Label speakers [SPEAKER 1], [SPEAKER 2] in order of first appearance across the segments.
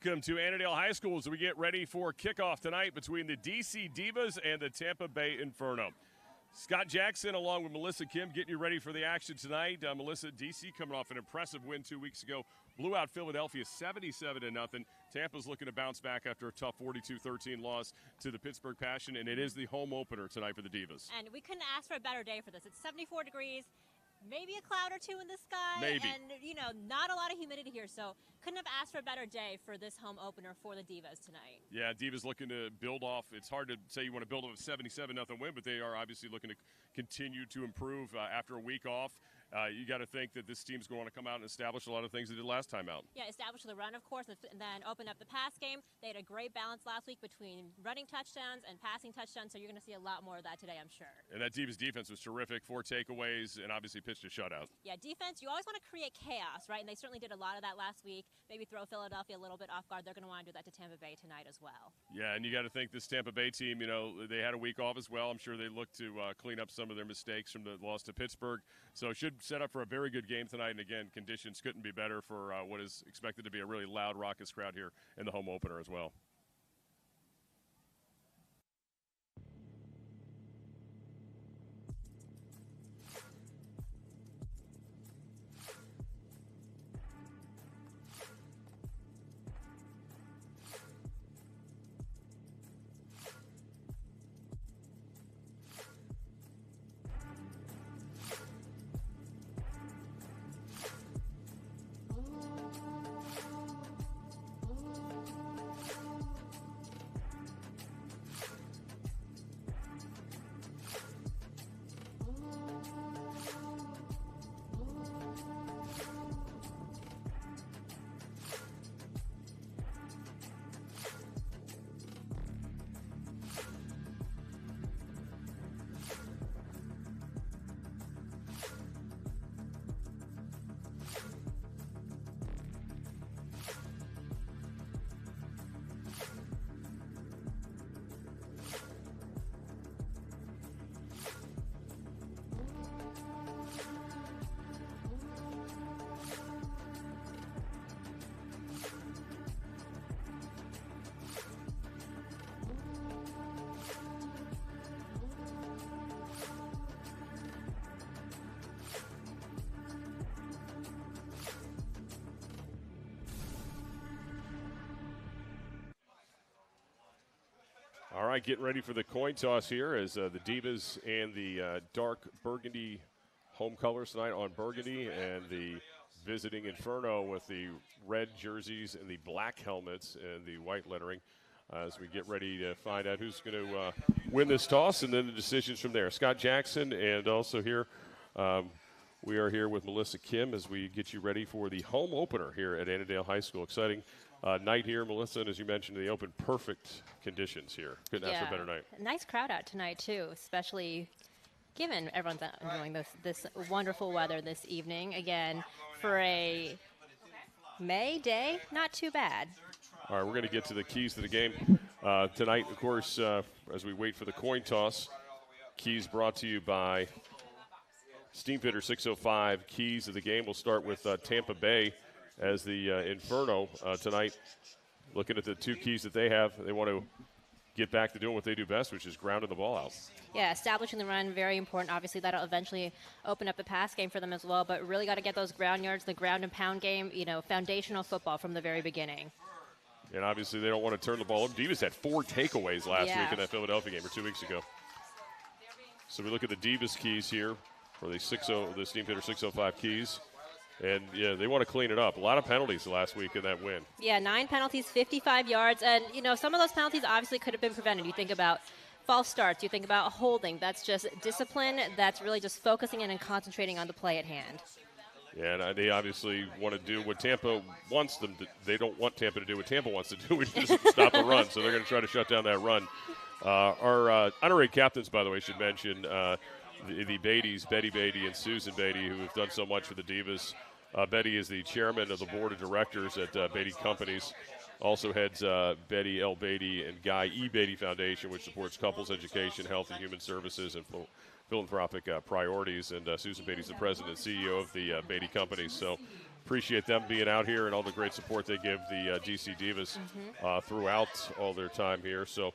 [SPEAKER 1] Welcome to Annandale High School as we get ready for kickoff tonight between the DC Divas and the Tampa Bay Inferno. Scott Jackson along with Melissa Kim getting you ready for the action tonight. Melissa, DC coming off an impressive win 2 weeks ago. Blew out Philadelphia 77-0. Tampa's looking to bounce back after a tough 42-13 loss to the Pittsburgh Passion, and it is the home opener tonight for the Divas.
[SPEAKER 2] And we couldn't ask for a better day for this. It's 74 degrees. Maybe a cloud or two in the sky.
[SPEAKER 1] Maybe.
[SPEAKER 2] And, not a lot of humidity here, so couldn't have asked for a better day for this home opener for the Divas tonight.
[SPEAKER 1] Yeah, Divas looking to build off. It's hard to say you want to build off a 77-0 win, but they are obviously looking to continue to improve after a week off. You got to think that this team's going to come out and establish a lot of things they did last time out.
[SPEAKER 2] Yeah, establish the run, of course, and then open up the pass game. They had a great balance last week between running touchdowns and passing touchdowns, so you're going to see a lot more of that today, I'm sure.
[SPEAKER 1] And that Divas defense was terrific. 4 takeaways and obviously pitched a shutout.
[SPEAKER 2] Yeah, defense, you always want to create chaos, right? And they certainly did a lot of that last week. Maybe throw Philadelphia a little bit off guard. They're going to want to do that to Tampa Bay tonight as well. Yeah,
[SPEAKER 1] and you got to think this Tampa Bay team, they had a week off as well. I'm sure they look to clean up some of their mistakes from the loss to Pittsburgh. So it should set up for a very good game tonight. And again, conditions couldn't be better for what is expected to be a really loud, raucous crowd here in the home opener as well. All right, getting ready for the coin toss here as the Divas and the dark burgundy home colors tonight on burgundy, and the visiting Inferno with the red jerseys and the black helmets and the white lettering as we get ready to find out who's going to win this toss and then the decisions from there. Scott Jackson, and also here we are here with Melissa Kim as we get you ready for the home opener here at Annandale High School. Exciting night here, Melissa, and as you mentioned, the open, perfect conditions here. Couldn't ask for a better night.
[SPEAKER 2] Nice crowd out tonight, too, especially given everyone's enjoying this wonderful weather this evening. Again, for a May day, not too bad.
[SPEAKER 1] All right, we're going to get to the keys to the game tonight, of course, as we wait for the coin toss. Keys brought to you by Steamfitter 605. Keys of the game. We'll start with Tampa Bay as the Inferno tonight. Looking at the 2 keys that they have, they want to get back to doing what they do best, which is grounding the ball out.
[SPEAKER 2] Yeah, establishing the run, very important. Obviously, that'll eventually open up the pass game for them as well, but really got to get those ground yards, the ground and pound game, foundational football from the very beginning.
[SPEAKER 1] And obviously, they don't want to turn the ball over. Divas had 4 takeaways last week in that Philadelphia game, or 2 weeks ago. So we look at the Divas keys here for the Steamfitter 605 keys. And, yeah, they want to clean it up. A lot of penalties last week in that win.
[SPEAKER 2] Yeah, 9 penalties, 55 yards. And, some of those penalties obviously could have been prevented. You think about false starts. You think about holding. That's just discipline. That's really just focusing in and concentrating on the play at hand.
[SPEAKER 1] Yeah, and they obviously want to do what Tampa wants them to. They don't want Tampa to do what Tampa wants to do, which is stop the run. So they're going to try to shut down that run. Our honorary captains, by the way, should mention the Beatties, Betty Beatty and Susan Beatty, who have done so much for the Divas. Betty is the chairman of the board of directors at Beatty Companies. Also heads Betty L. Beatty and Guy E. Beatty Foundation, which supports couples education, health and human services, and philanthropic priorities. And Susan Beatty's the president and CEO of the Beatty Company. So appreciate them being out here and all the great support they give the DC Divas throughout all their time here. So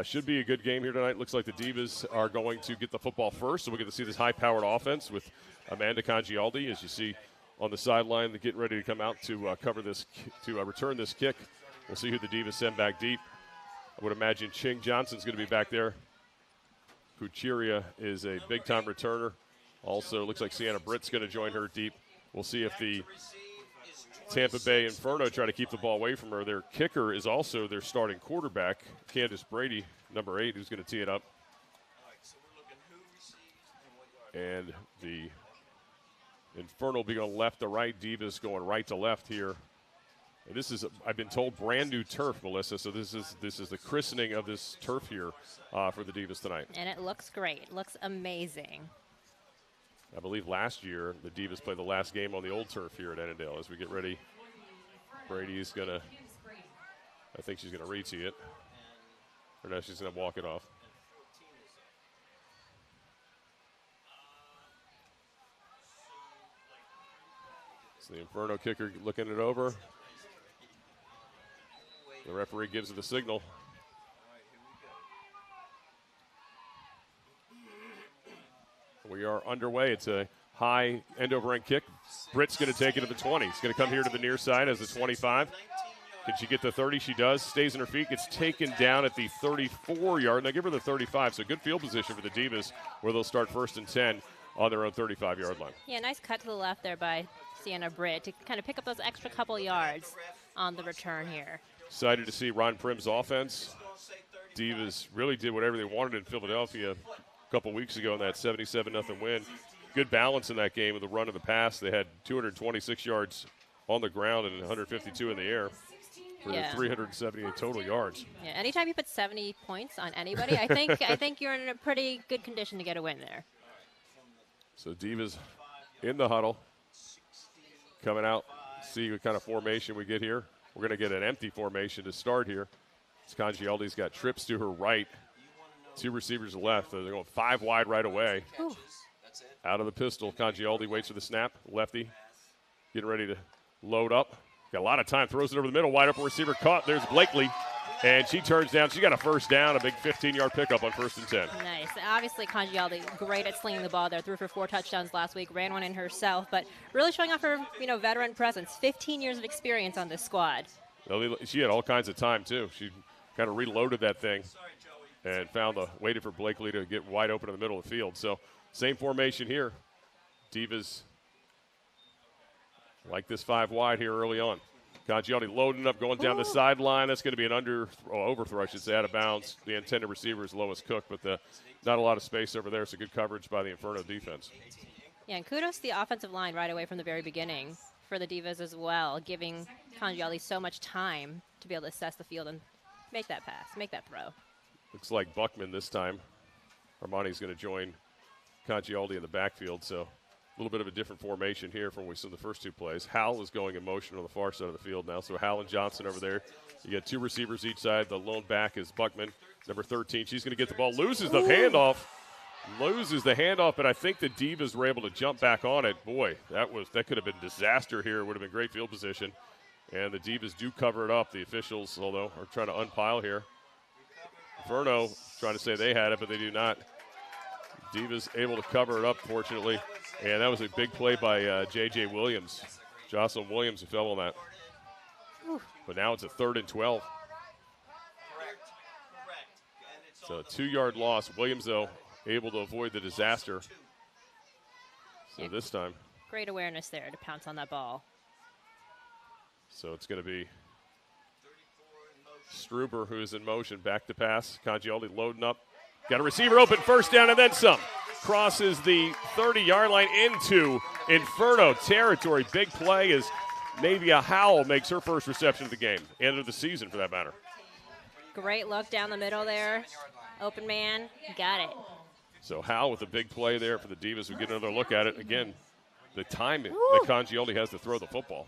[SPEAKER 1] should be a good game here tonight. Looks like the Divas are going to get the football first, so we get to see this high-powered offense with Amanda Congialdi, as you see on the sideline, getting ready to come out to cover this, to return this kick. We'll see who the Divas send back deep. I would imagine Ching Johnson's going to be back there. Kuchiria is a big-time returner. Also, looks like Sienna Britt's going to join her deep. We'll see if the Tampa Bay Inferno try to keep the ball away from her. Their kicker is also their starting quarterback, Candace Brady, number 8, who's going to tee it up. And the Inferno will be going left to right. Divas going right to left here. And this is, I've been told, brand new turf, Melissa. So this is the christening of this turf here for the Divas tonight.
[SPEAKER 2] And it looks great. It looks amazing.
[SPEAKER 1] I believe last year the Divas played the last game on the old turf here at Annandale. As we get ready, Brady's going to, I think she's going to retee it. Or no, she's going to walk it off. So the Inferno kicker looking it over. The referee gives it the signal. We are underway. It's a high end-over-end kick. Britt's going to take it to the 20. It's going to come here to the near side as the 25. Can she get the 30? She does. Stays in her feet. Gets taken down at the 34-yard. Now give her the 35. So good field position for the Divas, where they'll start 1st and 10 on their own 35-yard line.
[SPEAKER 2] Yeah, nice cut to the left there by Sienna Britt to kind of pick up those extra couple yards on the return here.
[SPEAKER 1] Excited to see Ron Prim's offense. Divas really did whatever they wanted in Philadelphia a couple weeks ago in that 77-0 win. Good balance in that game with the run of the pass. They had 226 yards on the ground and 152 in the air for 378 total yards.
[SPEAKER 2] Yeah, anytime you put 70 points on anybody, I think you're in a pretty good condition to get a win there.
[SPEAKER 1] So Divas in the huddle, coming out, see what kind of formation we get here. We're going to get an empty formation to start here. Congialdi's got trips to her right, 2 receivers left. They're going 5 wide right away.
[SPEAKER 2] Ooh.
[SPEAKER 1] Out of the pistol, Congialdi waits for the snap. Lefty getting ready to load up. Got a lot of time, throws it over the middle, wide open receiver caught. There's Blakely, and she turns down. She got a first down, a big 15-yard pickup on 1st and 10.
[SPEAKER 2] Nice. Obviously, Congialdi great at slinging the ball there. Threw for 4 touchdowns last week, ran one in herself, but really showing off her, veteran presence. 15 years of experience on this squad.
[SPEAKER 1] She had all kinds of time too. She kind of reloaded that thing and waited for Blakely to get wide open in the middle of the field. So same formation here. Divas like this 5 wide here early on. Congialdi loading up, going down the sideline. That's going to be an overthrow, I should say, out of bounds. The intended receiver is Lois Cook, but not a lot of space over there. So good coverage by the Inferno defense.
[SPEAKER 2] Yeah, and kudos to the offensive line right away from the very beginning for the Divas as well, giving Congialdi so much time to be able to assess the field and make that pass, make that throw.
[SPEAKER 1] Looks like Buckman this time. Armani's going to join Congialdi in the backfield, so a little bit of a different formation here from what we saw in the first 2 plays. Howell is going in motion on the far side of the field now, so Howell and Johnson over there. You got 2 receivers each side. The lone back is Buckman, number 13. She's going to get the ball, loses the handoff, but I think the Divas were able to jump back on it. Boy, that could have been disaster here. It would have been great field position. And the Divas do cover it up. The officials, although, are trying to unpile here. Inferno trying to say they had it, but they do not. Divas able to cover it up, fortunately. And that was a big play by J.J. Williams. Jocelyn Williams who fell on that.
[SPEAKER 2] Ooh. But
[SPEAKER 1] now it's a 3rd and 12. So a 2-yard loss. Williams, though, able to avoid the disaster. So this time.
[SPEAKER 2] Great awareness there to pounce on that ball.
[SPEAKER 1] So it's going to be Struber who's in motion. Back to pass. Congialdi loading up. Got a receiver open. First down and then some. Crosses the 30-yard line into Inferno territory. Big play as Navia Howell makes her first reception of the game. End of the season, for that matter.
[SPEAKER 2] Great look down the middle there. Open man. Got it.
[SPEAKER 1] So Howell with a big play there for the Divas. We get another look at it. Again, the time that Congialdi has to throw the football.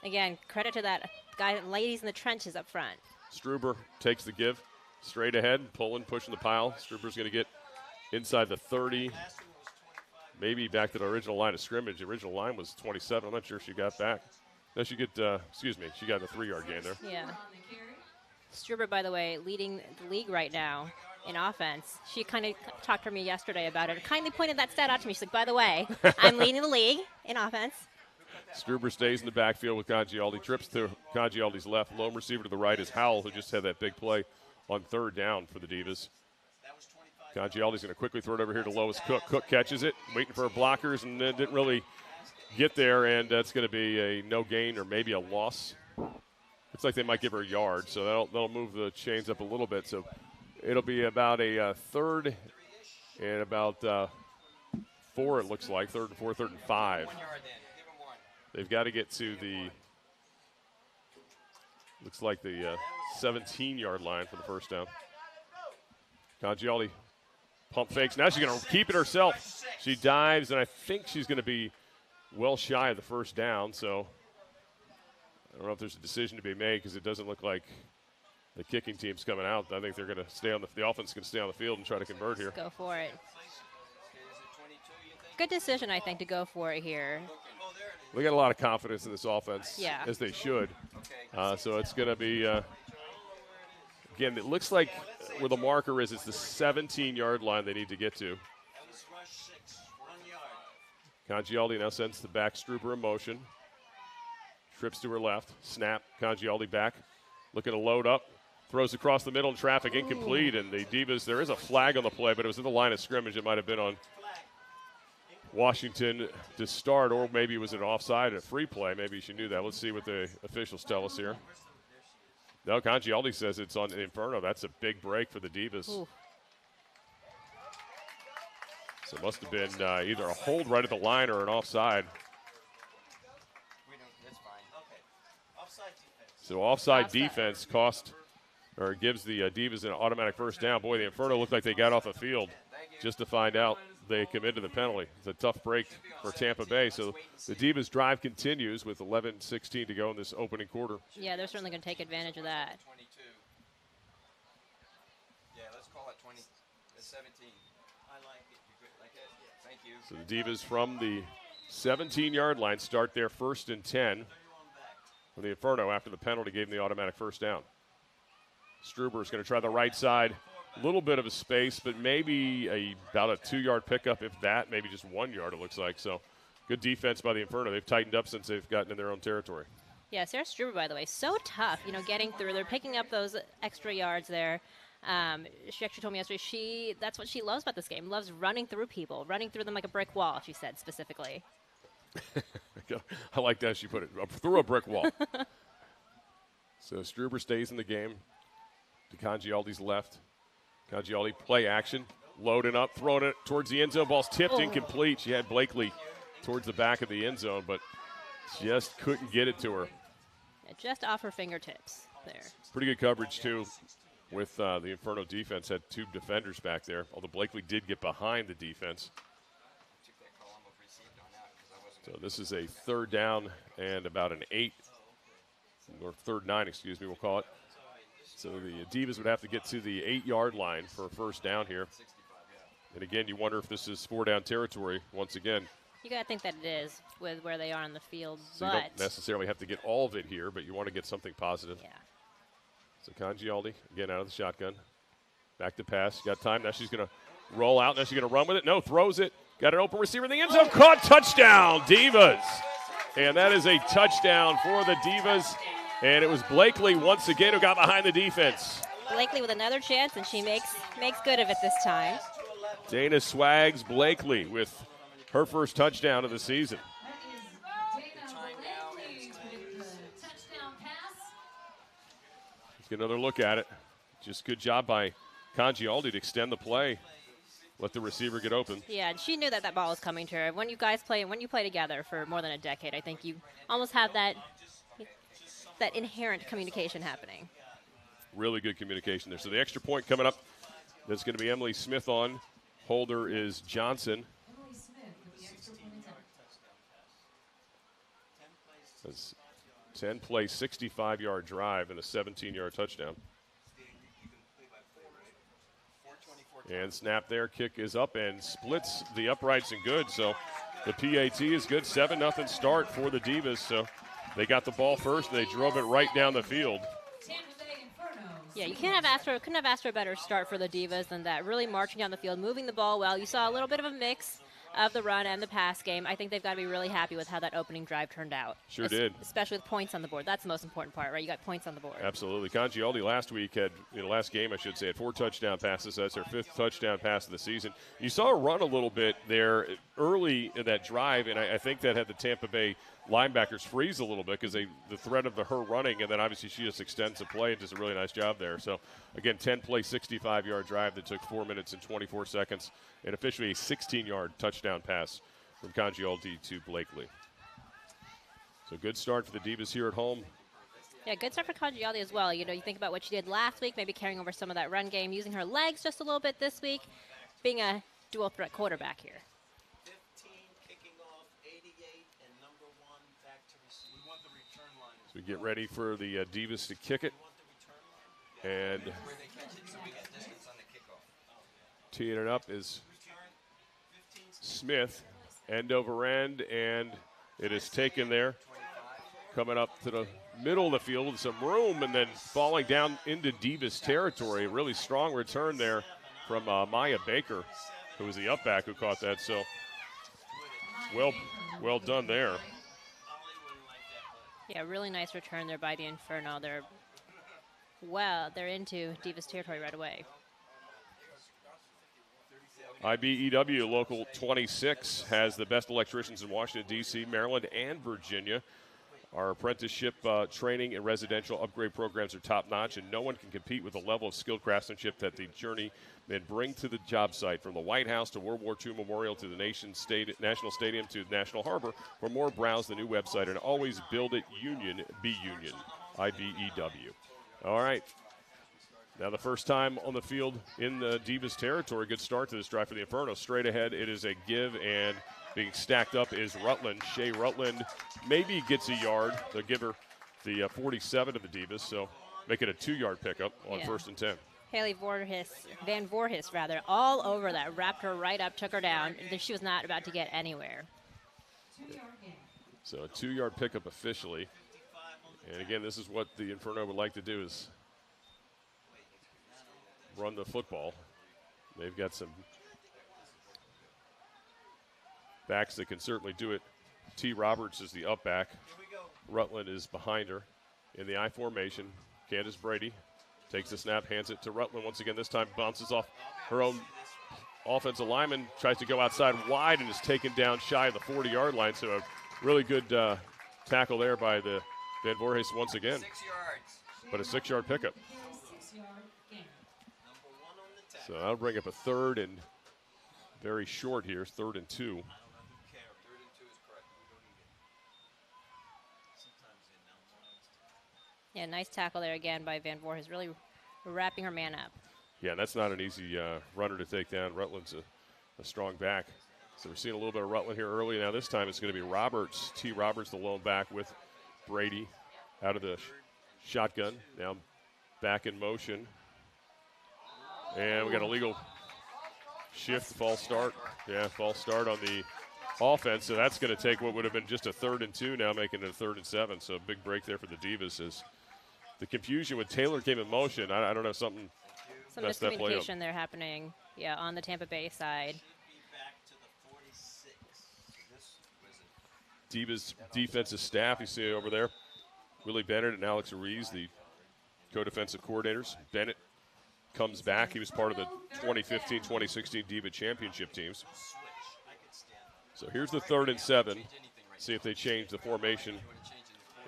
[SPEAKER 2] Again, credit to that guy, ladies in the trenches up front.
[SPEAKER 1] Struber takes the give. Straight ahead, pushing the pile. Struber's going to get inside the 30, maybe back to the original line of scrimmage. The original line was 27. I'm not sure if she got back. No, she got the 3-yard gain there.
[SPEAKER 2] Yeah. Struber, by the way, leading the league right now in offense. She kind of talked to me yesterday about it. Kindly pointed that stat out to me. She's like, by the way, I'm leading the league in offense.
[SPEAKER 1] Struber stays in the backfield with Congialdi. Trips to Congialdi's left. Lone receiver to the right is Howell, who just had that big play on 3rd down for the Divas. Congialdi's going to quickly throw it over here to Lois Cook. Cook catches it, waiting for her blockers, and didn't really get there, and that's going to be a no gain or maybe a loss. Looks like they might give her a yard, so that'll move the chains up a little bit. So it'll be about a 3rd and about 4, it looks like. 3rd and 4, 3rd and 5. They've got to get to the, looks like the 17-yard line for the first down. Congialdi pump fakes. Now she's going to keep it herself. She dives, and I think she's going to be well shy of the first down. So I don't know if there's a decision to be made because it doesn't look like the kicking team's coming out. I think they're going to stay on the offense is going to stay on the field and try to convert here.
[SPEAKER 2] Go for it. Good decision, I think, to go for it here.
[SPEAKER 1] We got a lot of confidence in this offense,
[SPEAKER 2] yeah,
[SPEAKER 1] as they should. So it's going to be, again, it looks like where the marker is, it's the 17-yard line they need to get to. Congialdi now sends the back Struber in motion. Trips to her left. Snap. Congialdi back. Looking to load up. Throws across the middle in traffic. Incomplete. And the Divas, there is a flag on the play, but it was in the line of scrimmage. It might have been on Washington to start, or maybe it was an offside, a free play. Maybe she knew that. Let's see what the officials tell us here. No, Congialdi says it's on Inferno. That's a big break for the Divas.
[SPEAKER 2] Ooh.
[SPEAKER 1] So it must have been either a hold right at the line or an offside. So offside defense cost or gives the Divas an automatic first down. Boy, the Inferno looked like they got off the field just to find out they committed the penalty. It's a tough break for Tampa Bay. So the Divas drive continues with 11:16 to go in this opening quarter.
[SPEAKER 2] Yeah, they're certainly going to take advantage of that.
[SPEAKER 3] 22. Yeah, let's call it 20. 17. I like it. Like it. Thank you.
[SPEAKER 1] So the Divas from the 17-yard line start their 1st and 10 from the Inferno after the penalty gave them the automatic first down. Struber is going to try the right side. A little bit of a space, but maybe about a 2-yard pickup, if that, maybe just 1 yard, it looks like. So good defense by the Inferno. They've tightened up since they've gotten in their own territory.
[SPEAKER 2] Yeah, Sarah Struber, by the way, so tough, getting through. They're picking up those extra yards there. She actually told me yesterday that's what she loves about this game, loves running through people, running through them like a brick wall, she said specifically.
[SPEAKER 1] I like that she put it, through a brick wall. So Struber stays in the game to Congialdi's left. Congialdi play action, loading up, throwing it towards the end zone. Ball's tipped, incomplete. She had Blakely towards the back of the end zone, but just couldn't get it to her.
[SPEAKER 2] Yeah, just off her fingertips there.
[SPEAKER 1] Pretty good coverage, too, with the Inferno defense. Had 2 defenders back there, although Blakely did get behind the defense. So this is a 3rd down and about an 8, or 3rd 9, excuse me, we'll call it. So the Divas would have to get to the 8-yard line for a first down here. And again, you wonder if this is 4-down territory once again.
[SPEAKER 2] You got to think that it is with where they are on the field.
[SPEAKER 1] So you don't necessarily have to get all of it here, but you want to get something positive.
[SPEAKER 2] Yeah.
[SPEAKER 1] So Congialdi, again, out of the shotgun. Back to pass. Got time. Now she's going to roll out. Now she's going to run with it. No, throws it. Got an open receiver in the end zone. Caught. Touchdown, Divas. And that is a touchdown for the Divas. And it was Blakely once again who got behind the defense.
[SPEAKER 2] Blakely with another chance, and she makes good of it this time.
[SPEAKER 1] Dana Swags Blakely with her first touchdown of the season. Let's get another look at it. Just good job by Congialdi to extend the play. Let the receiver get open.
[SPEAKER 2] Yeah, she knew that ball was coming to her. When you play together for more than a decade, I think you almost have that inherent communication happening.
[SPEAKER 1] Really good communication there. So the extra point coming up, that's going to be Emily Smith on. Holder is Johnson. That's 10-play, 65-yard drive and a 17-yard touchdown. And snap there, kick is up and splits the uprights and good. So the PAT is good. 7-0 start for the Divas. So they got the ball first, and they drove it right down the field.
[SPEAKER 2] Yeah, you couldn't have asked for a better start for the Divas than that. Really marching down the field, moving the ball well. You saw a little bit of a mix of the run and the pass game. I think they've got to be really happy with how that opening drive turned out.
[SPEAKER 1] Sure did.
[SPEAKER 2] Especially with points on the board. That's the most important part, right? You got points on the board.
[SPEAKER 1] Absolutely. Congialdi last week had, last game I should say, had 4 touchdown passes. That's her 5th touchdown pass of the season. You saw her run a little bit there early in that drive, and I think that had the Tampa Bay linebackers freeze a little bit because the threat of her running, and then obviously she just extends the play and does a really nice job there. So, again, 10-play, 65-yard drive that took 4 minutes and 24 seconds, and officially a 16-yard touchdown pass from Congialdi to Blakely. So good start for the Divas here at home.
[SPEAKER 2] Yeah, good start for Congialdi as well. You think about what she did last week, maybe carrying over some of that run game, using her legs just a little bit this week, being a dual threat quarterback here.
[SPEAKER 3] 15 kicking off, 88, and number 1 back to receive. We want the return line.
[SPEAKER 1] So we get ready for the Divas to kick it. And
[SPEAKER 3] Where they catch it, so we get distance on the kickoff.
[SPEAKER 1] teeing it up is Smith, end over end, and it is taken there. Coming up to the middle of the field with some room and then falling down into Divas territory. A really strong return there from Maya Baker, who was the up-back who caught that. So well done there.
[SPEAKER 2] Yeah, really nice return there by the Inferno. They're into Divas territory right away.
[SPEAKER 1] IBEW Local 26 has the best electricians in Washington, D.C., Maryland, and Virginia. Our apprenticeship training and residential upgrade programs are top-notch, and no one can compete with the level of skilled craftsmanship that the journeymen bring to the job site. From the White House to World War II Memorial to the National Stadium to National Harbor. For more, browse the new website, and always build it union, be union, IBEW. All right. Now the first time on the field in the Divas territory. Good start to this drive for the Inferno. Straight ahead, it is a give, and being stacked up is Rutland. Shea Rutland maybe gets a yard. They'll give her the 47 of the Divas, so make it a 2-yard pickup on 1st and 10.
[SPEAKER 2] Haley Van Voorhis, all over that. Wrapped her right up, took her down. She was not about to get anywhere.
[SPEAKER 1] So a 2-yard pickup officially. And again, this is what the Inferno would like to do, is run the football. They've got some backs that can certainly do it. T. Roberts is the up back. Rutland is behind her in the I formation. Candace Brady takes the snap, hands it to Rutland once again. This time bounces off her own offensive lineman, tries to go outside wide and is taken down shy of the 40-yard line. So a really good tackle there by the Van Voorhis once again.
[SPEAKER 3] 6 yards.
[SPEAKER 1] But a 6-yard pickup. So that'll bring up a 3rd and very short here, 3rd and 2.
[SPEAKER 2] Yeah, nice tackle there again by Van Voorhis, really wrapping her man up.
[SPEAKER 1] Yeah, and that's not an easy runner to take down. Rutland's a strong back. So we're seeing a little bit of Rutland here early. Now this time it's going to be Roberts, T. Roberts, the lone back with Brady out of the shotgun. Now back in motion. And we got a legal shift, false start. Yeah, false start on the offense. So that's going to take what would have been just a 3rd and 2, now making it a 3rd and 7. So a big break there for the Divas. As the confusion when Taylor came in motion, I don't know, something
[SPEAKER 2] Some
[SPEAKER 1] messed that play up.
[SPEAKER 2] miscommunication there happening, on the Tampa Bay side.
[SPEAKER 1] Divas defensive staff, you see over there, Willie Bennett and Alex Ruiz, the co-defensive coordinators. Bennett comes back. He was part of the 2015-2016 Diva Championship teams. So here's the 3rd and 7. See if they change the formation.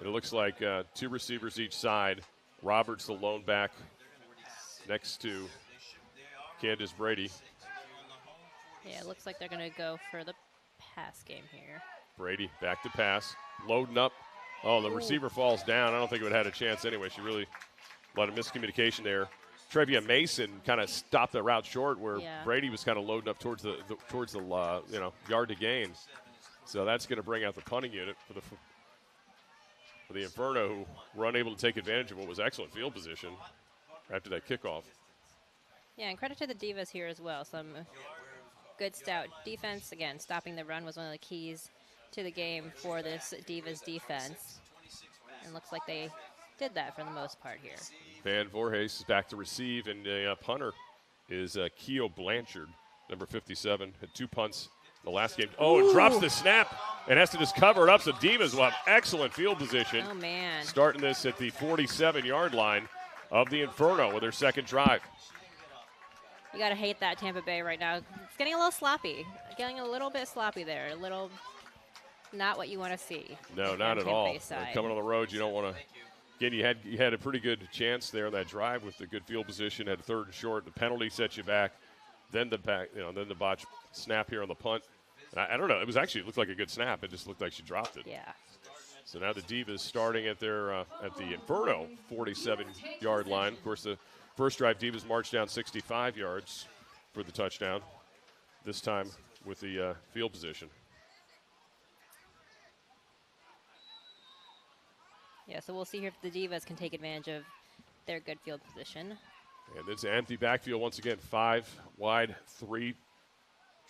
[SPEAKER 1] It looks like 2 receivers each side. Roberts, the lone back, next to Candace Brady.
[SPEAKER 2] Yeah, it looks like they're going to go for the pass game here.
[SPEAKER 1] Brady back to pass, loading up. Oh, the receiver falls down. I don't think it would have had a chance anyway. She really, a lot of miscommunication there. Trevia Mason kind of stopped the route short where Brady was kind of loading up towards the yard to gain. So that's going to bring out the punting unit for the Inferno, who were unable to take advantage of what was excellent field position after that kickoff.
[SPEAKER 2] Yeah, and credit to the Divas here as well. Some good stout defense. Again, stopping the run was one of the keys to the game for this Divas defense. And looks like they did that for the most part here.
[SPEAKER 1] Van Voorhees is back to receive, and the punter is Keo Blanchard, number 57. Had 2 punts in the last game. Oh, and drops the snap and has to just cover it up. So Divas will have excellent field position.
[SPEAKER 2] Oh, man.
[SPEAKER 1] Starting this at the 47-yard line of the Inferno with their second drive.
[SPEAKER 2] You got to hate that Tampa Bay right now. It's getting a little sloppy. Getting a little bit sloppy there. A little not what you want to see.
[SPEAKER 1] No, not at all. Coming on the road, you don't want to. Again, you had a pretty good chance there on that drive with the good field position. Had a 3rd and short. The penalty set you back. Then the botch snap here on the punt. And I don't know. It looked like a good snap. It just looked like she dropped it.
[SPEAKER 2] Yeah.
[SPEAKER 1] So now the Divas starting at their at the Inferno 47-yard line. Of course, the first drive Divas marched down 65 yards for the touchdown. This time with the field position.
[SPEAKER 2] Yeah, so we'll see here if the Divas can take advantage of their good field position.
[SPEAKER 1] And it's an empty backfield once again. 5 wide, 3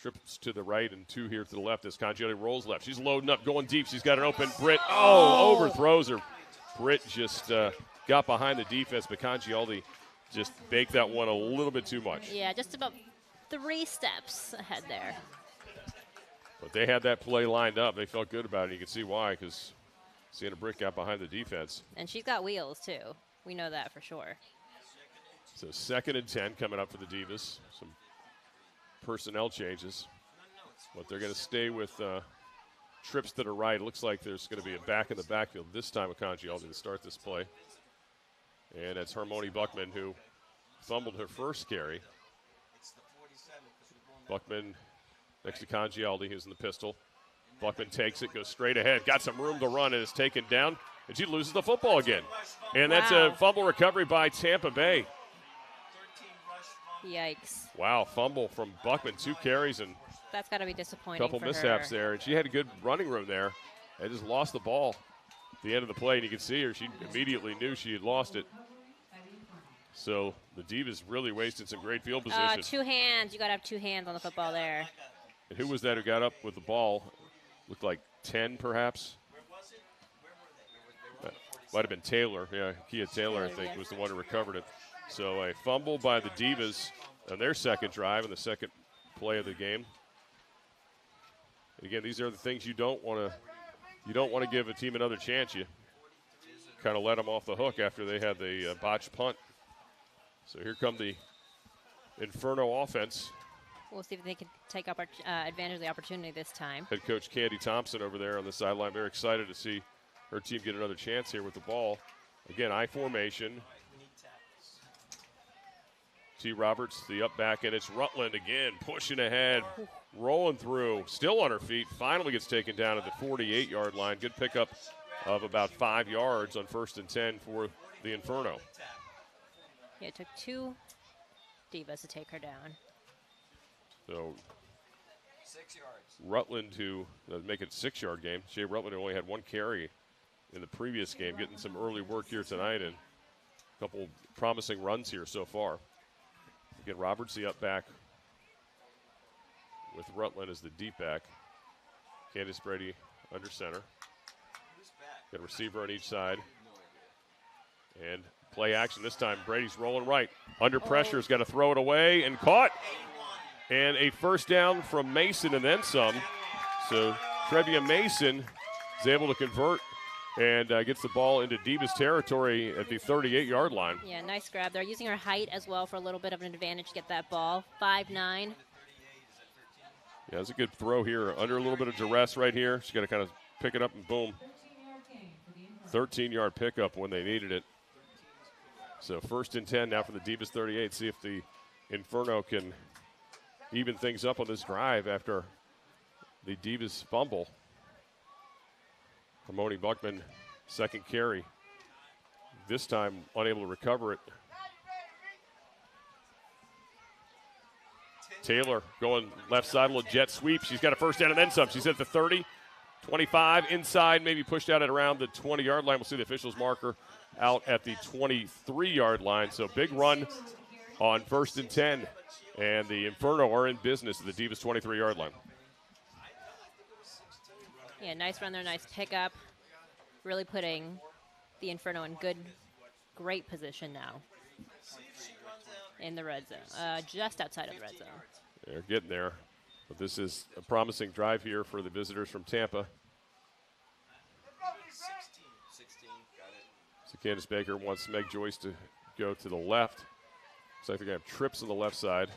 [SPEAKER 1] trips to the right and 2 here to the left as Congioli rolls left. She's loading up, going deep. She's got an open Britt. Oh, overthrows her. Britt just got behind the defense, but Congioli just baked that one a little bit too much.
[SPEAKER 2] Yeah, just about 3 steps ahead there.
[SPEAKER 1] But they had that play lined up. They felt good about it. You can see why, because Sienna Britt got behind the defense.
[SPEAKER 2] And she's got wheels, too. We know that for sure.
[SPEAKER 1] So 2nd and 10 coming up for the Divas. Some personnel changes. But they're going to stay with trips to the right. It looks like there's going to be a back in the backfield this time with Congioli to start this play. And it's Harmony Buckman who fumbled her first carry. Buckman next to Congioli, who's in the pistol. Buckman takes it, goes straight ahead, got some room to run, and is taken down, and she loses the football again. And that's a fumble recovery by Tampa Bay.
[SPEAKER 2] Yikes.
[SPEAKER 1] Wow, fumble from Buckman, 2 carries and
[SPEAKER 2] that's got to be disappointing.
[SPEAKER 1] A couple mishaps there, and she had a good running room there. And just lost the ball at the end of the play, and you can see her. She immediately knew she had lost it. So the Divas really wasted some great field position.
[SPEAKER 2] 2 hands. You got to have 2 hands on the football there.
[SPEAKER 1] And who was that who got up with the ball? Looked like 10, perhaps. Might have been Taylor. Yeah, Kia Taylor, I think, was the one who recovered it. So a fumble by the Divas on their second drive and the second play of the game. And again, these are the things you don't want to give a team another chance. You kind of let them off the hook after they had the botched punt. So here come the Inferno offense.
[SPEAKER 2] We'll see if they can take up advantage of the opportunity this time.
[SPEAKER 1] Head coach Candy Thompson over there on the sideline, very excited to see her team get another chance here with the ball. Again, I formation. T. Roberts, the up back, and it's Rutland again, pushing ahead, rolling through, still on her feet, finally gets taken down at the 48-yard line. Good pickup of about 5 yards on 1st and 10 for the Inferno.
[SPEAKER 2] Yeah, it took 2 Divas to take her down.
[SPEAKER 1] So 6 yards. Rutland to make it a 6-yard game. Shea Rutland only had 1 carry in the previous game, getting some early work here tonight and a couple promising runs here so far. Again, Roberts, the up back, with Rutland as the deep back. Candace Brady under center. Got a receiver on each side. And play action this time. Brady's rolling right. Under pressure, has got to throw it away and caught. And a first down from Mason and then some. So Trevia Mason is able to convert and gets the ball into Divas territory at the 38-yard line.
[SPEAKER 2] Yeah, nice grab there. Using her height as well for a little bit of an advantage to get that ball. 5'9".
[SPEAKER 1] Yeah, that's a good throw here. Under a little bit of duress right here. She's got to kind of pick it up and boom. 13-yard pickup when they needed it. So 1st and 10 now for the Divas 38. See if the Inferno can even things up on this drive after the Divas fumble. Harmony Buckman, second carry. This time unable to recover it. Taylor going left side, a little jet sweep. She's got a first down and then some. She's at the 30, 25, inside, maybe pushed out at around the 20-yard line. We'll see the officials marker out at the 23-yard line. So big run on 1st and 10. And the Inferno are in business at the Divas 23-yard line.
[SPEAKER 2] Yeah, nice run there, nice pickup. Really putting the Inferno in great position now in the red zone, just outside of the red zone.
[SPEAKER 1] They're getting there. But this is a promising drive here for the visitors from Tampa.
[SPEAKER 3] 16, got it.
[SPEAKER 1] So Candace Baker wants Meg Joyce to go to the left. Looks like they're going to have trips on the left side.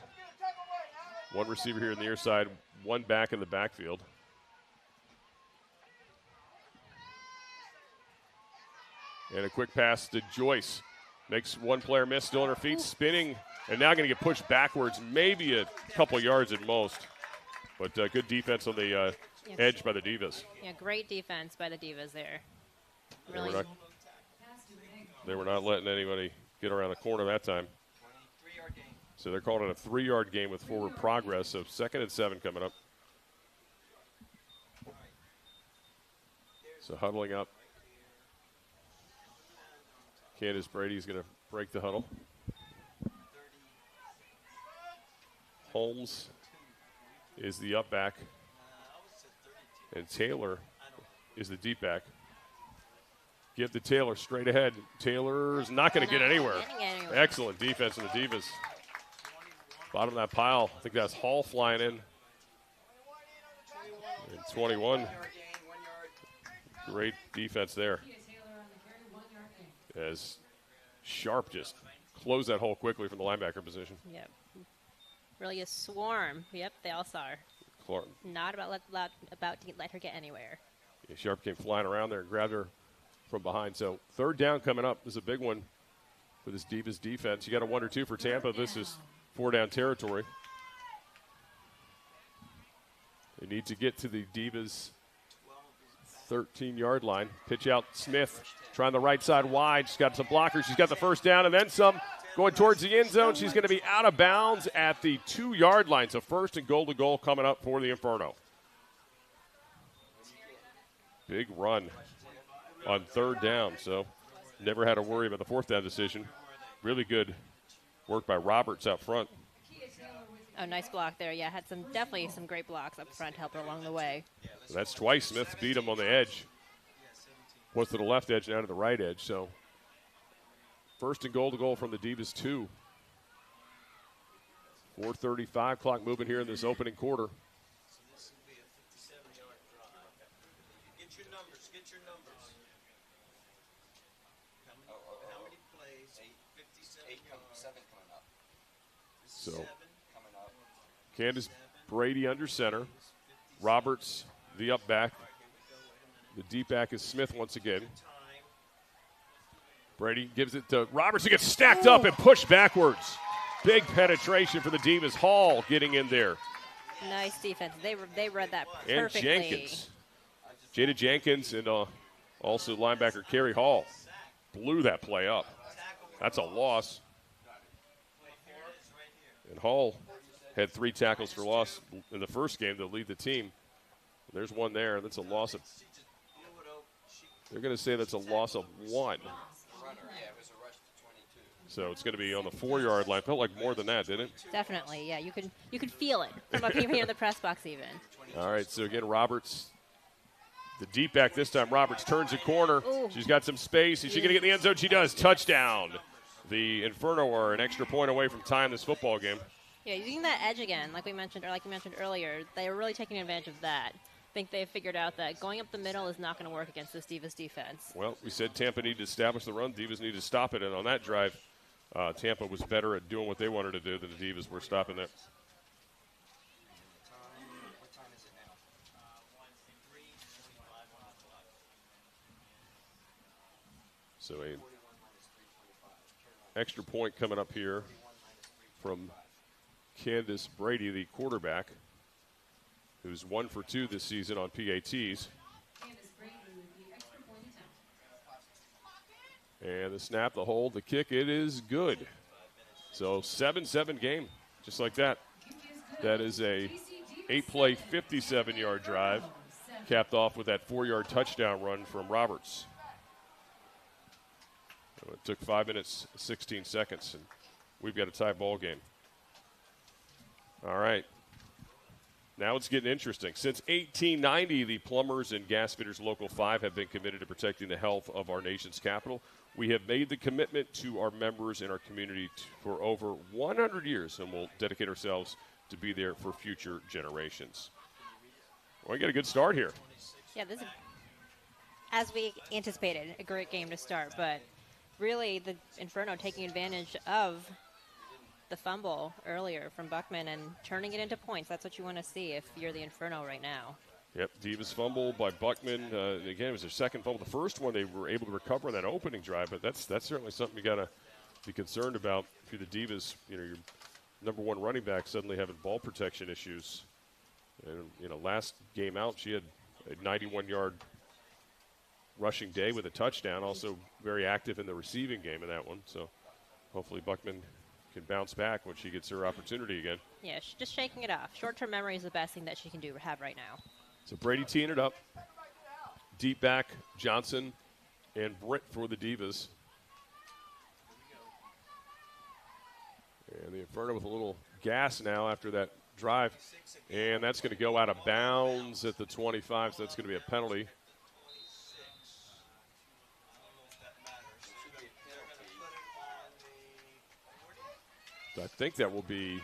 [SPEAKER 1] One receiver here on the near side, one back in the backfield. And a quick pass to Joyce. Makes one player miss, still on her feet, spinning, and now going to get pushed backwards, maybe a couple yards at most. But good defense on the edge by the Divas.
[SPEAKER 2] Yeah, great defense by the Divas there. Really.
[SPEAKER 1] They were not letting anybody get around the corner that time. So they're calling it a 3-yard game with forward progress. So 2nd and 7 coming up. So huddling up. Candace Brady's going to break the huddle. Holmes is the up back. And Taylor is the deep back. Give to Taylor straight ahead. Taylor's not going to get anywhere. Excellent defense from the Divas. Bottom of that pile, I think that's Hall flying in. And 21. Great defense there. As Sharp just closed that hole quickly from the linebacker position.
[SPEAKER 2] Yep. Really a swarm. Yep, they all saw her.
[SPEAKER 1] Clark.
[SPEAKER 2] Not about to let her get anywhere.
[SPEAKER 1] Yeah, Sharp came flying around there and grabbed her from behind. So 3rd down coming up is a big one for this Divas defense. You got a 1 or 2 for Tampa. This is 4-down territory. They need to get to the Divas 13-yard line. Pitch out Smith, trying the right side wide. She's got some blockers. She's got the 1st down and then some. Going towards the end zone. She's going to be out of bounds at the 2-yard line. So 1st and goal to goal coming up for the Inferno. Big run on 3rd down. So never had to worry about the 4th down decision. Really good work by Roberts out front.
[SPEAKER 2] Oh, nice block there. Yeah, had definitely some great blocks up front to help her along the way.
[SPEAKER 1] So that's twice Smith beat him on the edge. Was to the left edge, now to the right edge. So 1st and goal to goal from the Divas 2. 4:35 clock moving here in this opening quarter.
[SPEAKER 3] So this will be a 57-yard drive. Get your numbers. How many plays? 57 yards. 7 coming up.
[SPEAKER 1] So
[SPEAKER 3] 7 coming up.
[SPEAKER 1] Candace Brady under center. Roberts, the up back. The deep back is Smith once again. Brady gives it to Roberts, who gets stacked up and pushed backwards. Big penetration for the Divas. Hall getting in there.
[SPEAKER 2] Nice defense. They read that
[SPEAKER 1] And
[SPEAKER 2] perfectly.
[SPEAKER 1] Jenkins. Jada Jenkins and also linebacker Kerry Hall blew that play up. That's a loss. And Hall had 3 tackles for loss in the first game to lead the team. There's one there. That's a loss of – they're going to say that's a loss of 1. So it's going to be on the 4-yard line. Felt like more than that, didn't it?
[SPEAKER 2] Definitely, yeah. You can feel it from up here in the press box even.
[SPEAKER 1] All right, so again, Roberts, the deep back this time. Roberts turns a corner.
[SPEAKER 2] Ooh.
[SPEAKER 1] She's got some space. Is she going to get in the end zone? She does. Touchdown. The Inferno are an extra point away from tying this football game.
[SPEAKER 2] Yeah, using that edge again, like we mentioned earlier, they are really taking advantage of that. I think they've figured out that going up the middle is not going to work against this Divas defense.
[SPEAKER 1] Well, we said Tampa needed to establish the run. Divas need to stop it, and on that drive, Tampa was better at doing what they wanted to do than the Divas were stopping that.
[SPEAKER 3] What time is it now? 3:45
[SPEAKER 1] So a extra point coming up here from Candace Brady, the quarterback, who's 1 for 2 this season on PATs. And the snap, the hold, the kick, it is good. So 7-7 game, just like that. That is a 8-play, 57-yard drive, capped off with that 4-yard touchdown run from Roberts. So it took 5 minutes, 16 seconds. And we've got a tie ball game. All right. Now it's getting interesting. Since 1890, the Plumbers and Gas Fitters Local 5 have been committed to protecting the health of our nation's capital. We have made the commitment to our members and our community for over 100 years, and we'll dedicate ourselves to be there for future generations. Well, we got a good start here.
[SPEAKER 2] Yeah, this is, as we anticipated, a great game to start, but really the Inferno taking advantage of the fumble earlier from Buckman and turning it into points. That's what you want to see if you're the Inferno right now.
[SPEAKER 1] Yep, Divas fumble by Buckman. Again, it was their second fumble. The first one they were able to recover in that opening drive, but that's certainly something you got to be concerned about if you're the Divas. You know, your number one running back suddenly having ball protection issues. And, you know, last game out, she had a 91-yard rushing day with a touchdown, also very active in the receiving game in that one. So hopefully Buckman can bounce back when she gets her opportunity again.
[SPEAKER 2] Yeah, she's just shaking it off. Short-term memory is the best thing that she can have right now.
[SPEAKER 1] So Brady teeing it up. Deep back, Johnson and Britt for the Divas. And the Inferno with a little gas now after that drive. And that's going to go out of bounds at the 25, so that's going to be a penalty. I think that will be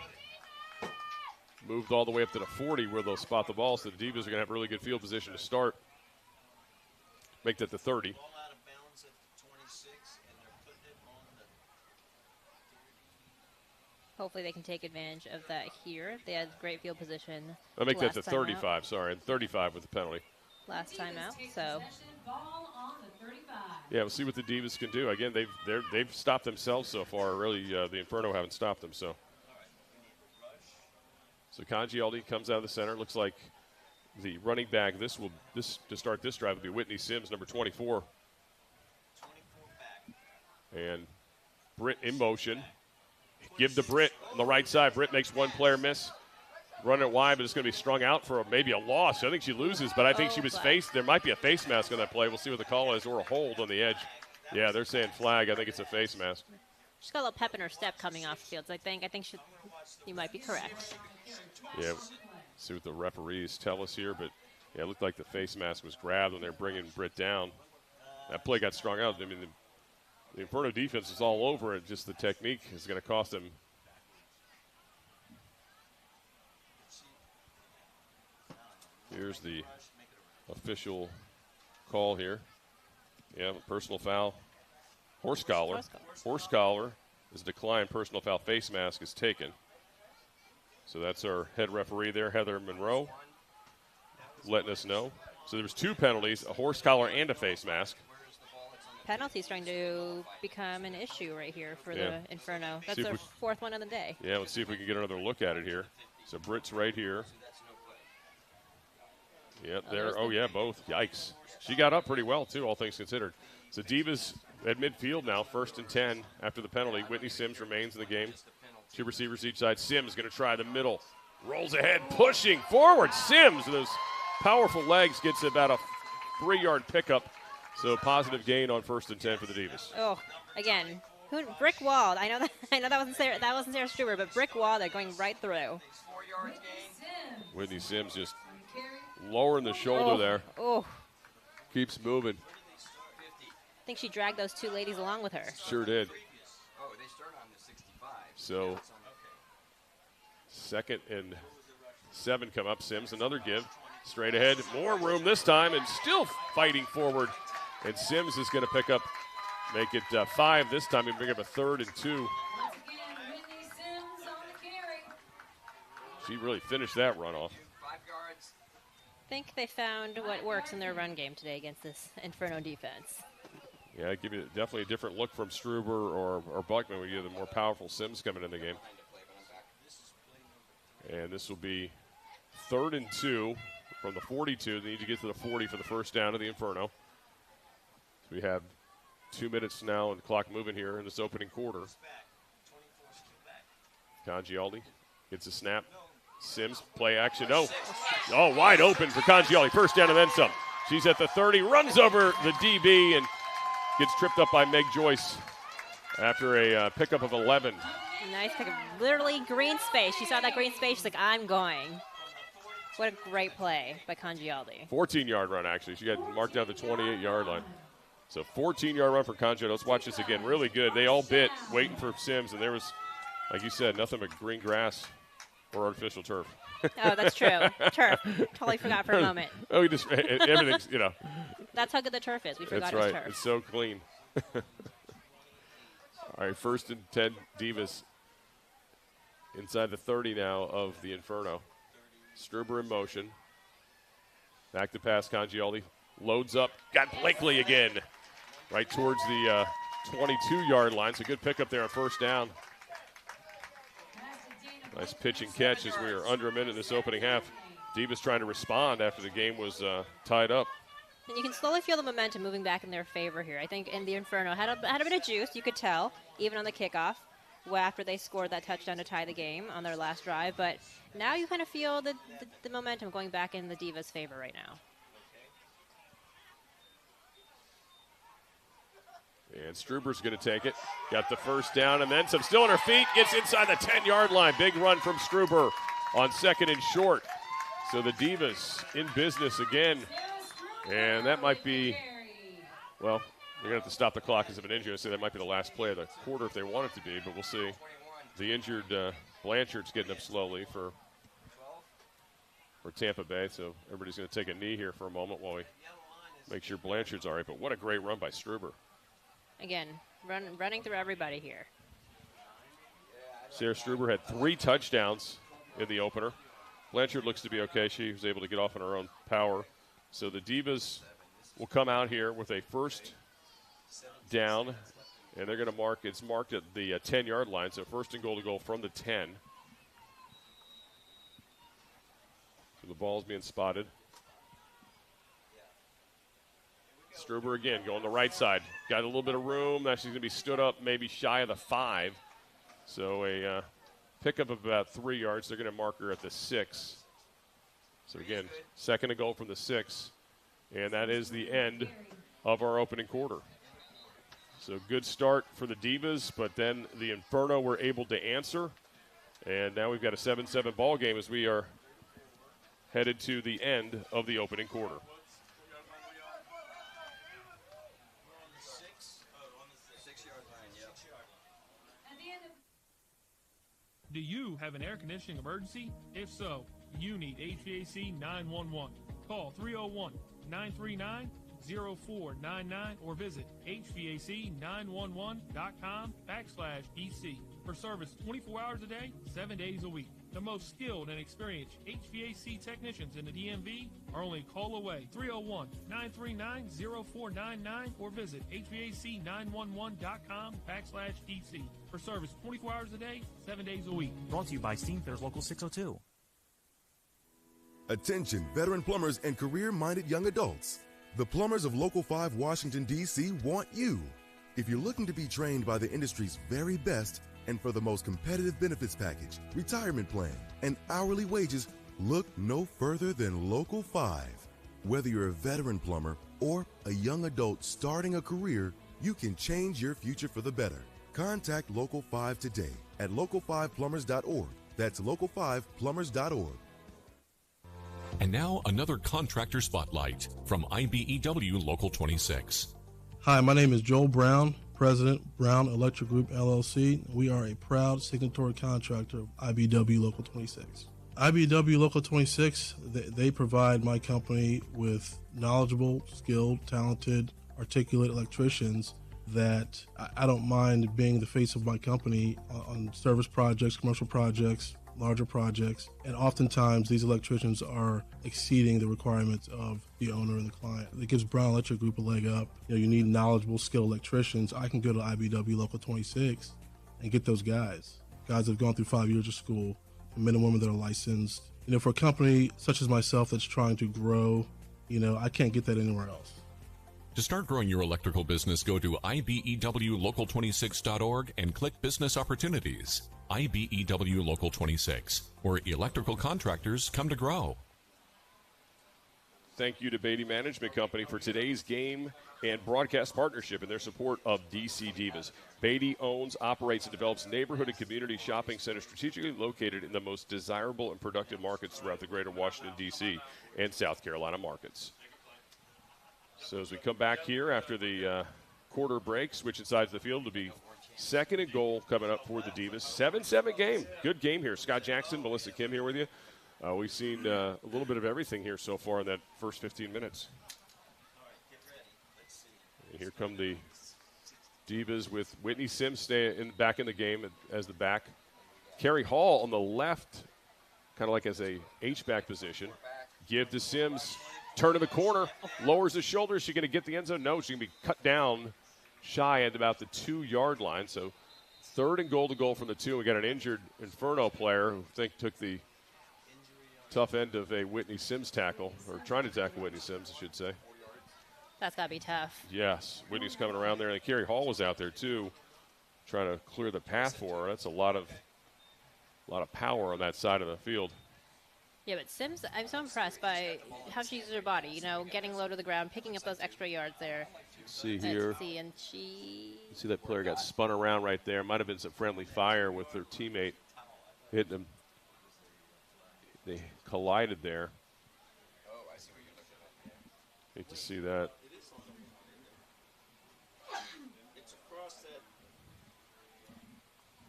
[SPEAKER 1] moved all the way up to the 40 where they'll spot the ball, so the Divas are going to have a really good field position to start. Make that the 30.
[SPEAKER 3] Ball out of bounds at 26, and they're putting it on the
[SPEAKER 2] Hopefully they can take advantage of that here. They had great field position.
[SPEAKER 1] I'll make that the
[SPEAKER 2] last time
[SPEAKER 1] 35,
[SPEAKER 2] out.
[SPEAKER 1] sorry, and 35 with the penalty.
[SPEAKER 2] Last time out, so.
[SPEAKER 1] Yeah, we'll see what the Divas can do. Again, they've stopped themselves so far. Really, the Inferno haven't stopped them. So Congialdi comes out of the center. Looks like the running back this to start this drive will be Whitney Sims, number 24.
[SPEAKER 3] 24 back.
[SPEAKER 1] And Britt in motion. Give to Britt on the right side. Britt makes one player miss. Running it wide, but it's going to be strung out for maybe a loss. I think she loses, but I think she was faced. There might be a face mask on that play. We'll see what the call is, or a hold on the edge. Yeah, they're saying flag. I think it's a face mask.
[SPEAKER 2] She's got a little pep in her step coming off the field, so I think you might be correct.
[SPEAKER 1] Yeah, see what the referees tell us here, but yeah, it looked like the face mask was grabbed when they're bringing Britt down. That play got strung out. I mean, the Inferno defense is all over it. Just the technique is going to cost them. Here's the official call here. Yeah, personal foul. Horse collar. Horse collar is declined. Personal foul. Face mask is taken. So that's our head referee there, Heather Monroe, letting us know. So there was two penalties, a horse collar and a face mask.
[SPEAKER 2] Penalties starting to become an issue right here for the Inferno. That's their fourth one of the day.
[SPEAKER 1] Yeah, let's see if we can get another look at it here. So Britt's right here. Yep, there. Oh, yeah, both. Yikes. She got up pretty well, too, all things considered. So Divas at midfield now, 1st and 10 after the penalty. Whitney Sims remains in the game. Two receivers each side. Sims going to try the middle. Rolls ahead, pushing forward. Sims, with those powerful legs, gets about a 3-yard pickup. So positive gain on 1st and 10 for the Divas.
[SPEAKER 2] Oh, again, brick wall. I know that wasn't Sarah Struber, but brick wall. They're going right through.
[SPEAKER 3] 4 yards gain.
[SPEAKER 1] Whitney Sims just lowering the shoulder there.
[SPEAKER 2] Oh.
[SPEAKER 1] Keeps moving.
[SPEAKER 2] I think she dragged those two ladies along with her.
[SPEAKER 1] Sure did.
[SPEAKER 3] Oh, they start on the 65.
[SPEAKER 1] So 2nd and 7 come up. Sims, another give. Straight ahead. More room this time and still fighting forward. And Sims is going to pick up, make it 5 this time. He'll pick up a 3rd and 2. She really finished that run off.
[SPEAKER 3] 5 yards.
[SPEAKER 2] I think they found what works in their run game today against this Inferno defense.
[SPEAKER 1] Yeah, give you definitely a different look from Struber or Buckman when you have the more powerful Sims coming in the game. And this will be 3rd and 2 from the 42. They need to get to the 40 for the first down of the Inferno. So we have 2 minutes now and the clock moving here in this opening quarter. Congialdi gets a snap. Sims, play action. Oh, wide open for Congialdi. First down and then some. She's at the 30, runs over the DB and gets tripped up by Meg Joyce after a pickup of 11.
[SPEAKER 2] Nice pick of literally green space. She saw that green space. She's like, I'm going. What a great play by Congialdi.
[SPEAKER 1] 14-yard run, actually. She got marked down the 28-yard line. So 14-yard run for Congialdi. Let's watch this again. Really good. They all bit waiting for Sims, and there was, like you said, nothing but green grass or artificial turf.
[SPEAKER 2] Oh, that's true. Turf. Totally forgot for a moment.
[SPEAKER 1] Oh, everything's,
[SPEAKER 2] That's how good the turf is. We forgot
[SPEAKER 1] That's right.
[SPEAKER 2] it's turf.
[SPEAKER 1] It's so clean. All right, 1st and 10, Divas inside the 30 now of the Inferno. Struber in motion. Back to pass, Congialdi. Loads up. Got Blakely again. Right towards the 22-yard line. So good pickup there on 1st down. Nice pitch and catch as we are under a minute in this opening half. Divas trying to respond after the game was tied up.
[SPEAKER 2] And you can slowly feel the momentum moving back in their favor here. I think in the Inferno had a bit of juice, you could tell, even on the kickoff, after they scored that touchdown to tie the game on their last drive. But now you kind of feel the momentum going back in the Divas' favor right now.
[SPEAKER 1] And Struber's going to take it. Got the 1st down and then some. Still on her feet. Gets inside the 10-yard line. Big run from Struber on 2nd and short. So the Divas in business again. And that might be, well, they're going to have to stop the clock because of an injury. I say that might be the last play of the quarter if they want it to be, but we'll see. The injured Blanchard's getting up slowly for Tampa Bay, so everybody's going to take a knee here for a moment while we make sure Blanchard's all right. But what a great run by Struber.
[SPEAKER 2] Again, running through everybody here.
[SPEAKER 1] Sarah Struber had 3 touchdowns in the opener. Blanchard looks to be okay. She was able to get off on her own power. So the Divas will come out here with a 1st down, and they're going to mark. It's marked at the 10-yard line, so 1st and goal to go from the 10. So the ball's being spotted. Struber again going the right side. Got a little bit of room. Now she's going to be stood up maybe shy of the 5. So a pickup of about 3 yards. They're going to mark her at the 6. So again, 2nd and goal from the 6. And that is the end of our opening quarter. So good start for the Divas, but then the Inferno were able to answer. And now we've got a 7-7 ball game as we are headed to the end of the opening quarter.
[SPEAKER 4] Do you have an air conditioning emergency? If so, you need HVAC 911. Call 301-939-0499 or visit HVAC911.com/EC for service 24 hours a day, 7 days a week. The most skilled and experienced HVAC technicians in the DMV are only a call away. 301-939-0499 or visit HVAC911.com/EC for service 24 hours a day, 7 days a week.
[SPEAKER 5] Brought to you by Steam Fairs Local 602.
[SPEAKER 6] Attention, veteran plumbers and career-minded young adults. The plumbers of Local 5 Washington, D.C. want you. If you're looking to be trained by the industry's very best and for the most competitive benefits package, retirement plan, and hourly wages, look no further than Local 5. Whether you're a veteran plumber or a young adult starting a career, you can change your future for the better. Contact Local 5 today at local5plumbers.org. That's local5plumbers.org.
[SPEAKER 7] And now another contractor spotlight from IBEW Local 26.
[SPEAKER 8] Hi, my name is Joel Brown, President, Brown Electric Group, LLC. We are a proud signatory contractor of IBEW Local 26. IBEW Local 26, they provide my company with knowledgeable, skilled, talented, articulate electricians that I don't mind being the face of my company on service projects, commercial projects, larger projects, and oftentimes these electricians are exceeding the requirements of the owner and the client. It gives Brown Electric Group a leg up. You need knowledgeable, skilled electricians. I can go to IBEW Local 26 and get those guys that have gone through 5 years of school, men and women that are licensed. For a company such as myself that's trying to grow, I can't get that anywhere else.
[SPEAKER 7] To start growing your electrical business, go to ibewlocal26.org and click Business Opportunities. IBEW Local 26, where electrical contractors come to grow.
[SPEAKER 1] thank you to Beatty Management Company for today's game and broadcast partnership and their support of DC Divas. Beatty owns, operates, and develops neighborhood and community shopping centers strategically located in the most desirable and productive markets throughout the greater Washington, D.C. and South Carolina markets. So as we come back here after the quarter break, switching sides of the field to be second and goal coming up for the Divas. 7-7 game. Good game here. Scott Jackson, Melissa Kim here with you. We've seen a little bit of everything here so far in that first 15 minutes. And here come the Divas with Whitney Sims back in the game as the back. Carrie Hall on the left, kind of like as a H-back position. Give to Sims. Turn in the corner. Lowers the shoulder. Is she going to get the end zone? No, she can be cut down shy at about the 2-yard line. So third and goal to goal from the 2. We got an injured Inferno player who I think took the tough end of a Whitney Sims tackle, or trying to tackle Whitney Sims, I should say.
[SPEAKER 2] That's got to be tough.
[SPEAKER 1] Yes, Whitney's coming around there, and Carrie Hall was out there too, trying to clear the path for her. That's a lot of power on that side of the field.
[SPEAKER 2] Yeah, but Sims, I'm so impressed by how she uses her body. You know, getting low to the ground, picking up those extra yards there.
[SPEAKER 1] See here.
[SPEAKER 2] And she.
[SPEAKER 1] See that player got spun around right there. Might have been some friendly fire with their teammate hitting him. They collided there. Hate to see that.
[SPEAKER 3] It's across that.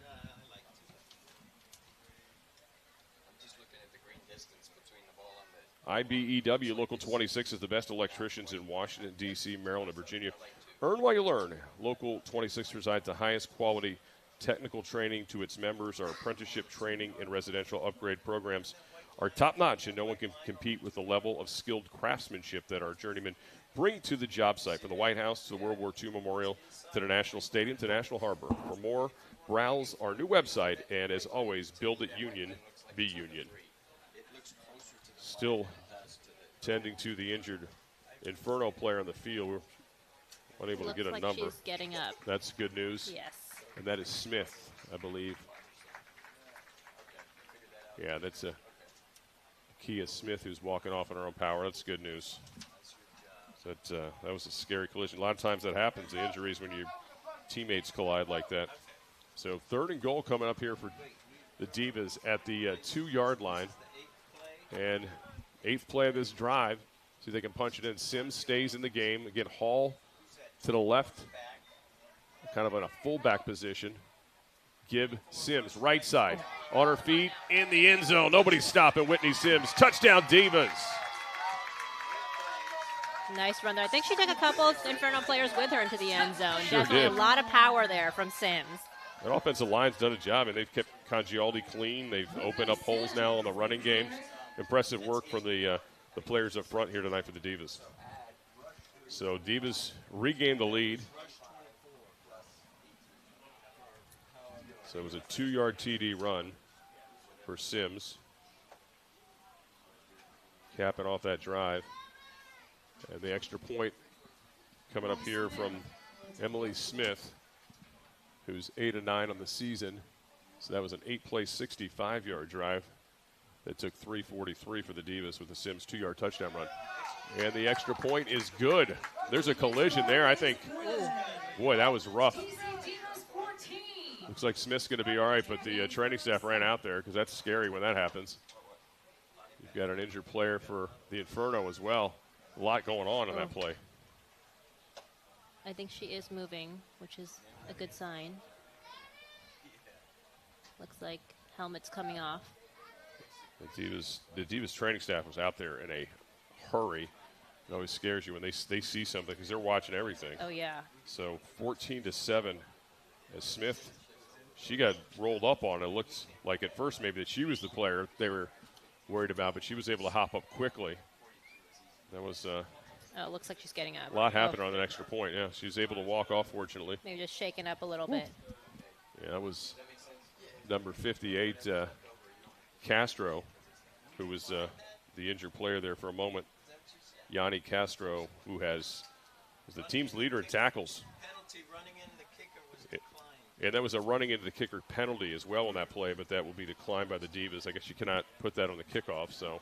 [SPEAKER 3] I like it. I'm just looking at the green distance between the ball and the.
[SPEAKER 1] IBEW Local 26 is the best electricians in Washington, D.C., Maryland, and Virginia. Earn while you learn. Local 26 provides the highest quality technical training to its members. Our apprenticeship training and residential upgrade programs are top-notch, and no one can compete with the level of skilled craftsmanship that our journeymen bring to the job site, from the White House to the World War II Memorial to the National Stadium to National Harbor. For more, browse our new website, and as always, build it union, be union. Still tending to the injured Inferno player on the field. We're unable to get a number.
[SPEAKER 2] She's getting up.
[SPEAKER 1] That's good news.
[SPEAKER 2] Yes.
[SPEAKER 1] And that is Smith, I believe. Yeah, that's a Kia Smith who's walking off on her own power. That's good news. That was a scary collision. A lot of times that happens, the injuries, when your teammates collide like that. So third and goal coming up here for the Divas at the 2-yard line. And 8th play of this drive. See if they can punch it in. Sims stays in the game. Again, Hall to the left, kind of in a fullback position. Give Sims right side on her feet in the end zone. Nobody's stopping Whitney Sims. Touchdown, Divas.
[SPEAKER 2] Nice run there. I think she took a couple of Inferno players with her into the end zone.
[SPEAKER 1] Sure
[SPEAKER 2] Definitely
[SPEAKER 1] did.
[SPEAKER 2] a lot of power there from Sims.
[SPEAKER 1] That offensive line's done a job, and they've kept Congialdi clean. They've opened up holes now in the running game. Impressive work from the players up front here tonight for the Divas. So Divas regained the lead. So it was a 2-yard TD run for Sims, capping off that drive. And the extra point coming up here from Emily Smith, who's 8-9 on the season. So that was an 8-play, 65-yard drive that took 3:43 for the Divas with a Sims 2-yard touchdown run. And the extra point is good. There's a collision there, I think. Boy, that was rough. Looks like Smith's going to be all right, but the training staff ran out there because that's scary when that happens. You've got an injured player for the Inferno as well. A lot going on in that play.
[SPEAKER 2] I think she is moving, which is a good sign. Looks like helmet's coming off.
[SPEAKER 1] The Divas training staff was out there in a hurry. It always scares you when they see something because they're watching everything.
[SPEAKER 2] Oh, yeah.
[SPEAKER 1] So 14-7 as Smith, she got rolled up on. It looked like at first maybe that she was the player they were worried about, but she was able to hop up quickly. That was
[SPEAKER 2] it looks like she's getting up.
[SPEAKER 1] a lot happened on an extra point. Yeah, she was able to walk off, fortunately.
[SPEAKER 2] Maybe just shaking up a little bit.
[SPEAKER 1] Yeah, that was number 58, Castro, who was the injured player there for a moment. Yanni Castro, who is the team's leader in tackles.
[SPEAKER 3] Penalty running in the kicker was declined.
[SPEAKER 1] And that was a running into the kicker penalty as well on that play, but that will be declined by the Divas. I guess you cannot put that on the kickoff, so.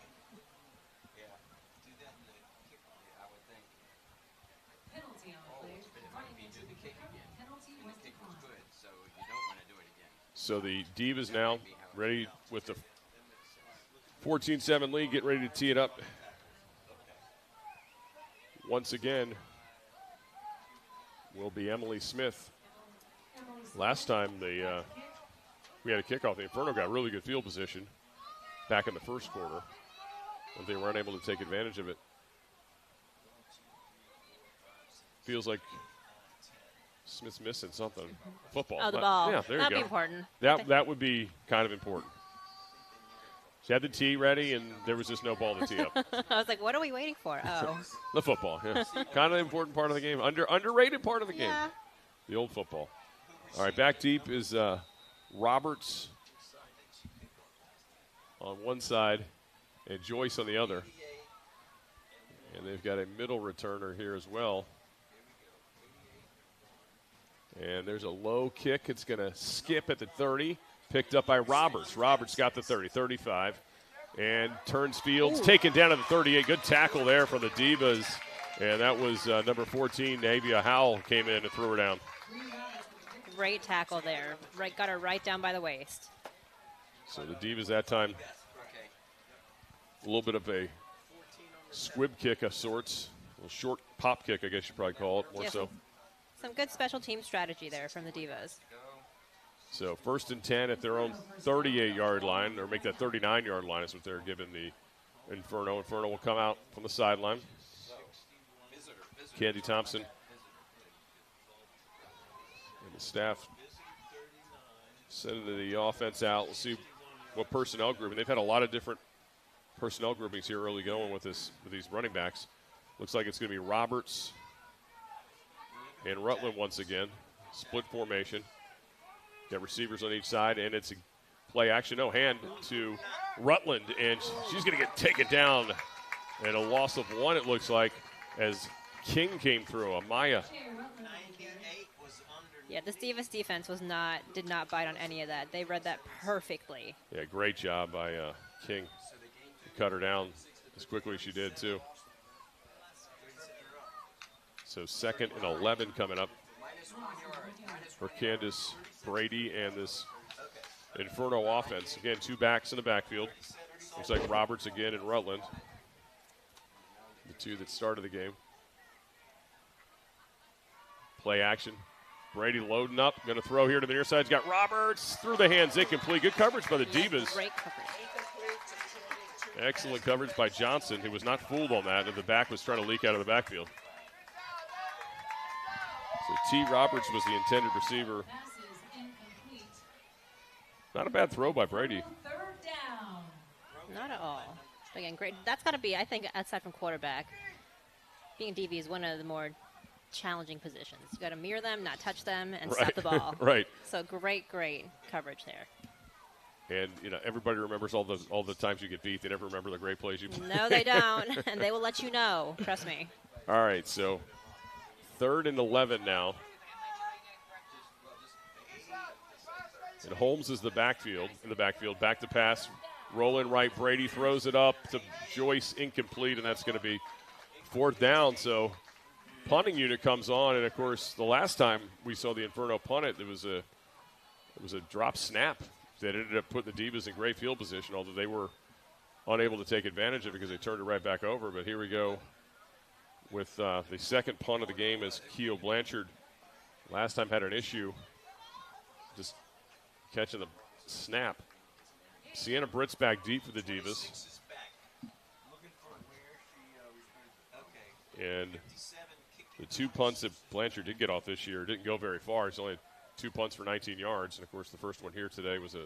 [SPEAKER 1] So the Divas now ready with the 14-7 lead, getting ready to tee it up. Once again, will be Emily Smith. Last time we had a kickoff, the Inferno got really good field position back in the first quarter, but they were unable to take advantage of it. Feels like Smith's missing something. Football.
[SPEAKER 2] Oh, the ball.
[SPEAKER 1] Yeah, there you go.
[SPEAKER 2] That'd be important.
[SPEAKER 1] That would be kind of important. She had the tee ready, and there was just no ball to tee up.
[SPEAKER 2] I was like, what are we waiting for? Oh.
[SPEAKER 1] The football, yeah. Kind of an important part of the game. Underrated part of the game.
[SPEAKER 2] Yeah.
[SPEAKER 1] The old football. All right, back deep is Roberts on one side and Joyce on the other. And they've got a middle returner here as well. And there's a low kick. It's going to skip at the 30. Picked up by Roberts. Roberts got the 30, 35. And turns fields, taken down to the 38. Good tackle there from the Divas. And that was number 14, Navia Howell, came in and threw her down.
[SPEAKER 2] Great tackle there. Got her right down by the waist.
[SPEAKER 1] So the Divas that time, a little bit of a squib kick of sorts. A little short pop kick, I guess you'd probably call it, more so.
[SPEAKER 2] Some good special team strategy there from the Divas.
[SPEAKER 1] So 1st and 10 at their own 38-yard line, or make that 39-yard line is what they're giving the Inferno. Inferno will come out from the sideline. Candy Thompson and the staff sending the offense out. We'll see what personnel grouping. They've had a lot of different personnel groupings here early going with these running backs. Looks like it's going to be Roberts and Rutland once again. Split formation. Got receivers on each side, and it's a play action. No hand to Rutland, and she's going to get taken down. And a loss of one, it looks like, as King came through. Amaya.
[SPEAKER 2] Yeah, this Divas defense did not bite on any of that. They read that perfectly.
[SPEAKER 1] Yeah, great job by King. Cut her down as quickly as she did, too. So 2nd and 11 coming up for Candace Brady and this Inferno offense. Again, 2 backs in the backfield. Looks like Roberts again and Rutland, the 2 that started the game. Play action. Brady loading up. Going to throw here to the near side. He's got Roberts through the hands, incomplete. Good coverage by the Divas.
[SPEAKER 2] Great coverage.
[SPEAKER 1] Excellent coverage by Johnson, who was not fooled on that, and the back was trying to leak out of the backfield. So T. Roberts was the intended receiver. Not a bad throw by Brady.
[SPEAKER 2] Not at all. Again, great. That's got to be, I think, aside from quarterback, being DB is one of the more challenging positions. You got to mirror them, not touch them, and stop the ball.
[SPEAKER 1] Right.
[SPEAKER 2] So great coverage there.
[SPEAKER 1] And everybody remembers all the times you get beat. They never remember the great plays you play.
[SPEAKER 2] No, they don't, and they will let you know. Trust me.
[SPEAKER 1] All right, so 3rd and 11 now. And Holmes is in the backfield. Back to pass. Rolling right. Brady throws it up to Joyce, incomplete, and that's going to be 4th down. So punting unit comes on, and of course, the last time we saw the Inferno punt it was a drop snap that ended up putting the Divas in great field position, although they were unable to take advantage of it because they turned it right back over. But here we go with the second punt of the game as Keo Blanchard last time had an issue just catching the snap. Sienna Britt's back deep for the Divas. And the 2 punts that Blanchard did get off this year didn't go very far. He's only had 2 punts for 19 yards. And, of course, the first one here today was they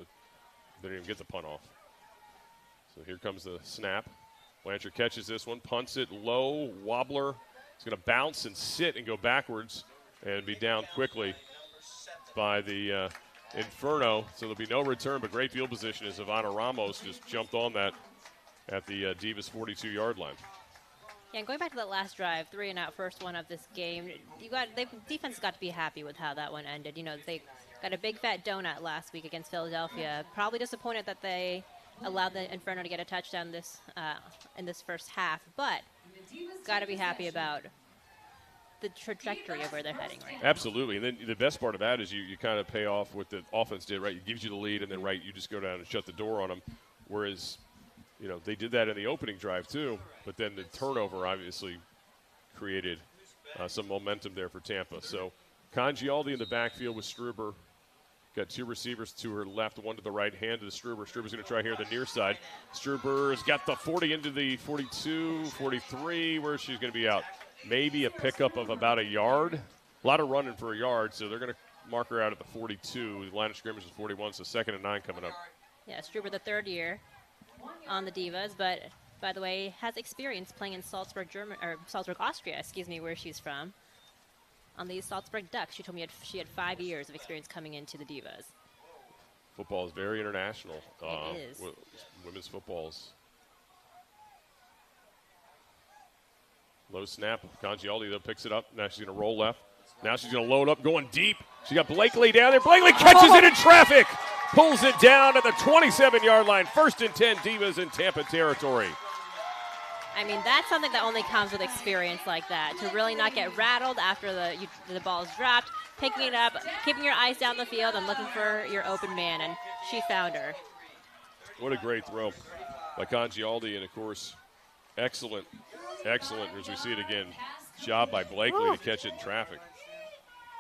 [SPEAKER 1] didn't even get the punt off. So here comes the snap. Blanchard catches this one, punts it low, wobbler. It's going to bounce and sit and go backwards and be down quickly by the Inferno. So there'll be no return, but great field position as Ivana Ramos just jumped on that at the Divas 42-yard line.
[SPEAKER 2] Yeah, and going back to that last drive, 3 and out, first one of this game, defense got to be happy with how that one ended. They got a big fat donut last week against Philadelphia. Probably disappointed that they allowed the Inferno to get a touchdown in this first half, but got to be happy about the trajectory of where they're heading right now.
[SPEAKER 1] Absolutely. And then the best part of that is you kind of pay off what the offense did, right? It gives you the lead, and then, right, you just go down and shut the door on them. Whereas, they did that in the opening drive too, but then the turnover obviously created some momentum there for Tampa. So Congialdi in the backfield with Struber. Got two receivers to her left, one to the right hand to the Struber. Struber's going to try here the near side. Struber's got the 40 into the 42, 43. Where she's going to be out? Maybe a pickup of about a yard. A lot of running for a yard, so they're going to mark her out at the 42. The line of scrimmage is 41, so 2nd and 9 coming up.
[SPEAKER 2] Yeah, Struber, the third year on the Divas, but by the way, has experience playing in Salzburg, Austria, where she's from. On the Salzburg Ducks, she told me she had 5 years of experience coming into the Divas.
[SPEAKER 1] Football is very international.
[SPEAKER 2] It is.
[SPEAKER 1] Women's footballs. Low snap. Congialdi, though, picks it up. Now she's going to roll left. Now she's going to load up, going deep. She got Blakely down there. Blakely catches it in traffic. Pulls it down at the 27-yard line. 1st and 10, Divas in Tampa territory.
[SPEAKER 2] I mean, that's something that only comes with experience like that, to really not get rattled after the ball is dropped, picking it up, keeping your eyes down the field, and looking for your open man, and she found her.
[SPEAKER 1] What a great throw by Congialdi, and, of course, excellent, as we see it again, job by Blakely to catch it in traffic.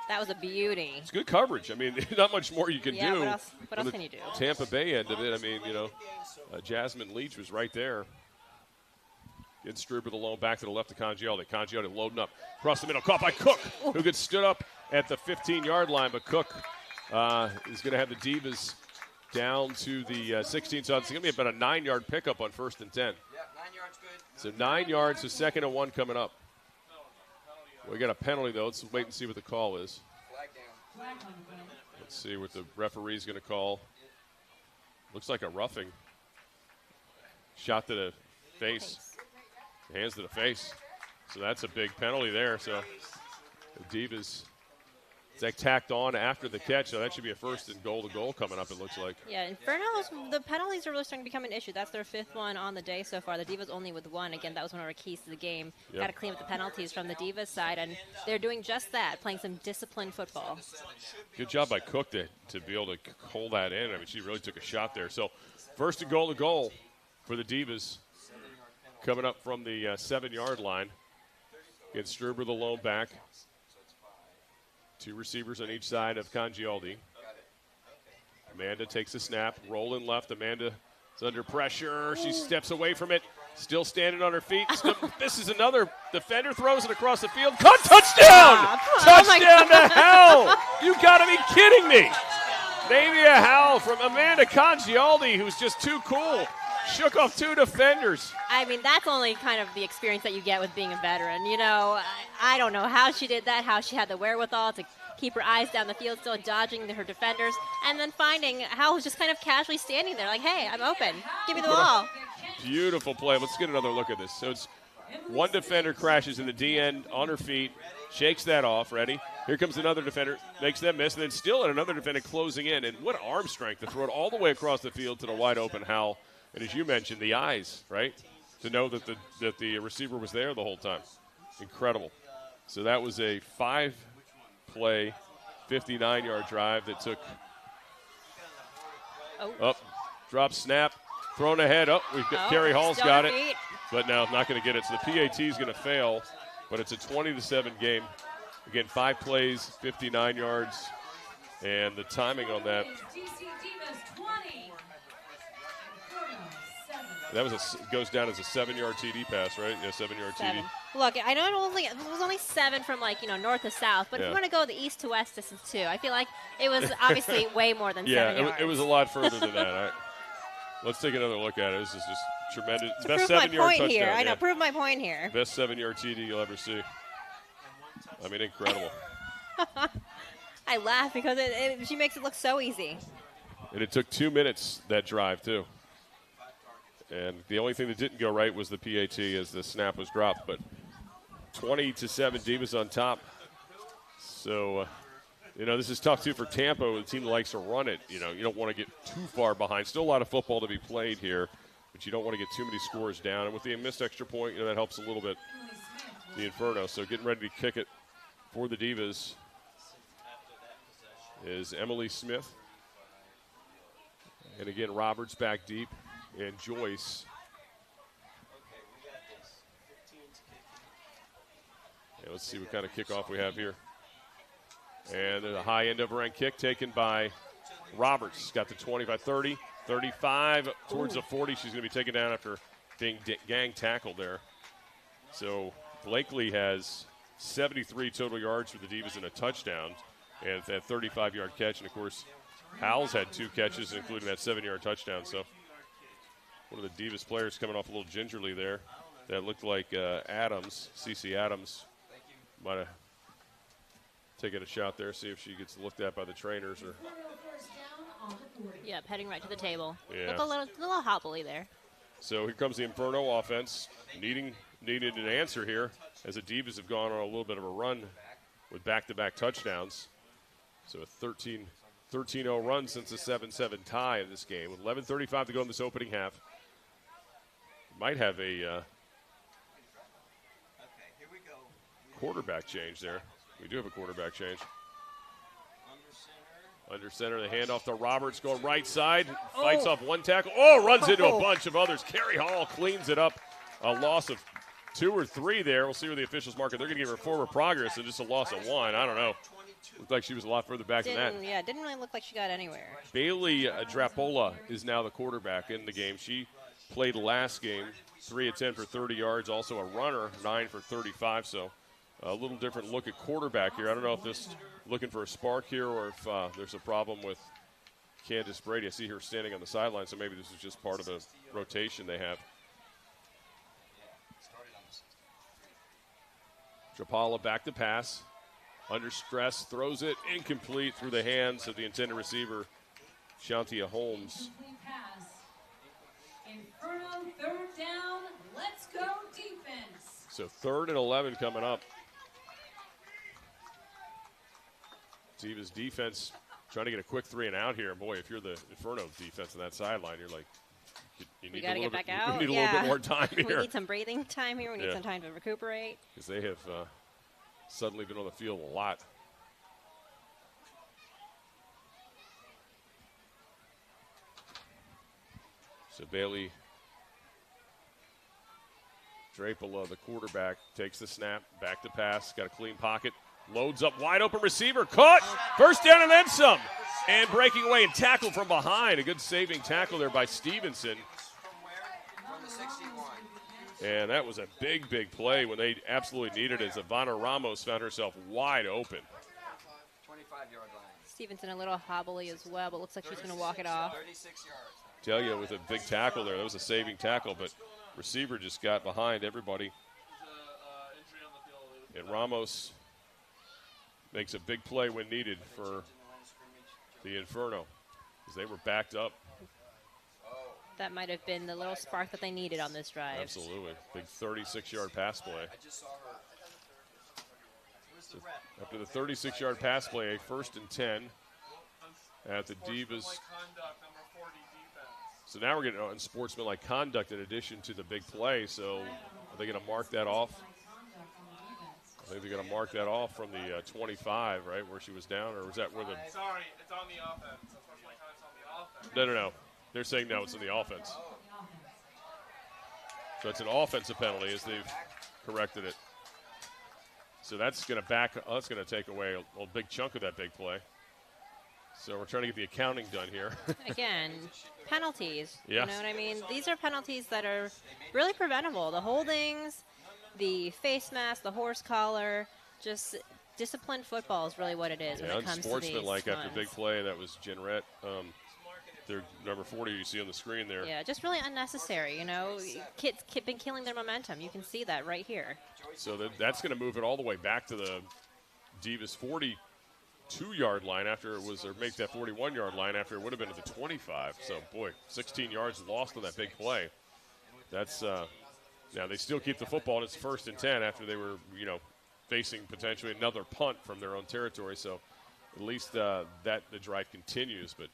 [SPEAKER 2] That was a beauty.
[SPEAKER 1] It's good coverage. I mean, not much more you can do.
[SPEAKER 2] What else can you do?
[SPEAKER 1] Tampa Bay end of it, I mean, Jasmine Leach was right there. Getting Struber the lone back to the left of Congialdi. Congialdi loading up. Across the middle, caught by Cook, who gets stood up at the 15-yard line. But Cook is going to have the Divas down to the 16. So it's going to be about a 9-yard pickup on 1st and 10.
[SPEAKER 3] Yeah, 9 yards good.
[SPEAKER 1] So 9 yards to 2nd and 1 coming up. We got a penalty, though. Let's wait and see what the call is.
[SPEAKER 3] Flag down.
[SPEAKER 1] Let's see what the referee's going to call. Looks like a roughing. Shot to the face. Hands to the face. So that's a big penalty there. So the Divas, it's like tacked on after the catch. So that should be a 1st and goal to goal coming up, it looks like.
[SPEAKER 2] Yeah, Inferno's, the penalties are really starting to become an issue. That's their 5th one on the day so far. The Divas only with 1. Again, that was one of our keys to the game.
[SPEAKER 1] Yep.
[SPEAKER 2] Got to clean up the penalties from the Divas side, and they're doing just that, playing some disciplined football.
[SPEAKER 1] Good job by Cook to be able to hold that in. I mean, she really took a shot there. So 1st and goal to goal for the Divas. Coming up from the 7-yard line. Against Struber, the lone back. 2 receivers on each side of Congialdi. Amanda takes a snap. Rolling left. Amanda is under pressure. She steps away from it. Still standing on her feet. Misses another defender. Throws it across the field. Caught. Touchdown! Touchdown to Howell! You got to be kidding me. Navia Howell from Amanda Congialdi, who's just too cool. Shook off 2 defenders.
[SPEAKER 2] I mean, that's only kind of the experience that you get with being a veteran. I don't know how she did that, how she had the wherewithal to keep her eyes down the field, still dodging her defenders, and then finding Hal was just kind of casually standing there like, hey, I'm open. Give me the ball.
[SPEAKER 1] Beautiful play. Let's get another look at this. So it's one defender crashes in the D end on her feet, shakes that off. Ready? Here comes another defender, makes that miss, and then still another defender closing in. And what arm strength to throw it all the way across the field to the wide open Hal. And as you mentioned, the eyes, right, to know that the receiver was there the whole time. Incredible. So that was a 5-play, 59-yard drive that took up, drop, snap, thrown ahead. We've got Carrie Hall's got it, but no, not going to get it. So the PAT is going to fail, but it's a 20-7 game. Again, 5 plays, 59 yards, and the timing on that. That goes down as a 7-yard TD pass, right? Yeah, 7-yard TD.
[SPEAKER 2] Look, I know it was only 7 from north to south, but if you want to go the east to west distance too, I feel like it was obviously way more than 7 yards.
[SPEAKER 1] Yeah, it was a lot further than that. Let's take another look at it. This is just tremendous. Best 7-yard touchdown.
[SPEAKER 2] Here. I know, prove my point here.
[SPEAKER 1] Best 7-yard TD you'll ever see. I mean, incredible.
[SPEAKER 2] I laugh because she makes it look so easy.
[SPEAKER 1] And it took 2 minutes, that drive, too. And the only thing that didn't go right was the PAT as the snap was dropped. But 20-7, Divas on top. So, this is tough, too, for Tampa. The team that likes to run it. You don't want to get too far behind. Still a lot of football to be played here, but you don't want to get too many scores down. And with the missed extra point, that helps a little bit, the Inferno. So getting ready to kick it for the Divas is Emily Smith. And again, Roberts back deep, and Joyce. Yeah, let's see what kind of kickoff we have here. And a high end overhand kick taken by Roberts. Got the 25-30, 35 towards the 40. She's going to be taken down after being gang tackled there. So Blakely has 73 total yards for the Divas and a touchdown, and that 35-yard catch. And, of course, Howells had 2 catches, including that 7-yard touchdown. So one of the Divas players coming off a little gingerly there. That looked like Adams, CeCe Adams, might have taken a shot there, see if she gets looked at by the trainers. Or
[SPEAKER 2] Yep, heading right to the table.
[SPEAKER 1] Yeah.
[SPEAKER 2] Look a little hobbly there.
[SPEAKER 1] So here comes the Inferno offense, needed an answer here, as the Divas have gone on a little bit of a run with back-to-back touchdowns. So a 13-0 run since a 7-7 tie in this game. With 11:35 to go in this opening half. Might have a quarterback change there. We do have a quarterback change. Under center, the handoff to Roberts, going right side, fights off one tackle. Runs into a bunch of others. Carrie Hall cleans it up. A loss of 2 or 3 there. We'll see where the officials mark it. They're going to give her forward progress and just a loss of 1. I don't know. Looked like she was a lot further back than that.
[SPEAKER 2] Yeah, didn't really look like she got anywhere.
[SPEAKER 1] Bailey Drapola is now the quarterback in the game. She played last game, 3 of 10 for 30 yards, also a runner, 9 for 35. So a little different look at quarterback here. I don't know if this looking for a spark here or if there's a problem with Candace Brady. I see her standing on the sideline, so maybe this is just part of a rotation they have. Drapola back to pass. Under stress, throws it incomplete through the hands of the intended receiver, Shantia Holmes.
[SPEAKER 9] Inferno, 3rd down. Let's go defense.
[SPEAKER 1] So 3rd and 11 coming up. Divas defense trying to get a quick 3 and out here. Boy, if you're the Inferno defense on that sideline, you're like, you need,
[SPEAKER 2] gotta get back out.
[SPEAKER 1] We need a little bit more time here.
[SPEAKER 2] We need some breathing time here. We need some time to recuperate.
[SPEAKER 1] Because they have suddenly been on the field a lot. So Bailey Drapola, the quarterback, takes the snap, back to pass, got a clean pocket, loads up, wide open receiver, caught, first down and then some. And breaking away and tackle from behind. A good saving tackle there by Stevenson. And that was a big, big play when they absolutely needed it, as Ivana Ramos found herself wide open.
[SPEAKER 3] 25-yard line.
[SPEAKER 2] Stevenson a little hobbly as well, but looks like she's going to walk it off.
[SPEAKER 3] 36 yards.
[SPEAKER 1] Tell you, with a big tackle there, that was a saving tackle, but receiver just got behind everybody. And Ramos makes a big play when needed for the Inferno, as they were backed up.
[SPEAKER 2] That might have been the little spark that they needed on this drive.
[SPEAKER 1] Absolutely. Big 36-yard pass play. So after the 36-yard pass play, a 1st and 10 at the Divas. So now we're getting unsportsmanlike conduct in addition to the big play. So are they going to mark that off? I think they're going to mark that off from the 25, right, where she was down, or was that where the?
[SPEAKER 4] Sorry, it's on the offense. Unfortunately, it's on the offense.
[SPEAKER 1] No. They're saying no, it's in the offense. So it's an offensive penalty as they've corrected it. So that's going to take away a big chunk of that big play. So we're trying to get the accounting done here.
[SPEAKER 2] Again, penalties.
[SPEAKER 1] Yeah.
[SPEAKER 2] You know what I mean? These are penalties that are really preventable. The holdings, the face mask, the horse collar, just disciplined football is really what it is when it comes to these
[SPEAKER 1] unsportsmanlike after
[SPEAKER 2] ones.
[SPEAKER 1] big play. That was Jenrette. Their number 40 you see on the screen there.
[SPEAKER 2] Yeah, just really unnecessary, you know. Kids been killing their momentum. You can see that right here.
[SPEAKER 1] So that's going to move it all the way back to the Divas 42-yard line after it was, or make that 41-yard line after it would have been at the 25. So, boy, 16 yards lost on that big play. That's now they still keep the football, and it's 1st and 10 after they were, facing potentially another punt from their own territory. So at least the drive continues, but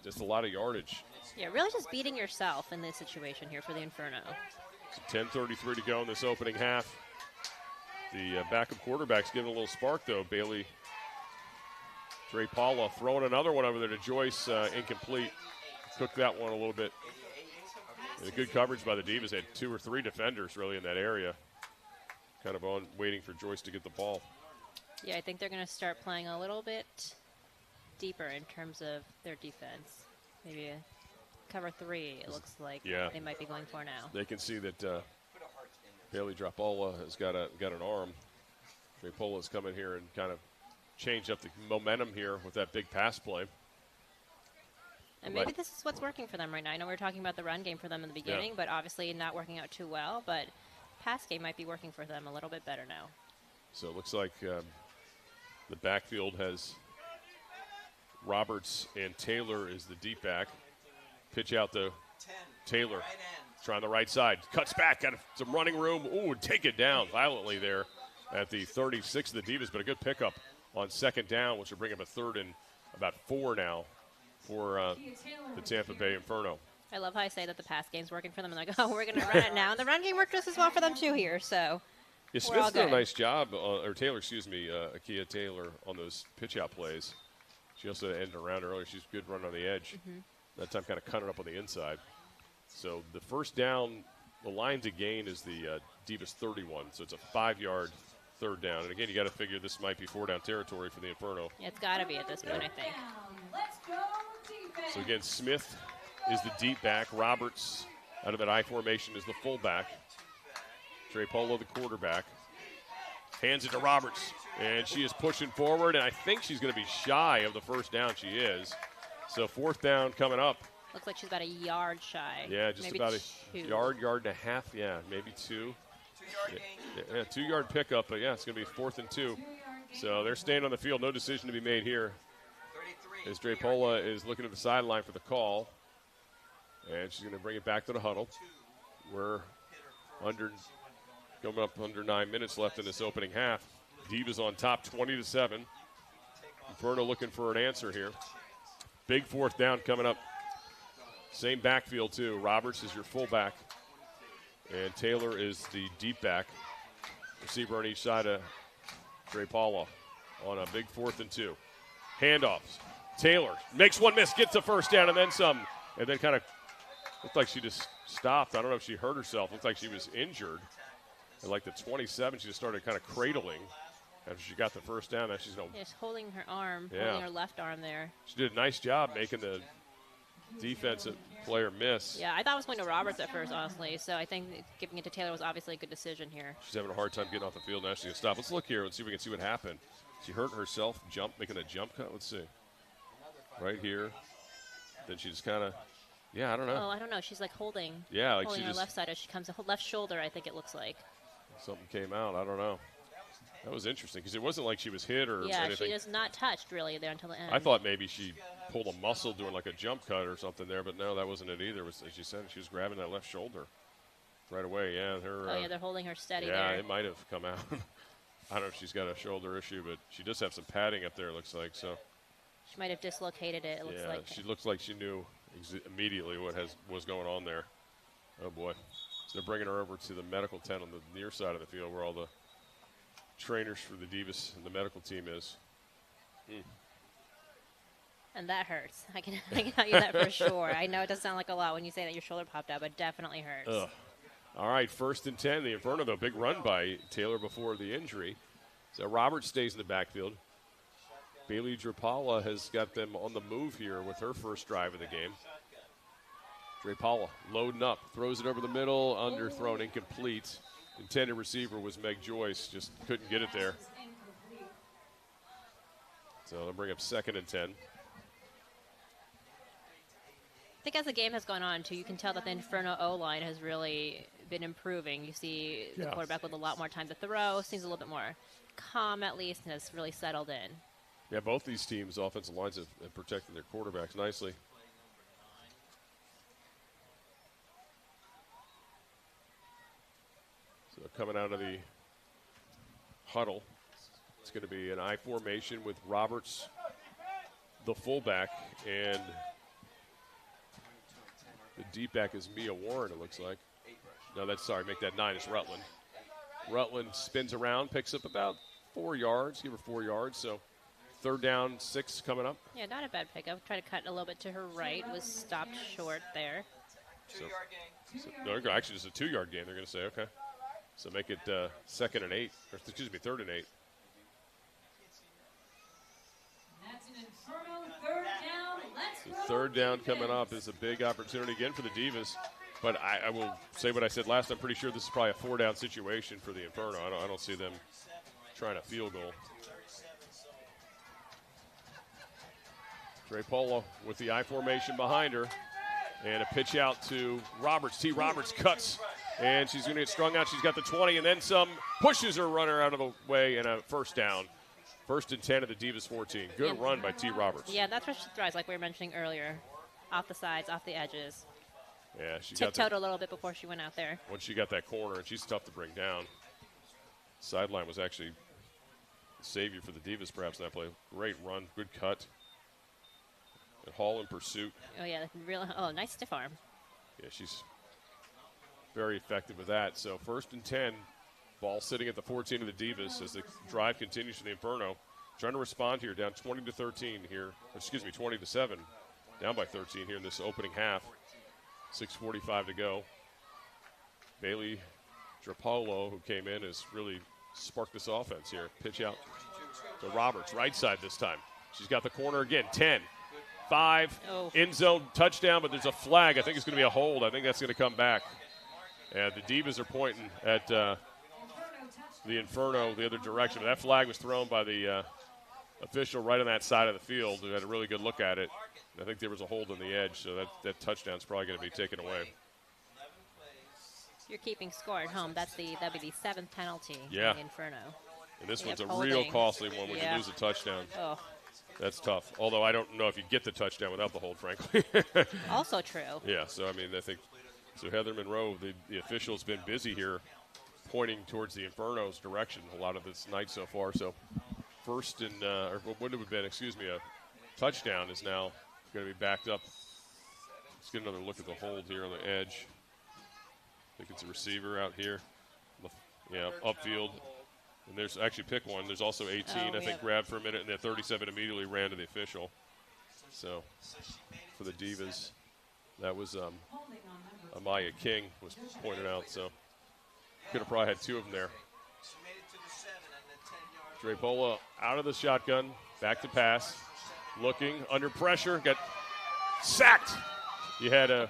[SPEAKER 1] just a lot of yardage.
[SPEAKER 2] Yeah, really just beating yourself in this situation here for the Inferno.
[SPEAKER 1] So 10:33 to go in this opening half. The backup quarterback's giving a little spark, though. Bailey Dre Paula throwing another one over there to Joyce, incomplete. Cooked that one a little bit. And a good coverage by the Divas. They had 2 or 3 defenders really in that area. Kind of on waiting for Joyce to get the ball.
[SPEAKER 2] Yeah, I think they're going to start playing a little bit deeper in terms of their defense. Maybe a cover 3, it looks like they might be going for now.
[SPEAKER 1] They can see that Bailey Drapola has got an arm. Drapola's come in here and kind of changed up the momentum here with that big pass play.
[SPEAKER 2] And maybe this is what's working for them right now. I know we were talking about the run game for them in the beginning, but obviously not working out too well. But pass game might be working for them a little bit better now.
[SPEAKER 1] So it looks like the backfield has Roberts and Taylor is the deep back. Pitch out to Taylor. Trying the right side. Cuts back. Got some running room. Ooh, take it down violently there at the 36 of the Divas. But a good pickup on second down, which will bring up a 3rd and about 4 now for the Tampa Bay Inferno.
[SPEAKER 2] I love how I say that the pass game's working for them. And they're like, oh, we're going to run it now. And the run game worked just as well for them, too, here. So
[SPEAKER 1] yeah, Smith's done a nice job, or Taylor, Akia Taylor, on those pitch-out plays. She also ended around earlier. She's good running on the edge. That time kind of cut it up on the inside. So the first down, the line to gain is the Divas 31. So it's a 5-yard 3rd down. And again, you got to figure this might be 4-down territory for the Inferno.
[SPEAKER 2] Yeah, it's got to be at this point, I think.
[SPEAKER 9] Let's go defense.
[SPEAKER 1] So again, Smith is the deep back. Roberts out of that I formation is the fullback. Trey Polo, the quarterback. Hands it to Roberts. And she is pushing forward. And I think she's going to be shy of the first down. She is. So 4th down coming up.
[SPEAKER 2] Looks like she's about a yard shy.
[SPEAKER 1] Yeah, just
[SPEAKER 2] maybe
[SPEAKER 1] about a
[SPEAKER 2] 2.
[SPEAKER 1] yard and a half. Yeah, maybe 2.
[SPEAKER 3] 2-yard gain.
[SPEAKER 1] Yeah, 2-yard pickup, but yeah, it's going to be 4th and 2. So they're staying on the field. No decision to be made here.
[SPEAKER 3] 33.
[SPEAKER 1] As Drapola is looking at the sideline for the call. And she's going to bring it back to the huddle. We're coming up under 9 minutes left in this opening half. Divas on top 20-7. Inferno looking for an answer here. Big 4th down coming up. Same backfield, too. Roberts is your fullback. And Taylor is the deep back. Receiver on each side of Dre Paula on a big 4th and 2. Handoffs. Taylor makes one miss, gets the first down, and then some. And then kind of looked like she just stopped. I don't know if she hurt herself. Looked like she was injured. At like the 27, she just started kind of cradling. After she got the first down, now she's going to.
[SPEAKER 2] Just holding her arm, holding her left arm there.
[SPEAKER 1] She did a nice job making the defensive player miss.
[SPEAKER 2] Yeah, I thought it was going to Roberts at first, honestly. So I think giving it to Taylor was obviously a good decision here.
[SPEAKER 1] She's having a hard time getting off the field. Now she's going to stop. Let's look here and see if we can see what happened. She hurt herself, making a jump cut. Let's see. Right here. Then she just kind of, I don't know.
[SPEAKER 2] Oh, I don't know. She's like holding.
[SPEAKER 1] Yeah, like
[SPEAKER 2] holding
[SPEAKER 1] she
[SPEAKER 2] her
[SPEAKER 1] just,
[SPEAKER 2] left side as she comes, left shoulder, I think it looks like.
[SPEAKER 1] Something came out. I don't know. That was interesting because it wasn't like she was hit or anything.
[SPEAKER 2] Yeah, she was not touched really there until the end.
[SPEAKER 1] I thought maybe she pulled a muscle doing like a jump cut or something there, but no, that wasn't it either. As she said, she was grabbing that left shoulder right away. Yeah,
[SPEAKER 2] they're holding her steady there.
[SPEAKER 1] Yeah, it might have come out. I don't know if she's got a shoulder issue, but she does have some padding up there, it looks like. So
[SPEAKER 2] she might have dislocated it, looks like.
[SPEAKER 1] She looks like she knew immediately what was going on there. Oh, boy. So they're bringing her over to the medical tent on the near side of the field where all the trainers for the Divas and the medical team is.
[SPEAKER 2] And that hurts. I can tell you that for sure. I know it doesn't sound like a lot when you say that your shoulder popped out, but it definitely hurts.
[SPEAKER 1] Ugh. All right, 1st and 10. The Inferno, though, big run by Taylor before the injury. So Roberts stays in the backfield. Bailey Drapala has got them on the move here with her first drive of the game. Drapala loading up, throws it over the middle, underthrown, incomplete. Intended receiver was Meg Joyce, just couldn't get it there. So they'll bring up 2nd and 10.
[SPEAKER 2] I think as the game has gone on, too, you can tell that the Inferno O-line has really been improving. You see the quarterback with a lot more time to throw, seems a little bit more calm at least, and has really settled in.
[SPEAKER 1] Yeah, both these teams' offensive lines have protected their quarterbacks nicely. So coming out of the huddle, it's going to be an I formation with Roberts, the fullback, and the deep back is Mia Warren, it looks like. No, make that 9 is Rutland. Rutland spins around, picks up about 4 yards, give her 4 yards. So 3rd down, 6 coming up.
[SPEAKER 2] Yeah, not a bad pickup. Tried to cut a little bit to her right. Was stopped short there.
[SPEAKER 1] No, actually, just a 2-yard gain. They're going to say, okay. So make it 2nd and 8, or excuse me, 3rd and 8.
[SPEAKER 9] That's an Inferno 3rd down. Let's
[SPEAKER 1] So 3rd down coming up is a big opportunity again for the Divas. But I will say what I said last. I'm pretty sure this is probably a 4-down situation for the Inferno. I don't see them trying a field goal. Trey Polo with the I formation behind her. And a pitch out to Roberts. T. Roberts cuts. And she's going to get strung out. She's got the 20 and then some. Pushes her runner out of the way and a 1st down. 1st and 10 of the Divas 14. Good run by T. Roberts.
[SPEAKER 2] Yeah, that's where she thrives, like we were mentioning earlier. Off the sides, off the edges.
[SPEAKER 1] Yeah, she got
[SPEAKER 2] tiptoed a little bit before she went out there.
[SPEAKER 1] Once she got that corner, and she's tough to bring down. Sideline was actually the savior for the Divas, perhaps, in that play. Great run, good cut. And Hall in pursuit.
[SPEAKER 2] Oh, yeah, nice stiff arm.
[SPEAKER 1] Yeah, she's very effective with that. So 1st and 10, ball sitting at the 14 of the Divas as the drive continues for the Inferno. Trying to respond here, down 20-13 here. Excuse me, 20-7. Down by 13 here in this opening half. 6:45 to go. Bailey Drapolo, who came in, has really sparked this offense here. Pitch out to Roberts, right side this time. She's got the corner again. 10, 5, end zone touchdown, but there's a flag. I think it's going to be a hold. I think that's going to come back. And the Divas are pointing at the Inferno the other direction. But that flag was thrown by the official right on that side of the field who had a really good look at it. I think there was a hold on the edge, so that touchdown's probably going to be taken away.
[SPEAKER 2] You're keeping score at home. That'd be the 7th penalty for the Inferno.
[SPEAKER 1] And this one's a real costly one when you lose a touchdown.
[SPEAKER 2] Oh.
[SPEAKER 1] That's tough. Although I don't know if you get the touchdown without the hold, frankly.
[SPEAKER 2] Also true.
[SPEAKER 1] Yeah, so I mean, I think so. Heather Monroe, the official's been busy here, pointing towards the Inferno's direction a lot of this night so far. So 1st and or what would have been, excuse me, a touchdown is now going to be backed up. Let's get another look at the hold here on the edge. I think it's a receiver out here. Yeah, upfield. And there's actually pick one. There's also 18, I think, grabbed for a minute, and then 37 immediately ran to the official. So for the Divas, that was Amaya King was pointed out. So could have probably had 2 of them there. Drapola out of the shotgun, back to pass. Looking, under pressure, got sacked. You had a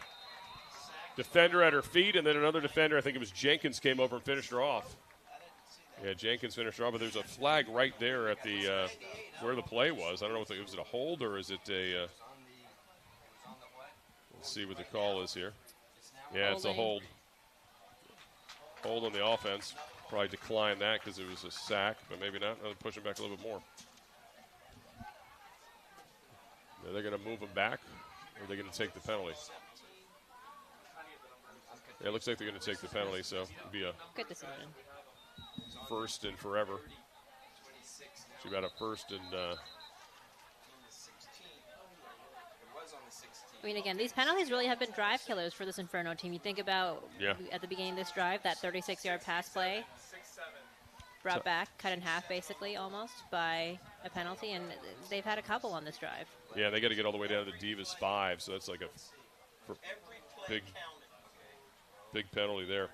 [SPEAKER 1] defender at her feet, and then another defender, I think it was Jenkins, came over and finished her off. Yeah, Jenkins finished her off, but there's a flag right there at the where the play was. I don't know if it was a hold or is it a let's see what the call is here. Yeah, it's a hold. Hold on the offense. Probably decline that because it was a sack, but maybe not. I'll push them back a little bit more. Are they going to move them back, or are they going to take the penalty? Yeah, it looks like they're going to take the penalty, so it'll be a
[SPEAKER 2] good decision.
[SPEAKER 1] 1st and forever. She got a 1st and.
[SPEAKER 2] I mean, again, these penalties really have been drive killers for this Inferno team. You think about at the beginning of this drive, that 36-yard pass play brought back, cut in half basically almost by a penalty, and they've had a couple on this drive.
[SPEAKER 1] Yeah, they got to get all the way down to the Divas 5, so that's like a big penalty there.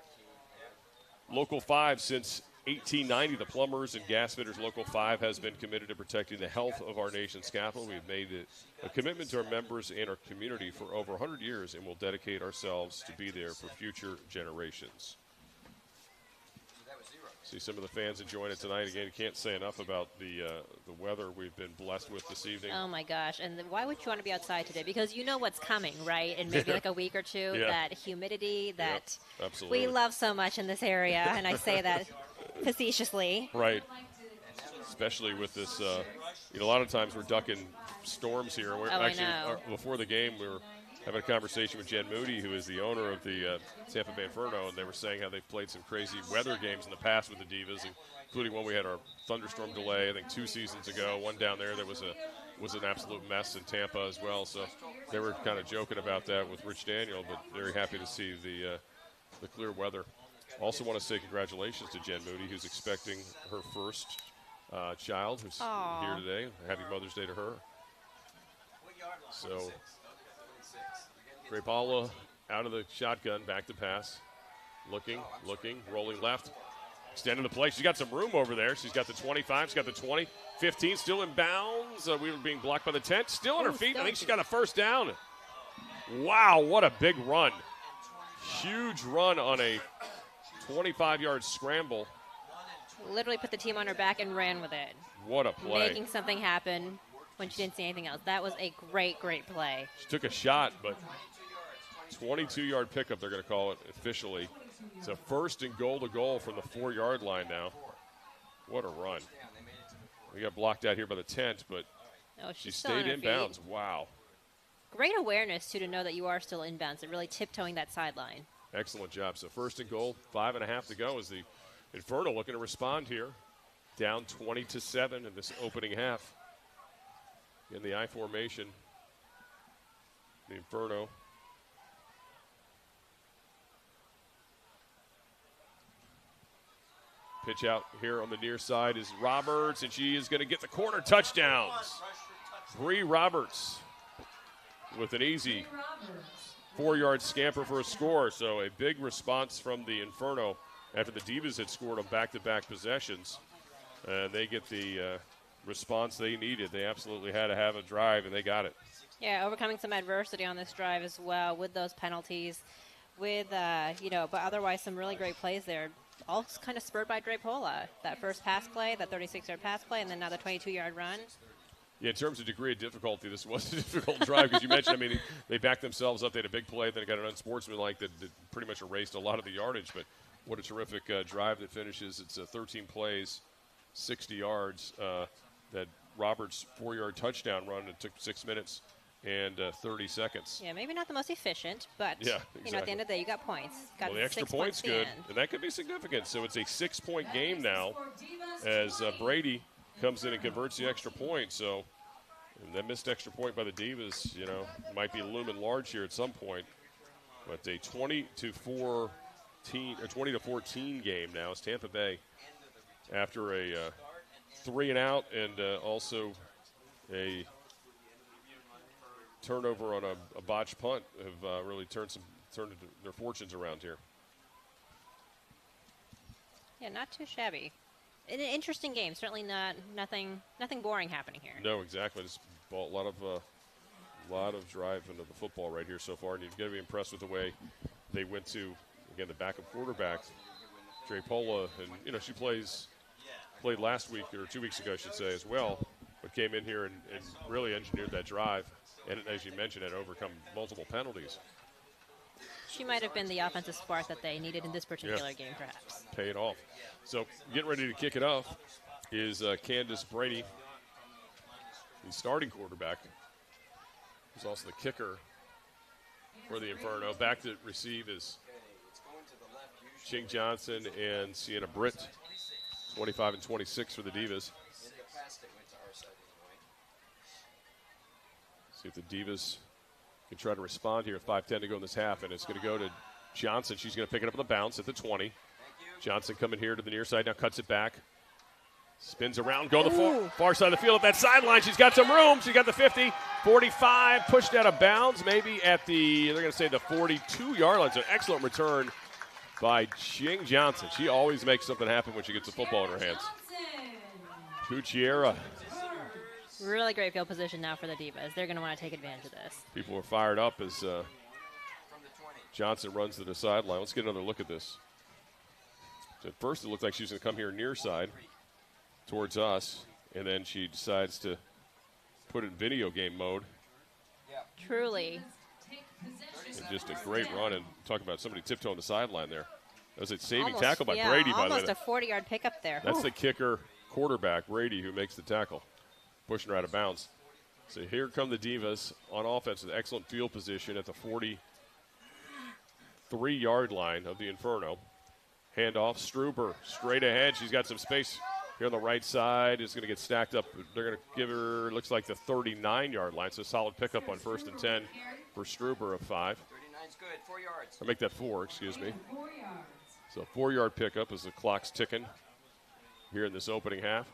[SPEAKER 1] Local 5 since 1890, the Plumbers and Gasfitters Local 5 has been committed to protecting the health of our nation's capital. We've made it a commitment to our members and our community for over 100 years, and we'll dedicate ourselves to be there for future generations. See some of the fans enjoying it tonight. Again, you can't say enough about the weather we've been blessed with this evening.
[SPEAKER 2] Oh, my gosh. And why would you want to be outside today? Because you know what's coming, right? In maybe like a week or two, that humidity that we love so much in this area. And I say that facetiously.
[SPEAKER 1] Right. Especially with this, a lot of times we're ducking storms here. We're before the game, we were having a conversation with Jen Moody, who is the owner of the Tampa Bay Inferno, and they were saying how they've played some crazy weather games in the past with the Divas, including one we had our thunderstorm delay, I think 2 seasons ago. One down there that was an absolute mess in Tampa as well. So they were kind of joking about that with Rich Daniel, but very happy to see the clear weather. Also want to say congratulations to Jen Moody, who's expecting her first child, who's here today. Happy Mother's Day to her. So, Gray Paula out of the shotgun, back to pass. Looking, rolling left. Extending the play. She's got some room over there. She's got the 25. She's got the 20. 15 still in bounds. We were being blocked by the 10. Still on her feet. I think she got a first down. Wow, what a big run. Huge run on a 25-yard scramble.
[SPEAKER 2] Literally put the team on her back and ran with it.
[SPEAKER 1] What a play.
[SPEAKER 2] Making something happen when she didn't see anything else. That was a great, great play.
[SPEAKER 1] She took a shot, but 22-yard pickup, they're going to call it officially. It's a first and goal to goal from the 4-yard line now. What a run. We got blocked out here by the tent, but she stayed in bounds. Wow.
[SPEAKER 2] Great awareness, too, to know that you are still in bounds and really tiptoeing that sideline.
[SPEAKER 1] Excellent job. So first and goal, 5.5 to go as the Inferno looking to respond here. Down 20-7 in this opening half. In the I formation, the Inferno. Pitch out here on the near side is Roberts, and she is going to get the corner touchdowns. Bree Roberts with an easy 4-yard scamper for a score. So a big response from the Inferno after the Divas had scored on back-to-back possessions. And they get the response they needed. They absolutely had to have a drive, and they got it.
[SPEAKER 2] Yeah, overcoming some adversity on this drive as well with those penalties, with, but otherwise some really great plays there. All kind of spurred by Drapola. That first pass play, that 36-yard pass play, and then now the 22-yard run.
[SPEAKER 1] Yeah, in terms of degree of difficulty, this was a difficult drive because you mentioned, they backed themselves up. They had a big play, then it got an unsportsmanlike that pretty much erased a lot of the yardage. But what a terrific drive that finishes. It's 13 plays, 60 yards. That Roberts' 4-yard touchdown run, it took 6 minutes and 30 seconds.
[SPEAKER 2] Yeah, maybe not the most efficient, but
[SPEAKER 1] yeah, exactly.
[SPEAKER 2] At the end of the day, you got points. Got
[SPEAKER 1] the extra point's good, and that could be significant. So it's a 6-point game now as Brady comes in and converts the extra point. So that missed extra point by the Divas, might be looming large here at some point. But a 20-14 game now is Tampa Bay after a 3-and-out and also a turnover on a botched punt have really turned their fortunes around here.
[SPEAKER 2] Yeah, not too shabby. An interesting game. Certainly nothing boring happening here.
[SPEAKER 1] No, exactly. Just a lot of drive into the football right here so far, and you've got to be impressed with the way they went to, again, the backup quarterback, Drapola, and she played last week or 2 weeks ago, I should say, as well, but came in here and really engineered that drive. And as you mentioned, had overcome multiple penalties.
[SPEAKER 2] She might have been the offensive spark that they needed in this particular game, perhaps.
[SPEAKER 1] Pay it off. So getting ready to kick it off is Candace Brady, the starting quarterback, who's also the kicker for the Inferno. Back to receive is Ching Johnson and Sienna Britt, 25 and 26 for the Divas. See if the Divas can try to respond here with 5:10 to go in this half, and it's going to go to Johnson. She's going to pick it up on the bounce at the 20. Johnson coming here to the near side, now cuts it back. Spins around, go to the far side of the field at that sideline. She's got some room. She's got the 50, 45, pushed out of bounds, maybe at the, they're going to say the 42-yard line. So an excellent return by Ching Johnson. She always makes something happen when she gets the football in her hands. Cuchiera.
[SPEAKER 2] Really great field position now for the Divas. They're going to want to take advantage of this.
[SPEAKER 1] People are fired up as Johnson runs to the sideline. Let's get another look at this. So at first it looked like she was going to come here near side towards us, and then she decides to put it in video game mode.
[SPEAKER 2] Truly.
[SPEAKER 1] And just a great run, and talk about somebody tiptoeing the sideline there. That was a saving tackle by Brady, by the way.
[SPEAKER 2] Almost a 40-yard pickup there.
[SPEAKER 1] That's the kicker quarterback, Brady, who makes the tackle, pushing her out of bounds. So here come the Divas on offense with excellent field position at the 43-yard line of the Inferno. Handoff, Struber, straight ahead. She's got some space here on the right side. It's going to get stacked up. They're going to give her, looks like the 39-yard line. So solid pickup on 1st and 10 for Struber of 5.
[SPEAKER 3] 39's good, 4 yards.
[SPEAKER 1] I'll make that 4, excuse me. So 4-yard pickup as the clock's ticking here in this opening half.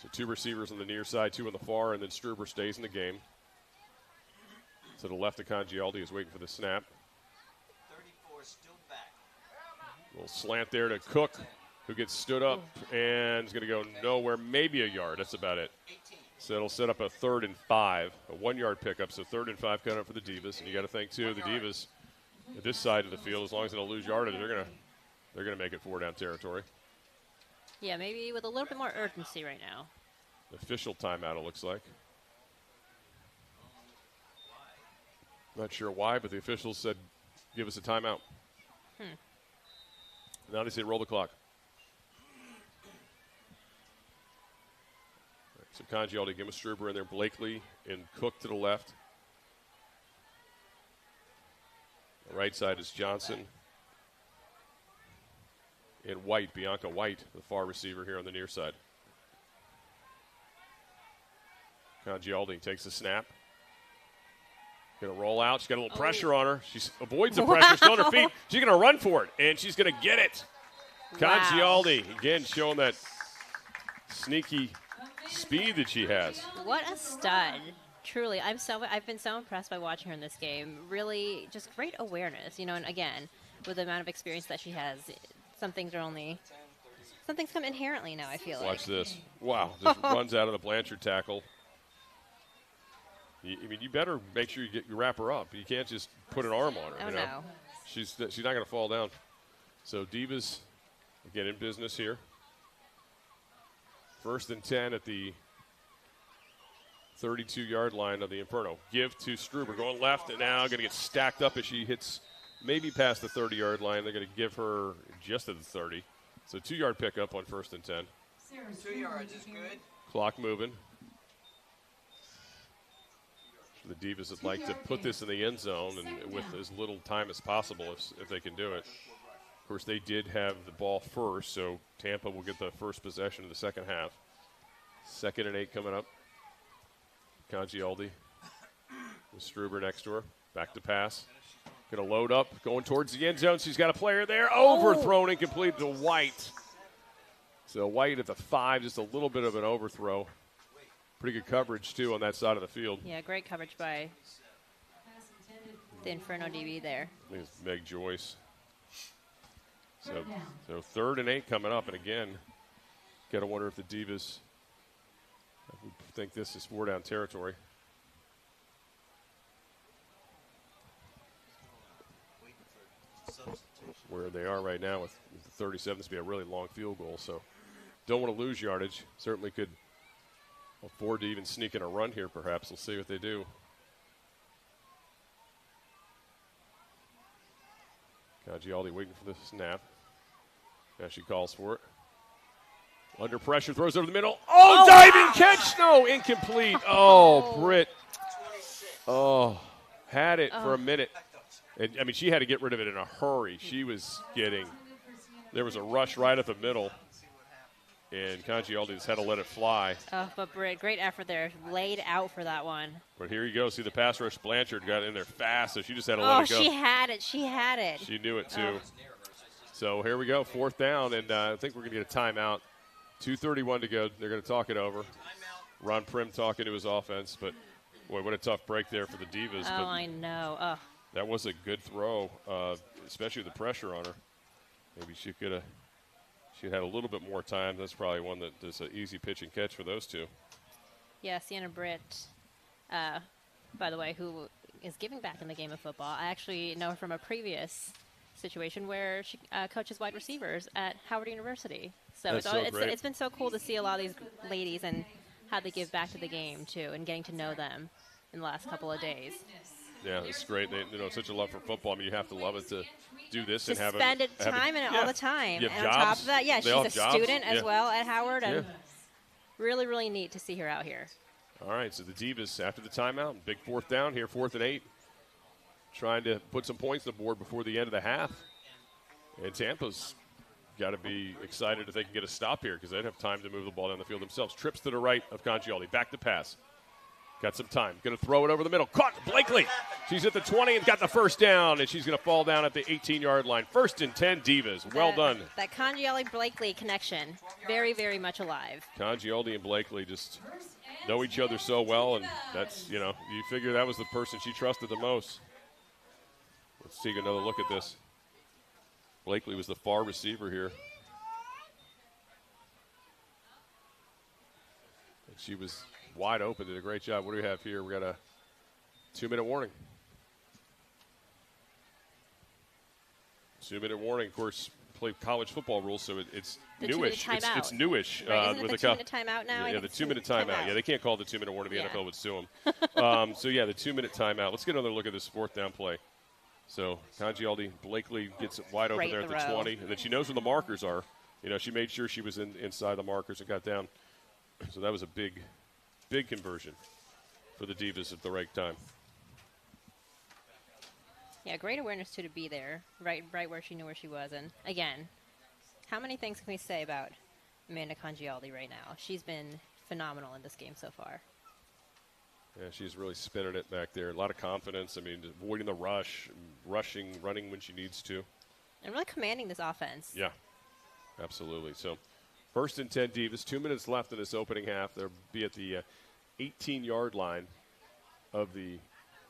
[SPEAKER 1] So 2 receivers on the near side, 2 on the far, and then Struber stays in the game. To the left of Congialdi is waiting for the snap.
[SPEAKER 3] 34 still back.
[SPEAKER 1] Little slant there to Cook, who gets stood up and is going to go nowhere, maybe a yard. That's about it. So it'll set up a 3rd and 5, a 1-yard pickup. So 3rd and 5 coming up for the Divas. And you got to think, too, the Divas at this side of the field, as long as they don't lose yardage, they're gonna make it 4-down territory.
[SPEAKER 2] Yeah, maybe with a little bit more urgency right now.
[SPEAKER 1] Official timeout, it looks like. Not sure why, but the officials said, give us a timeout. Now they say roll the clock. Right, so Congialdi, give us Struber in there, Blakely and Cook to the left. The right side is Johnson and White, Bianca White, the far receiver here on the near side. Congialdi takes the snap. Going to roll out. She's got a little pressure on her. She avoids the pressure, still on her feet. She's going to run for it, and she's going to get it.
[SPEAKER 2] Wow.
[SPEAKER 1] Congialdi, again, showing that sneaky speed that she has.
[SPEAKER 2] What a stud. Truly, I've been so impressed by watching her in this game. Really, just great awareness, you know, and again, with the amount of experience that she has, some things come inherently now, I feel like.
[SPEAKER 1] Watch this. Wow, just runs out of the Blanchard tackle. I mean, you better make sure you wrap her up. You can't just put an arm on her.
[SPEAKER 2] Oh,
[SPEAKER 1] you know?
[SPEAKER 2] no.
[SPEAKER 1] She's not going to fall down. So Divas, again, in business here. 1st and 10 at the 32-yard line of the Inferno. Give to Struber, going left, and now going to get stacked up as she hits maybe past the 30-yard line. They're going to give her just at the 30. So 2-yard pickup on 1st and 10.
[SPEAKER 3] 2 yards is good.
[SPEAKER 1] Clock moving. The Divas would like to put this in the end zone and with as little time as possible if they can do it. Of course, they did have the ball first, so Tampa will get the first possession of the second half. 2nd and 8 coming up. Congialdi with Struber next to her. Back to pass. Going to load up, going towards the end zone. She's got a player there. Overthrown, incomplete to White. So White at the 5, just a little bit of an overthrow. Pretty good coverage, too, on that side of the field.
[SPEAKER 2] Yeah, great coverage by the Inferno DB there.
[SPEAKER 1] I think it's Meg Joyce. So 3rd and 8 coming up. And again, got to wonder if the Divas think this is 4-down territory. Where they are right now with the 37, this would be a really long field goal. So don't want to lose yardage. Certainly could afford to even sneak in a run here, perhaps. We'll see what they do. Congialdi waiting for the snap. Now she calls for it. Under pressure, throws over the middle. Oh, diving catch! No, incomplete. Oh, Britt. Oh, had it for a minute. And, I mean, she had to get rid of it in a hurry. She was there was a rush right up the middle. And Congialdi just had to let it fly.
[SPEAKER 2] Oh, but Britt, great effort there. Laid out for that one.
[SPEAKER 1] But here you go. See the pass rush. Blanchard got in there fast, so she just had to let it go.
[SPEAKER 2] Oh, she had it. She had it.
[SPEAKER 1] She knew it, too. So here we go, 4th down, and I think we're going to get a timeout. 2:31 to go. They're going to talk it over. Ron Prim talking to his offense, but, boy, what a tough break there for the Divas.
[SPEAKER 2] Oh, I know. Oh.
[SPEAKER 1] That was a good throw, especially with the pressure on her. Maybe she could have. She had a little bit more time. That's probably one that is an easy pitch and catch for those two.
[SPEAKER 2] Yeah, Sienna Britt, by the way, who is giving back in the game of football. I actually know her from a previous situation where she coaches wide receivers at Howard University. So it's been so cool to see a lot of these ladies and how they give back to the game, too, and getting to know them in the last couple of days.
[SPEAKER 1] Yeah, it's great. They, such a love for football. I mean, you have to love it to do this and have
[SPEAKER 2] spend time in it all the time.
[SPEAKER 1] You have
[SPEAKER 2] and
[SPEAKER 1] jobs.
[SPEAKER 2] on top of that, she's a student as well at Howard, and really, really neat to see her out here.
[SPEAKER 1] All right, so the Divas after the timeout, big 4th down here, 4th and 8, trying to put some points on the board before the end of the half. And Tampa's got to be excited if they can get a stop here because they'd have time to move the ball down the field themselves. Trips to the right of Congialdi. Back to pass. Got some time. Going to throw it over the middle. Caught Blakely. She's at the 20 and got the first down, and she's going to fall down at the 18-yard line. 1st and 10, Divas. Well done.
[SPEAKER 2] That Congioli-Blakely connection, very, very much alive.
[SPEAKER 1] Congioli and Blakely just know each other so well, and that's, you figure that was the person she trusted the most. Let's take another look at this. Blakely was the far receiver here. And she was wide open, did a great job. What do we have here? We got a 2-minute warning. 2-minute warning. Of course, play college football rules, so it's
[SPEAKER 2] The
[SPEAKER 1] newish.
[SPEAKER 2] 2-minute timeout.
[SPEAKER 1] It's newish.
[SPEAKER 2] Right, isn't
[SPEAKER 1] with
[SPEAKER 2] it the 2-minute timeout now?
[SPEAKER 1] Yeah, the 2-minute timeout. Yeah, they can't call it the 2-minute warning. The NFL would sue them. So, yeah, the 2-minute timeout. Let's get another look at this 4th down play. So, Congialdi, Blakely gets it wide open there at the 20. And then she knows where the markers are. She made sure she was inside the markers and got down. So that was a big conversion for the Divas at the right time.
[SPEAKER 2] Yeah, great awareness, too, to be there, right where she knew where she was. And, again, how many things can we say about Amanda Congialdi right now? She's been phenomenal in this game so far.
[SPEAKER 1] Yeah, she's really spinning it back there. A lot of confidence. I mean, avoiding the rush, running when she needs to.
[SPEAKER 2] And really commanding this offense.
[SPEAKER 1] Yeah, absolutely. So 1st and 10 Divas, 2 minutes left in this opening half. They'll be at the 18-yard line of the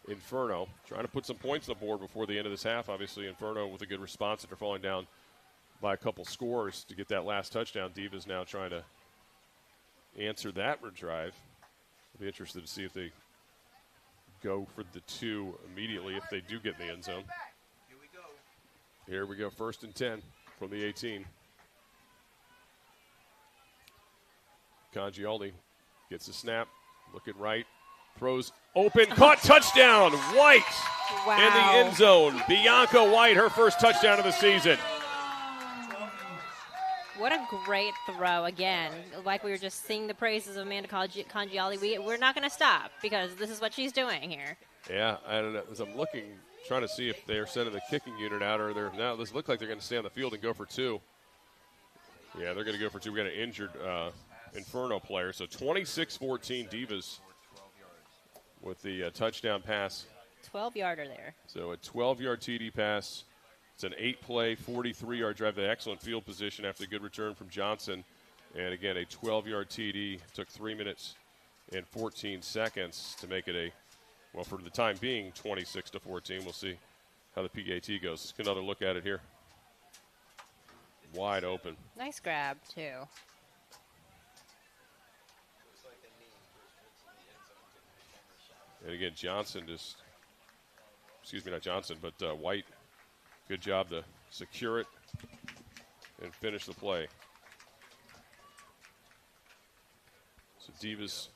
[SPEAKER 1] Inferno, trying to put some points on the board before the end of this half. Obviously, Inferno with a good response after falling down by a couple scores to get that last touchdown. Divas now trying to answer that drive. I'll be interested to see if they go for the 2 immediately if they do get in the end zone. Here we go, 1st and 10 from the 18. Congialdi gets the snap, looking right, throws open, caught, touchdown, White
[SPEAKER 2] Wow.
[SPEAKER 1] in the end zone. Bianca White, her first touchdown of the season.
[SPEAKER 2] What a great throw again. Like we were just singing the praises of Amanda Congialdi. We're not going to stop because this is what she's doing here.
[SPEAKER 1] Yeah, I don't know. As I'm looking, trying to see if they're sending the kicking unit out or they're now. This looks like they're going to stay on the field and go for 2. Yeah, they're going to go for 2. We got an injured Inferno player. So 26-14 Divas with the touchdown pass.
[SPEAKER 2] 12-yarder there.
[SPEAKER 1] So a 12-yard TD pass. It's an 8-play, 43-yard drive. The excellent field position after the good return from Johnson. And, again, a 12-yard TD. Took 3 minutes and 14 seconds to make it for the time being, 26-14. We'll see how the PAT goes. Let's get another look at it here. Wide open.
[SPEAKER 2] Nice grab, too.
[SPEAKER 1] And, again, White. Good job to secure it and finish the play. So Divas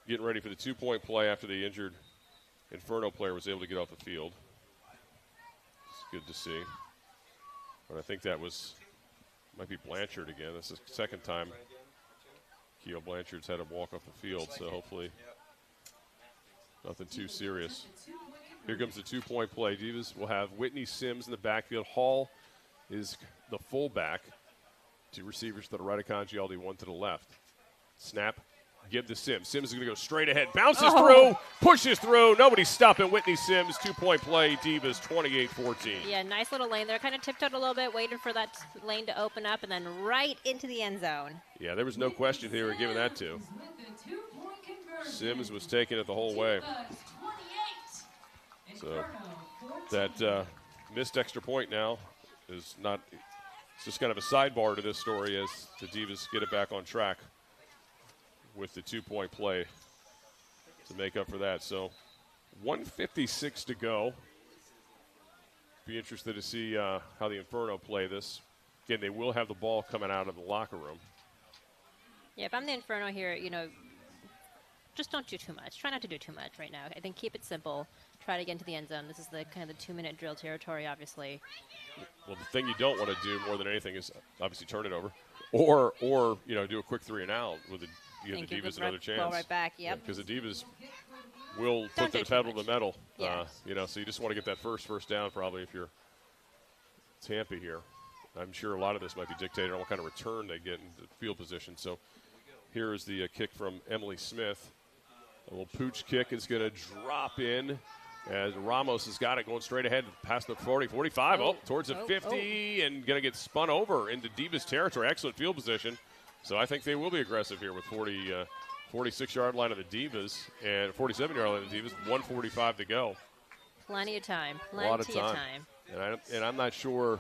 [SPEAKER 1] getting ready for the 2-point play after the injured Inferno player was able to get off the field. It's good to see. But I think that might be Blanchard again. That's the second time Keo Blanchard's had to walk off the field, so hopefully nothing too serious. Here comes the 2-point play. Divas will have Whitney Sims in the backfield. Hall is the fullback. 2 receivers to the right of Congialdi, 1 to the left. Snap, give to Sims. Sims is going to go straight ahead. Bounces through, pushes through. Nobody's stopping Whitney Sims. 2-point play, Divas 28-14.
[SPEAKER 2] Yeah, nice little lane there. Kind of tiptoed a little bit, waited for that lane to open up, and then right into the end zone.
[SPEAKER 1] Yeah, there was no question who they were giving that to. Sims was taking it the whole way. So that missed extra point now is not – it's just kind of a sidebar to this story as the Divas get it back on track with the 2-point play to make up for that. So 1:56 to go. Be interested to see how the Inferno play this. Again, they will have the ball coming out of the locker room.
[SPEAKER 2] Yeah, if I'm the Inferno here, just don't do too much. Try not to do too much right now. I think keep it simple. Try to get into the end zone. This is the kind of the 2-minute drill territory, obviously.
[SPEAKER 1] Well, the thing you don't want to do more than anything is obviously turn it over, or do a quick 3 and out with the Divas another chance.
[SPEAKER 2] Ball right back. Yep.
[SPEAKER 1] Because the Divas will put the pedal to the metal.
[SPEAKER 2] Yeah.
[SPEAKER 1] So you just want to get that first down probably if you're Tampa here. I'm sure a lot of this might be dictated on what kind of return they get in the field position. So here is the kick from Emily Smith. A little pooch kick is going to drop in as Ramos has got it going straight ahead past the 40, 45, towards the 50, and going to get spun over into Divas territory. Excellent field position. So I think they will be aggressive here with 46-yard line of the Divas and 47-yard line of the Divas, 1:45 to go.
[SPEAKER 2] Plenty of time.
[SPEAKER 1] A lot of time. And I'm not sure.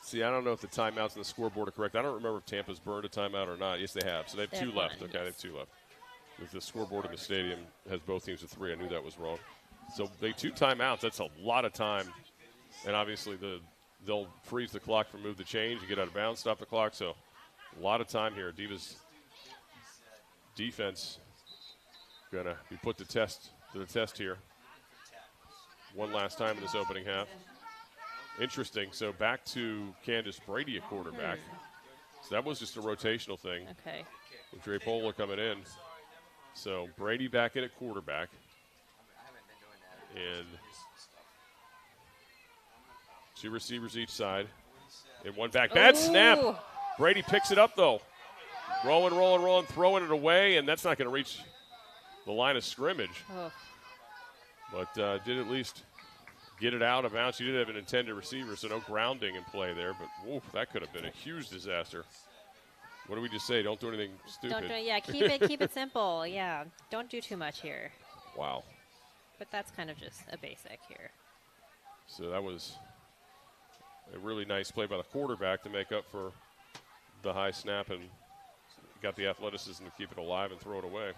[SPEAKER 1] See, I don't know if the timeouts on the scoreboard are correct. I don't remember if Tampa's burned a timeout or not. Yes, they have. So they have two left. Okay, they have two left. If the scoreboard in the stadium has both teams with 3, I knew that was wrong. So they 2 timeouts. That's a lot of time. And obviously they'll freeze the clock for move the change. You get out of bounds, stop the clock. So a lot of time here. Divas defense going to be put to the test here. One last time in this opening half. Interesting. So back to Candace Brady at quarterback. So that was just a rotational thing.
[SPEAKER 2] Okay.
[SPEAKER 1] With Dre Pola coming in. So Brady back in at quarterback. And 2 receivers each side. And 1 back. Bad snap. Brady picks it up, though. Rolling, throwing it away, and that's not going to reach the line of scrimmage. But did at least get it out of bounds. You did have an intended receiver, so no grounding in play there. But that could have been a huge disaster. What do we just say? Don't do anything stupid.
[SPEAKER 2] Keep it simple. Yeah, don't do too much here.
[SPEAKER 1] Wow.
[SPEAKER 2] But that's kind of just a basic here.
[SPEAKER 1] So that was a really nice play by the quarterback to make up for the high snap and got the athleticism to keep it alive and throw it away.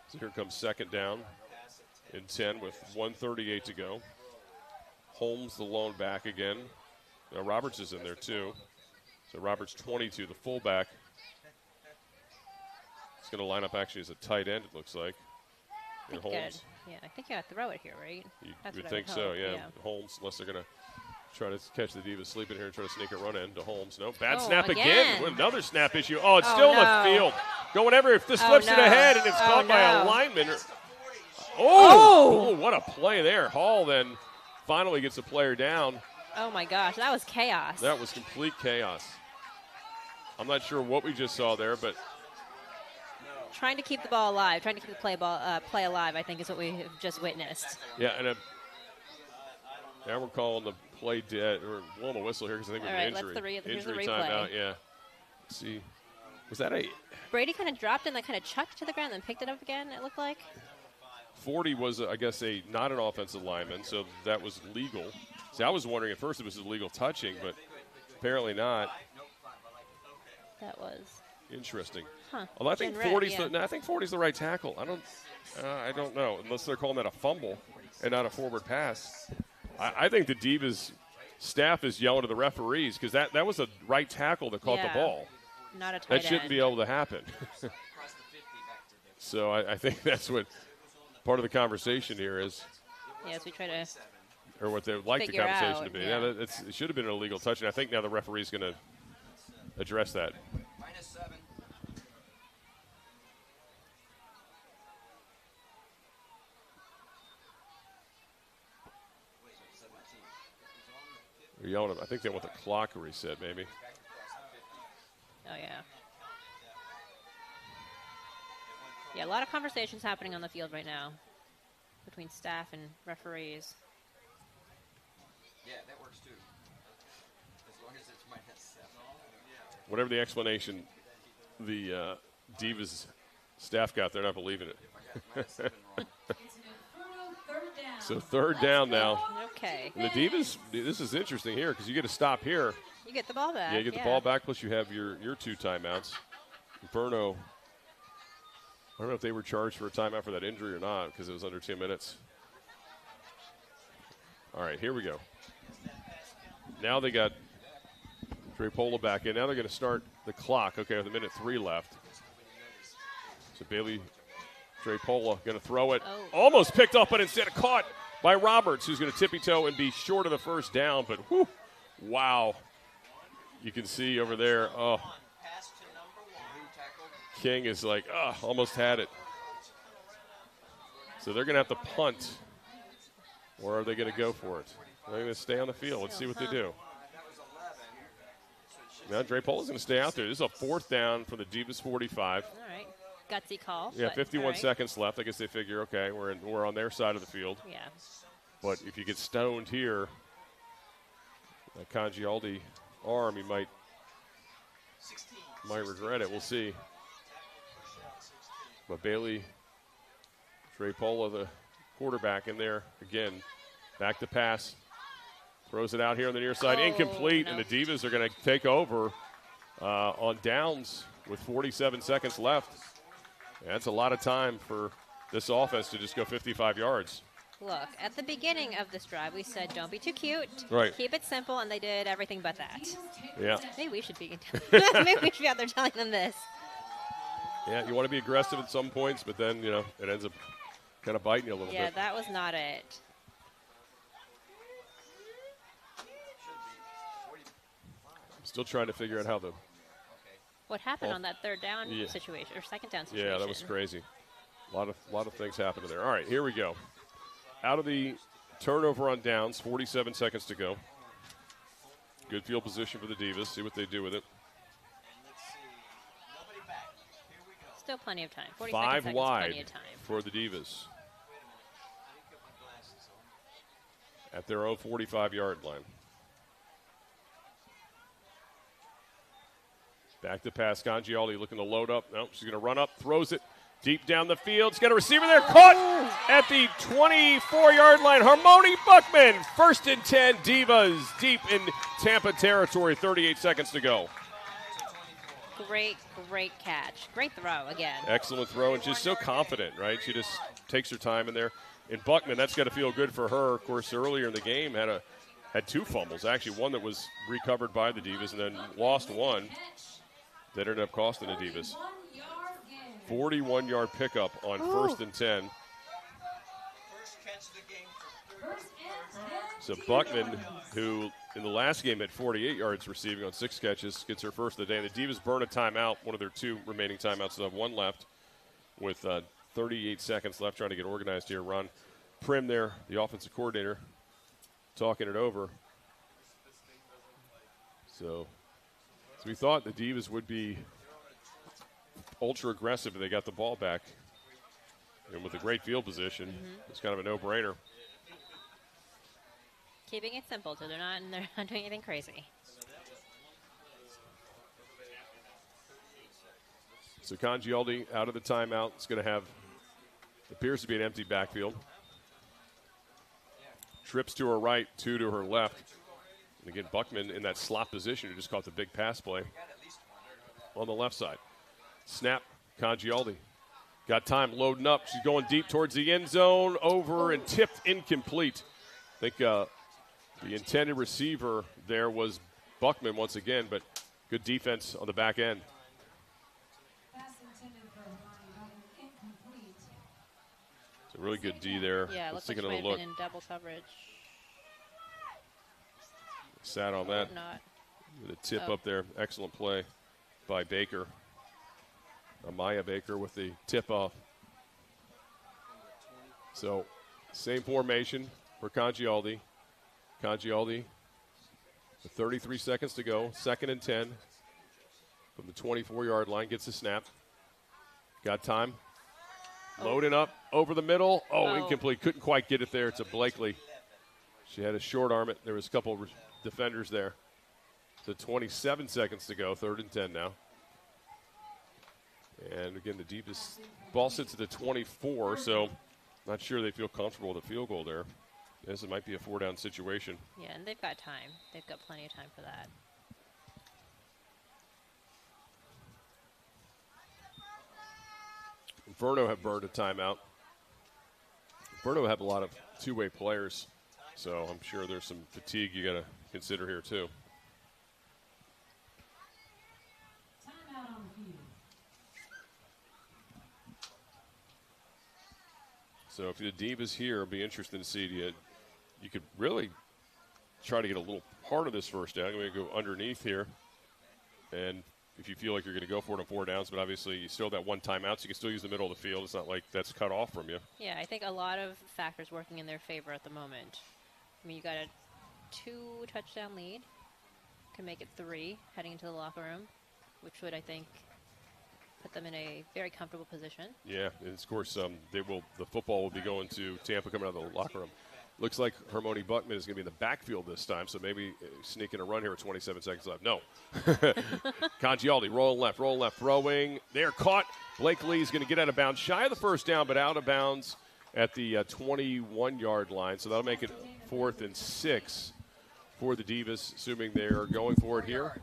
[SPEAKER 1] So here comes 2nd down and 10 with 1:38 to go. Holmes the lone back again. Now Roberts is in there too. So Roberts 22, the fullback. He's going to line up actually as a tight end, it looks like.
[SPEAKER 2] I think you got to throw it here, right?
[SPEAKER 1] You would think so, yeah. Holmes, unless they're going to try to catch the Divas sleeping here and try to sneak a run in to Holmes. No, bad snap again. Another snap issue. Oh, it's still in the field. Going ever. If this flips it ahead and it's caught by a lineman. What a play there. Hall then finally gets a player down.
[SPEAKER 2] Oh, my gosh. That was chaos.
[SPEAKER 1] That was complete chaos. I'm not sure what we just saw there, but
[SPEAKER 2] trying to keep the ball alive, trying to keep the play alive, I think is what we have just witnessed.
[SPEAKER 1] Yeah, and now we're calling the play dead, or blowing the whistle here because I think it was an injury. Injury timeout, yeah. Let's see. Was that
[SPEAKER 2] Brady kind of dropped and then kind of chucked to the ground and then picked it up again, it looked like?
[SPEAKER 1] 40 was, I guess, not an offensive lineman, so that was legal. See, I was wondering at first if it was illegal touching, but apparently not.
[SPEAKER 2] That was
[SPEAKER 1] interesting.
[SPEAKER 2] Huh.
[SPEAKER 1] Although I think 40's the right tackle. I don't know, unless they're calling that a fumble and not a forward pass. I think the Divas staff is yelling to the referees because that was a right tackle that caught the ball.
[SPEAKER 2] Not a tight
[SPEAKER 1] That shouldn't be able to happen. So I think that's what part of the conversation here is.
[SPEAKER 2] Yes, we try to.
[SPEAKER 1] Or what they would like the conversation to be. Yeah, it should have been an illegal touch, and I think now the referee's going to address that.
[SPEAKER 3] -7.
[SPEAKER 1] They're yelling. I think they want the clock reset, maybe.
[SPEAKER 2] Oh, yeah. Yeah, a lot of conversations happening on the field right now between staff and referees.
[SPEAKER 3] Yeah, that works too. As long as it's -7.
[SPEAKER 1] Whatever the explanation the Divas staff got, they're not believing it. So 3rd down now.
[SPEAKER 2] Okay.
[SPEAKER 1] And the Divas, this is interesting here because you get a stop here.
[SPEAKER 2] You get the ball back.
[SPEAKER 1] Yeah, you get the ball back, plus you have your 2 timeouts. Inferno, I don't know if they were charged for a timeout for that injury or not because it was under 2 minutes. All right, here we go. Now they got Dre Pola back in. Now they're going to start the clock, okay, with 1:03 left. So Bailey Dre Pola going to throw it. Almost picked up, but instead caught by Roberts, who's going to tippy-toe and be short of the first down. But, wow. You can see over there, King is like, almost had it. So they're going to have to punt. Or are they going to go for it? They're going to stay on the field. Let's see what they do. Now Dre Pola's going to stay out there. This is a 4th down for the Divas 45.
[SPEAKER 2] All right. gutsy call.
[SPEAKER 1] Yeah,
[SPEAKER 2] but
[SPEAKER 1] 51
[SPEAKER 2] all right.
[SPEAKER 1] seconds left. I guess they figure, okay, we're on their side of the field.
[SPEAKER 2] Yeah.
[SPEAKER 1] But if you get stoned here, that Congialdi arm, he might regret it. We'll see. But Bailey Trepola, the quarterback, in there again. Back to pass. Throws it out here on the near side. Incomplete,
[SPEAKER 2] no.
[SPEAKER 1] and the Divas are going to take over on downs with 47 seconds left. That's a lot of time for this offense to just go 55 yards.
[SPEAKER 2] Look, at the beginning of this drive, we said don't be too cute.
[SPEAKER 1] Right.
[SPEAKER 2] Keep it simple, and they did everything but that.
[SPEAKER 1] Yeah.
[SPEAKER 2] Maybe we should be maybe we should be out there telling them this.
[SPEAKER 1] Yeah, you want to be aggressive at some points, but then, it ends up kind of biting you a little
[SPEAKER 2] Yeah,
[SPEAKER 1] bit.
[SPEAKER 2] that was not it.
[SPEAKER 1] I'm still trying to figure out how the
[SPEAKER 2] What happened
[SPEAKER 1] Oh.
[SPEAKER 2] on that third down
[SPEAKER 1] Yeah.
[SPEAKER 2] situation, or second down situation?
[SPEAKER 1] Yeah, that was crazy. A lot of things happened there. All right, here we go. Out of the turnover on downs, 47 seconds to go. Good field position for the Divas. See what they do with it.
[SPEAKER 2] Still plenty of time. 40
[SPEAKER 1] 5
[SPEAKER 2] seconds,
[SPEAKER 1] wide
[SPEAKER 2] plenty of time.
[SPEAKER 1] for the Divas at their own 45-yard line. Back to pass. Congialdi looking to load up. No, she's going to run up, throws it deep down the field. She's got a receiver there. Caught at the 24-yard line. Harmony Buckman, 1st and 10. Divas deep in Tampa territory. 38 seconds to go.
[SPEAKER 2] Great catch. Great throw again.
[SPEAKER 1] Excellent throw, and she's so confident, right? She just takes her time in there. And Buckman, that's got to feel good for her. Of course, earlier in the game had 2 fumbles. Actually, one that was recovered by the Divas, and then lost one that ended up costing the Divas. 41-yard pickup on 1st and 10. So Buckman, who in the last game had 48 yards receiving on 6 catches, gets her first of the day. And the Divas burn a timeout, one of their 2 remaining timeouts. So they have 1 left with 38 seconds left, trying to get organized here. Ron Prim there, the offensive coordinator, talking it over. So we thought the Divas would be ultra aggressive if they got the ball back. And with a great field position, it's kind of a no-brainer.
[SPEAKER 2] Keeping it simple, so they're not doing anything crazy.
[SPEAKER 1] So Congialdi out of the timeout. It's going to have, appears to be an empty backfield. Trips to her right, 2 to her left. And again, Buckman in that slot position who just caught the big pass play on the left side. Snap, Congialdi. Got time loading up. She's going deep towards the end zone, over and tipped incomplete. I think the intended receiver there was Buckman once again, but good defense on the back end. It's a really good D there.
[SPEAKER 2] Yeah, it
[SPEAKER 1] Let's
[SPEAKER 2] looks
[SPEAKER 1] take
[SPEAKER 2] like she
[SPEAKER 1] another
[SPEAKER 2] might have
[SPEAKER 1] look.
[SPEAKER 2] been in double coverage.
[SPEAKER 1] Sat on that.
[SPEAKER 2] Not.
[SPEAKER 1] With a tip up there. Excellent play by Baker. Amaya Baker with the tip off. So, same formation for Congialdi. Congialdi with 33 seconds to go. 2nd and 10 from the 24-yard line. Gets the snap. Got time. Loading up over the middle. Oh, incomplete. Couldn't quite get it there. It's a Blakely. She had a short arm it. There was a couple of defenders there. So 27 seconds to go. 3rd and 10 now. And again, the deepest ball sits at the 24, so not sure they feel comfortable with a field goal there. This might be a 4-down situation.
[SPEAKER 2] Yeah, and they've got time. They've got plenty of time for that.
[SPEAKER 1] Inferno have burned a timeout. Inferno have a lot of 2-way players, so I'm sure there's some fatigue you got to consider here too. So if the Divas here, it'll be interesting to see. You could really try to get a little part of this first down. You're going to go underneath here. And if you feel like you're going to go for it on 4 downs, but obviously you still have that 1 timeout, so you can still use the middle of the field. It's not like that's cut off from you.
[SPEAKER 2] Yeah, I think a lot of factors working in their favor at the moment. I mean, you got a 2-touchdown lead. Can make it 3 heading into the locker room, which would, I think, put them in a very comfortable position.
[SPEAKER 1] Yeah, and of course, the football will be going to Tampa coming out of the locker room. Looks like Hermione Buckman is going to be in the backfield this time, so maybe sneaking a run here with 27 seconds left. No. Congialdi, rolling left, throwing. They're caught. Blake Lee is going to get out of bounds, shy of the first down, but out of bounds at the 21-yard line. So that'll make it 4th and 6 for the Divas, assuming they are going for it here.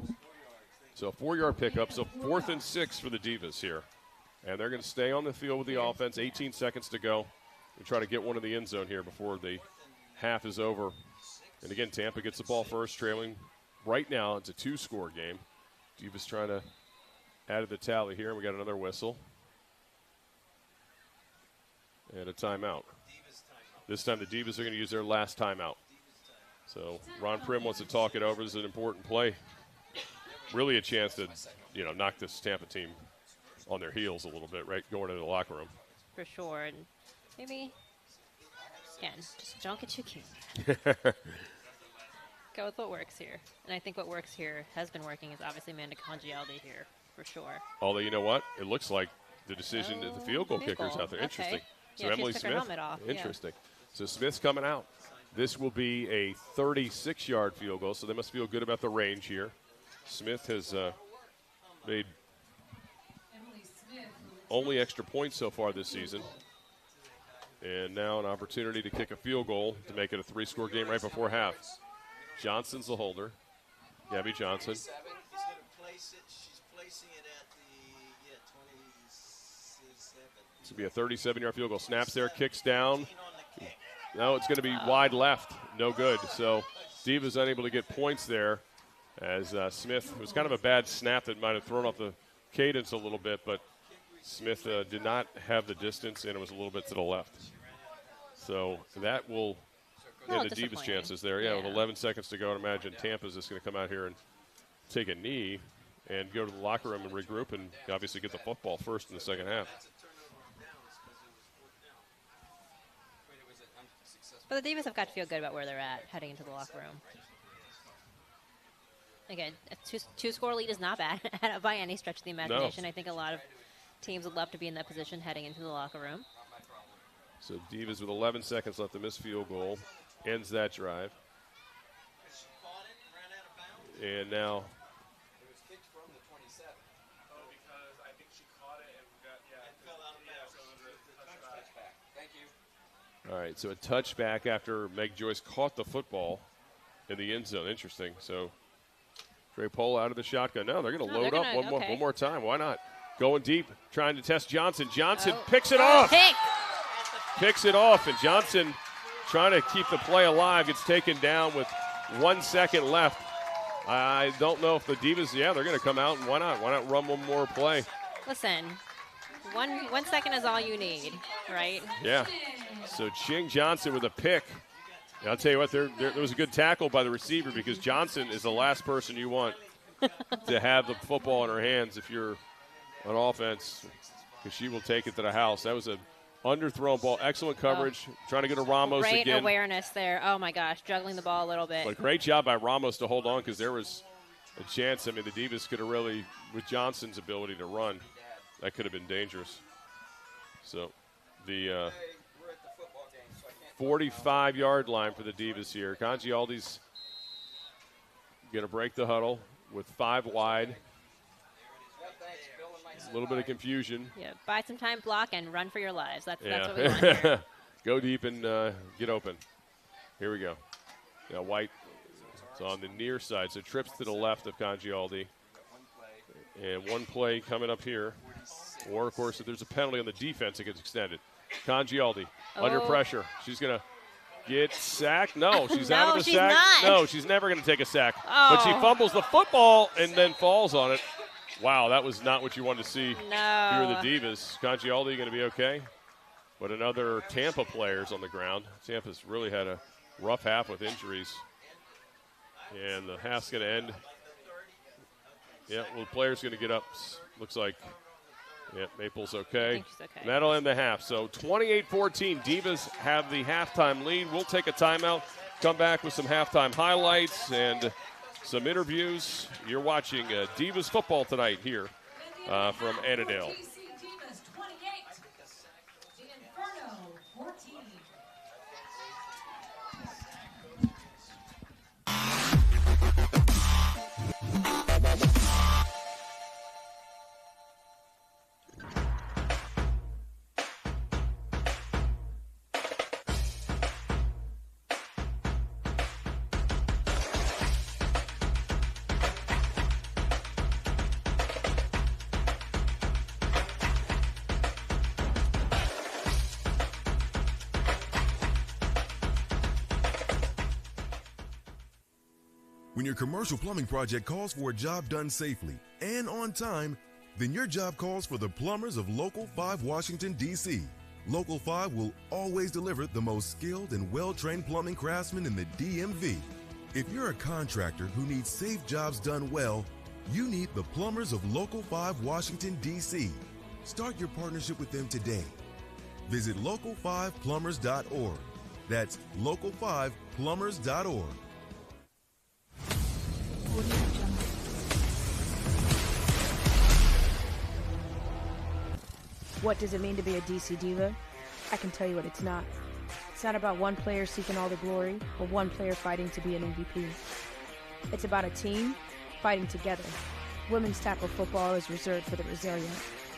[SPEAKER 1] So 4-yard pickup, so 4th and 6 for the Divas here. And they're going to stay on the field with the offense, 18 seconds to go. And try to get one in the end zone here before the half is over. And again, Tampa gets the ball first, trailing right now. It's a 2-score game. Divas trying to add to the tally here. We got another whistle. And a timeout. This time the Divas are going to use their last timeout. So Ron Prim wants to talk it over. This is an important play. Really a chance to, knock this Tampa team on their heels a little bit, right, going into the locker room.
[SPEAKER 2] For sure. And maybe, again, just don't get too cute. Go with what works here. And I think what works here, has been working, is obviously Amanda Congialdi here, for sure.
[SPEAKER 1] Although, you know what? It looks like the decision that the field goal kicker's out there.
[SPEAKER 2] Okay.
[SPEAKER 1] Interesting. So
[SPEAKER 2] Yeah,
[SPEAKER 1] Emily
[SPEAKER 2] she took her
[SPEAKER 1] Smith.
[SPEAKER 2] helmet off.
[SPEAKER 1] Interesting. So Smith's coming out. This will be a 36-yard field goal, so they must feel good about the range here. Smith has made only extra points so far this season. And now an opportunity to kick a field goal to make it a 3-score game right before half. Johnson's the holder. Gabby Johnson.
[SPEAKER 3] She's going to place it. She's placing it at the 27.
[SPEAKER 1] This will be a 37-yard field goal. Snaps there, kicks down. No, it's going to be wide left. No good. So Divas unable to get points there as Smith, it was kind of a bad snap that might have thrown off the cadence a little bit, but Smith did not have the distance, and it was a little bit to the left. So that will end the Divas' chances there. Yeah, with 11 seconds to go, I'd imagine Tampa's just going to come out here and take a knee and go to the locker room and regroup and obviously get the football first in the second half.
[SPEAKER 2] But the Divas have got to feel good about where they're at heading into the locker room. Again, a two-score lead is not bad by any stretch of the imagination. No. I think a lot of teams would love to be in that position heading into the locker room.
[SPEAKER 1] So Divas with 11 seconds left to miss field goal ends that drive. And now
[SPEAKER 3] it was kicked from the 27.
[SPEAKER 10] Oh, because I think she caught it and fell out of bounds.
[SPEAKER 3] Thank you.
[SPEAKER 1] All right, so a touchback after Meg Joyce caught the football in the end zone. Interesting. So Trey Pohl out of the shotgun. No, they're going to load up one more time. Why not? Going deep, trying to test Johnson. Johnson picks it off. Picks it off, and Johnson trying to keep the play alive. Gets taken down with 1 second left. I don't know if the Divas, they're going to come out, and why not? Why not run one more play?
[SPEAKER 2] Listen, one second is all you need, right?
[SPEAKER 1] Yeah. So Ching Johnson with a pick. And I'll tell you what, there was a good tackle by the receiver because Johnson is the last person you want to have the football in her hands if you're on offense, because she will take it to the house. That was a underthrown ball. Excellent coverage. Trying to get to Ramos
[SPEAKER 2] great
[SPEAKER 1] again.
[SPEAKER 2] Great awareness there. Oh, my gosh, juggling the ball a little bit.
[SPEAKER 1] But great job by Ramos to hold on because there was a chance. I mean, the Divas could have really, with Johnson's ability to run, that could have been dangerous. So the 45-yard line for the Divas here. Congialdi's going to break the huddle with 5 wide. A little bit of confusion.
[SPEAKER 2] Yeah, buy some time, block, and run for your lives. That's what we want here.
[SPEAKER 1] Go deep and get open. Here we go. Now White is on the near side, so trips to the left of Congialdi. And one play coming up here. Or, of course, if there's a penalty on the defense, it gets extended. Congialdi under pressure. She's going to get sacked. No, she's out of the sack.
[SPEAKER 2] Not.
[SPEAKER 1] No, she's never going to take a sack. But she fumbles the football and then falls on it. Wow, that was not what you wanted to see here at the Divas. Congialdi going to be okay. But another Tampa player's on the ground. Tampa's really had a rough half with injuries. And the half's going to end. Yeah, well, the player's going to get up. Looks like, Maple's okay.
[SPEAKER 2] I think she's okay.
[SPEAKER 1] And that'll end the half. So 28-14, Divas have the halftime lead. We'll take a timeout, come back with some halftime highlights and some interviews. You're watching Divas football tonight here from Annandale.
[SPEAKER 9] DC Divas 28, the Inferno 14.
[SPEAKER 6] When your commercial plumbing project calls for a job done safely and on time, then your job calls for the plumbers of Local 5 Washington, D.C. Local 5 will always deliver the most skilled and well-trained plumbing craftsmen in the DMV. If you're a contractor who needs safe jobs done well, you need the plumbers of Local 5 Washington, D.C. Start your partnership with them today. Visit local5plumbers.org. That's local5plumbers.org.
[SPEAKER 11] What does it mean to be a DC Diva? I can tell you what it's not. It's not about one player seeking all the glory or one player fighting to be an MVP. It's about a team fighting together. Women's tackle football is reserved for the resilient.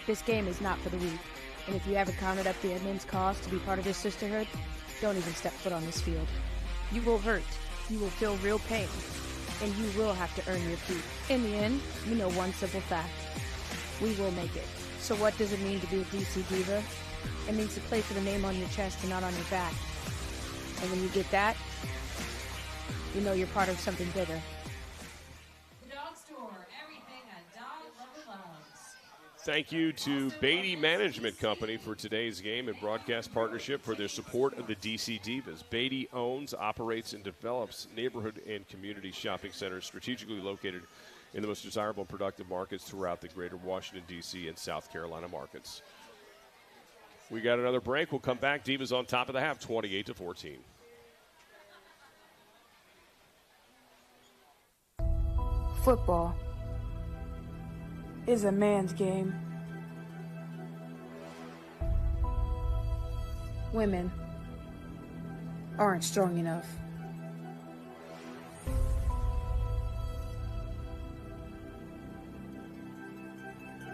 [SPEAKER 11] This game is not for the weak. And if you haven't counted up the immense cost to be part of this sisterhood, don't even step foot on this field. You will hurt. You will feel real pain. And you will have to earn your keep. In the end, you know one simple fact. We will make it. So what does it mean to be a DC Diva? It means to play for the name on your chest and not on your back. And when you get that, you know you're part of something bigger.
[SPEAKER 9] The Dog Store, everything a dog lover loves.
[SPEAKER 1] Thank you to Beatty Management Company for today's game and broadcast partnership for their support of the DC Divas. Beatty owns, operates, and develops neighborhood and community shopping centers strategically located in the most desirable and productive markets throughout the greater Washington, D.C. and South Carolina markets. We got another break. We'll come back. Divas on top of the half, 28-14.
[SPEAKER 11] Football is a man's game. Women aren't strong enough.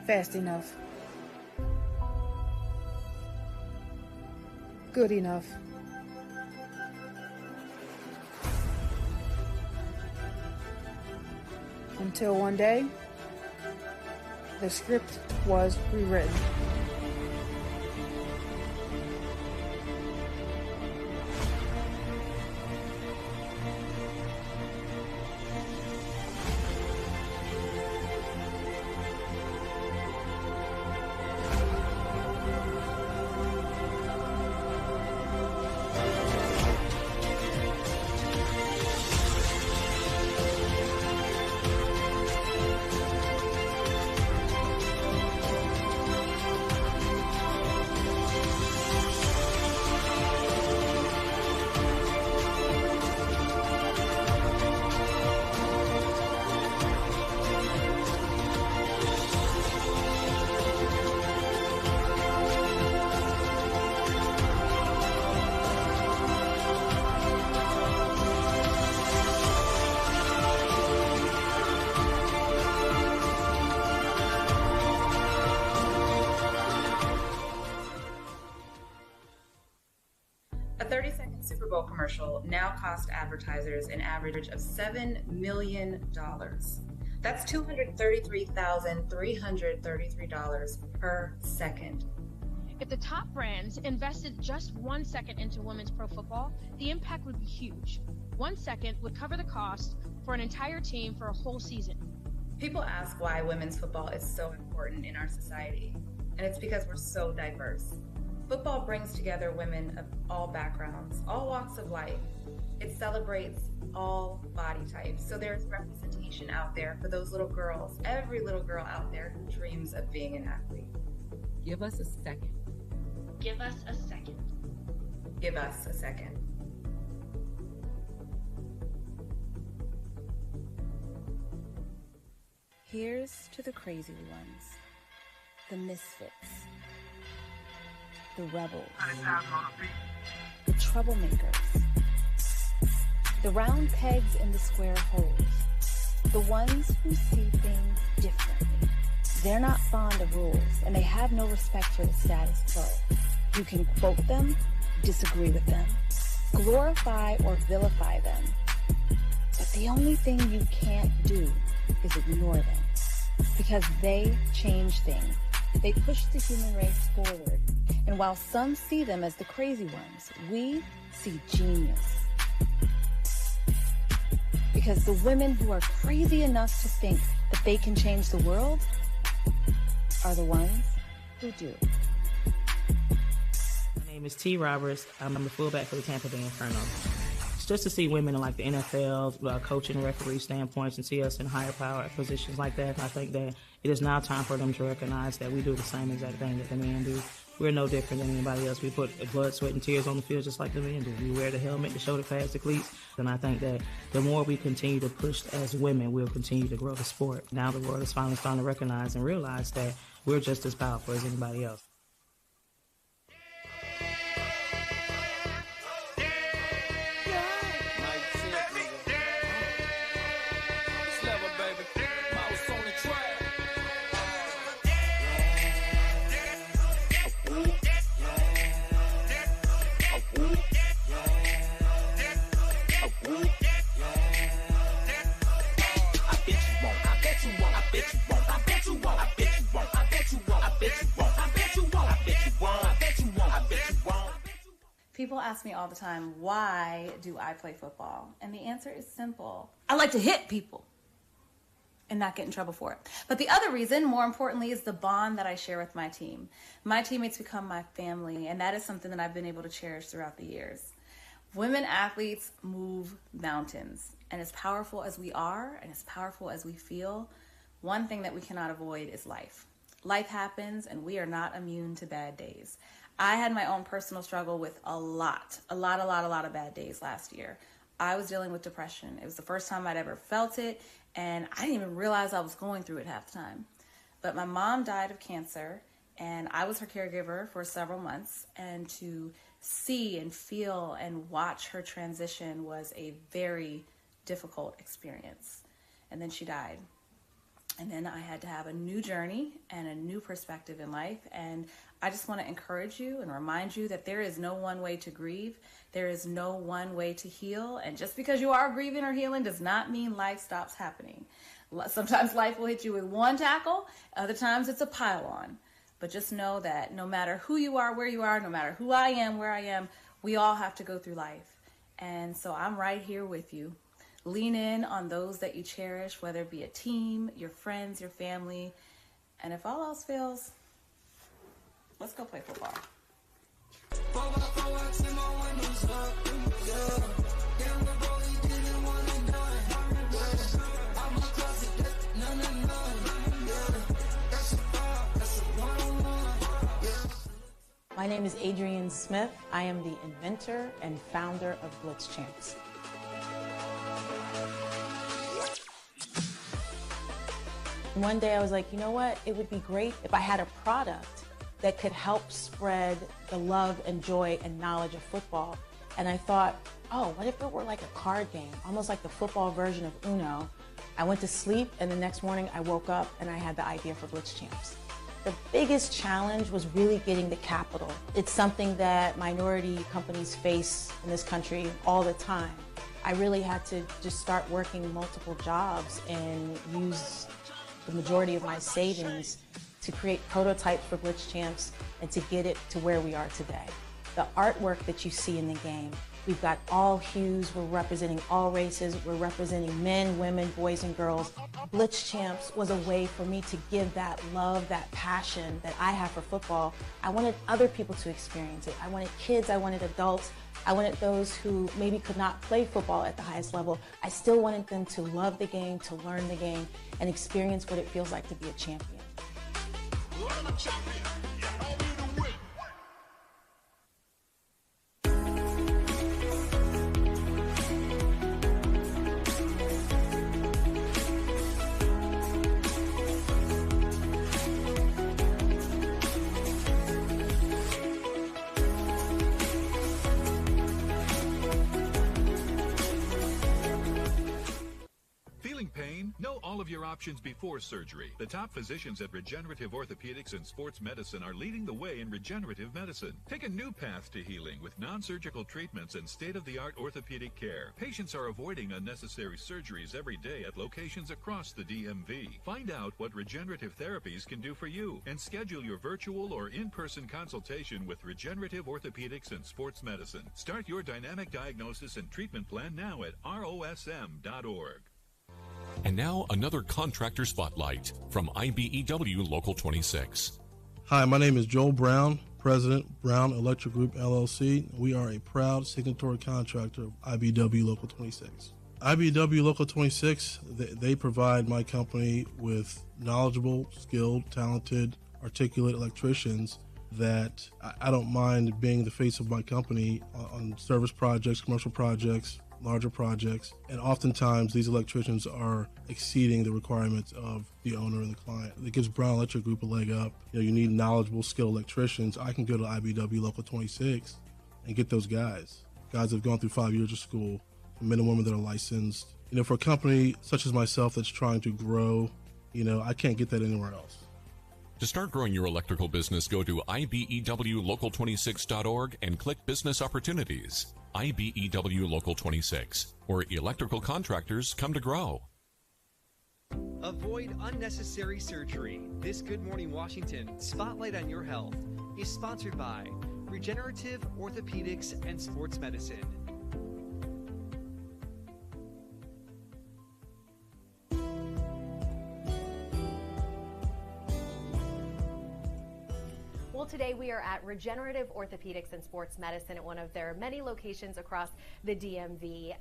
[SPEAKER 11] Fast enough. Good enough. Until one day, the script was rewritten.
[SPEAKER 12] A 30-second Super Bowl commercial now costs advertisers an average of $7 million. That's $233,333 per second.
[SPEAKER 13] If the top brands invested just 1 second into women's pro football, the impact would be huge. 1 second would cover the cost for an entire team for a whole season.
[SPEAKER 12] People ask why women's football is so important in our society, and it's because we're so diverse. Football brings together women of all backgrounds, all walks of life. It celebrates all body types, so there's representation out there for those little girls, every little girl out there who dreams of being an athlete. Give us a second.
[SPEAKER 13] Give us a second.
[SPEAKER 12] Give us a second.
[SPEAKER 11] Here's to the crazy ones the misfits, the rebels, the troublemakers, the round pegs in the square holes, the ones who see things differently. They're not fond of rules, and they have no respect for the status quo. You can quote them, disagree with them, glorify or vilify them, but the only thing you can't do is ignore them, because they change things. They push the human race forward, and while some see them as the crazy ones, we see genius. Because the women who are crazy enough to think that they can change the world are the ones who do.
[SPEAKER 14] My name is T. Roberts. I'm the fullback for the Tampa Bay Inferno. It's just to see women in like the NFL, coaching and referee standpoints, and see us in higher power positions like that. I think that it is now time for them to recognize that we do the same exact thing that the men do. We're no different than anybody else. We put blood, sweat, and tears on the field just like the men do. We wear the helmet, the shoulder pads, the cleats. And I think that the more we continue to push as women, we'll continue to grow the sport. Now the world is finally starting to recognize and realize that we're just as powerful as anybody else.
[SPEAKER 12] People ask me all the time, why do I play football? And the answer is simple. I like to hit people and not get in trouble for it. But the other reason, more importantly, is the bond that I share with my team. My teammates become my family, and that is something that I've been able to cherish throughout the years. Women athletes move mountains, and as powerful as we are and as powerful as we feel, one thing that we cannot avoid is life. Life happens, and we are not immune to bad days. I had my own personal struggle with a lot of bad days last year. I was dealing with depression. It was the first time I'd ever felt it, and I didn't even realize I was going through it half the time. But my mom died of cancer, and I was her caregiver for several months, and to see and feel and watch her transition was a very difficult experience. And then she died. And then I had to have a new journey and a new perspective in life. And I just want to encourage you and remind you that there is no one way to grieve. There is no one way to heal. And just because you are grieving or healing does not mean life stops happening. Sometimes life will hit you with one tackle. Other times it's a pile on. But just know that no matter who you are, where you are, no matter who I am, where I am, we all have to go through life. And so I'm right here with you. Lean in on those that you cherish, whether it be a team, your friends, your family. And if all else fails, let's go play football.
[SPEAKER 15] My name is Adrienne Smith. I am the inventor and founder of Blitz Champs. One day I was like, you know what? It would be great if I had a product that could help spread the love and joy and knowledge of football. And I thought, oh, what if it were like a card game, almost like the football version of Uno? I went to sleep, and the next morning I woke up and I had the idea for Blitz Champs. The biggest challenge was really getting the capital. It's something that minority companies face in this country all the time. I really had to just start working multiple jobs and use the majority of my savings to create prototypes for Blitz Champs and to get it to where we are today. The artwork that you see in the game, we've got all hues, we're representing all races, we're representing men, women, boys, and girls. Blitz Champs was a way for me to give that love, that passion that I have for football. I wanted other people to experience it. I wanted kids, I wanted adults, I wanted those who maybe could not play football at the highest level. I still wanted them to love the game, to learn the game, and experience what it feels like to be a champion.
[SPEAKER 16] options before surgery. The top physicians at Regenerative Orthopedics and Sports Medicine are leading the way in regenerative medicine. Take a new path to healing with non-surgical treatments and state-of-the-art orthopedic care. Patients are avoiding unnecessary surgeries every day at locations across the DMV. Find out what regenerative therapies can do for you and schedule your virtual or in-person consultation with Regenerative Orthopedics and Sports Medicine. Start your dynamic diagnosis and treatment plan now at rosm.org.
[SPEAKER 7] And now another contractor spotlight from IBEW Local 26.
[SPEAKER 8] Hi, my name is Joel Brown, President, Brown Electric Group LLC. We are a proud signatory contractor of IBEW Local 26. IBEW Local 26, they provide my company with knowledgeable, skilled, talented, articulate electricians that I don't mind being the face of my company on service projects, commercial projects, larger projects, and oftentimes these electricians are exceeding the requirements of the owner and the client. It gives Brown Electric Group a leg up. You need knowledgeable, skilled electricians. I can go to IBEW Local 26 and get those guys that have gone through 5 years of school, men and women that are licensed. For a company such as myself that's trying to grow, I can't get that anywhere else.
[SPEAKER 7] To start growing your electrical business, go to ibewlocal26.org and click Business Opportunities. IBEW Local 26, where electrical contractors come to grow.
[SPEAKER 17] Avoid unnecessary surgery. This Good Morning Washington Spotlight on Your Health is sponsored by Regenerative Orthopedics and Sports Medicine.
[SPEAKER 18] Well, today we are at Regenerative Orthopedics and Sports Medicine at one of their many locations across the DMV.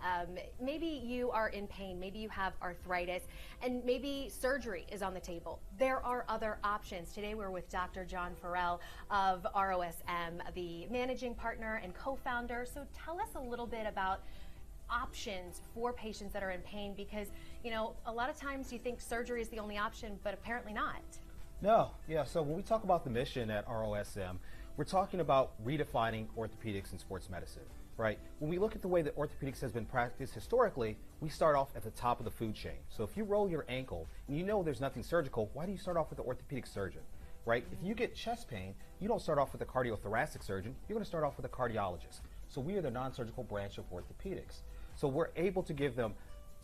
[SPEAKER 18] Maybe you are in pain, maybe you have arthritis, and maybe surgery is on the table. There are other options. Today we're with Dr. John Farrell of ROSM, the managing partner and co-founder. So tell us a little bit about options for patients that are in pain, because, a lot of times you think surgery is the only option, but apparently not.
[SPEAKER 19] No, yeah, so when we talk about the mission at ROSM, we're talking about redefining orthopedics and sports medicine, right? When we look at the way that orthopedics has been practiced historically, we start off at the top of the food chain. So if you roll your ankle and there's nothing surgical, why do you start off with the orthopedic surgeon, right? If you get chest pain, you don't start off with a cardiothoracic surgeon, you're gonna start off with a cardiologist. So we are the non-surgical branch of orthopedics. So we're able to give them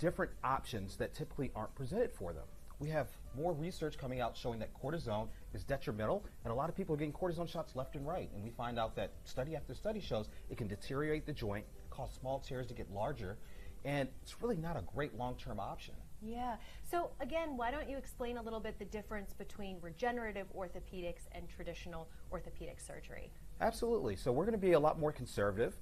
[SPEAKER 19] different options that typically aren't presented for them. We have more research coming out showing that cortisone is detrimental, and a lot of people are getting cortisone shots left and right. And we find out that study after study shows it can deteriorate the joint, cause small tears to get larger, and it's really not a great long-term option.
[SPEAKER 18] Yeah. So again, why don't you explain a little bit the difference between regenerative orthopedics and traditional orthopedic surgery?
[SPEAKER 19] Absolutely. So we're going to be a lot more conservative.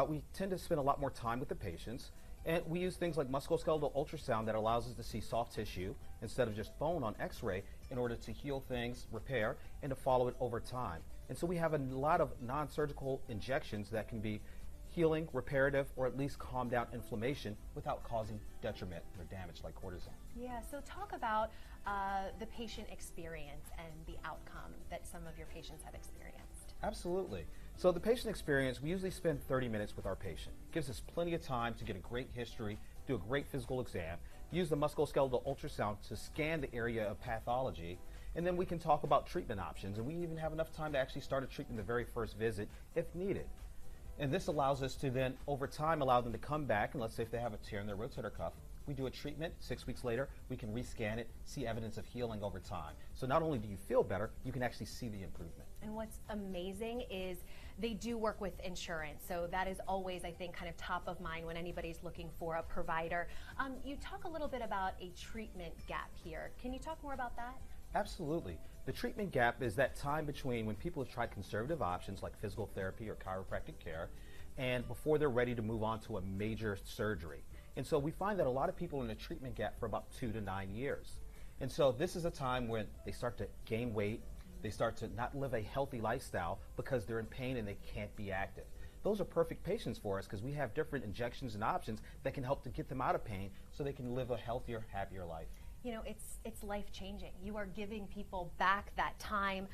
[SPEAKER 19] We tend to spend a lot more time with the patients. And we use things like musculoskeletal ultrasound that allows us to see soft tissue instead of just bone on x-ray in order to heal things, repair, and to follow it over time. And so we have a lot of non-surgical injections that can be healing, reparative, or at least calm down inflammation without causing detriment or damage like cortisone.
[SPEAKER 18] Yeah, so talk about the patient experience and the outcome that some of your patients have experienced.
[SPEAKER 19] Absolutely. So the patient experience, we usually spend 30 minutes with our patient. It gives us plenty of time to get a great history, do a great physical exam, use the musculoskeletal ultrasound to scan the area of pathology, and then we can talk about treatment options. And we even have enough time to actually start a treatment the very first visit if needed. And this allows us to then, over time, allow them to come back, and let's say if they have a tear in their rotator cuff, we do a treatment, 6 weeks later, we can rescan it, see evidence of healing over time. So not only do you feel better, you can actually see the improvement.
[SPEAKER 18] And what's amazing is they do work with insurance. So that is always, I think, kind of top of mind when anybody's looking for a provider. You talk a little bit about a treatment gap here. Can you talk more about that?
[SPEAKER 19] Absolutely. The treatment gap is that time between when people have tried conservative options like physical therapy or chiropractic care and before they're ready to move on to a major surgery. And so we find that a lot of people are in a treatment gap for about 2 to 9 years. And so this is a time when they start to gain weight, they start to not live a healthy lifestyle because they're in pain and they can't be active. Those are perfect patients for us because we have different injections and options that can help to get them out of pain so they can live a healthier, happier life.
[SPEAKER 18] It's life-changing. You are giving people back that time.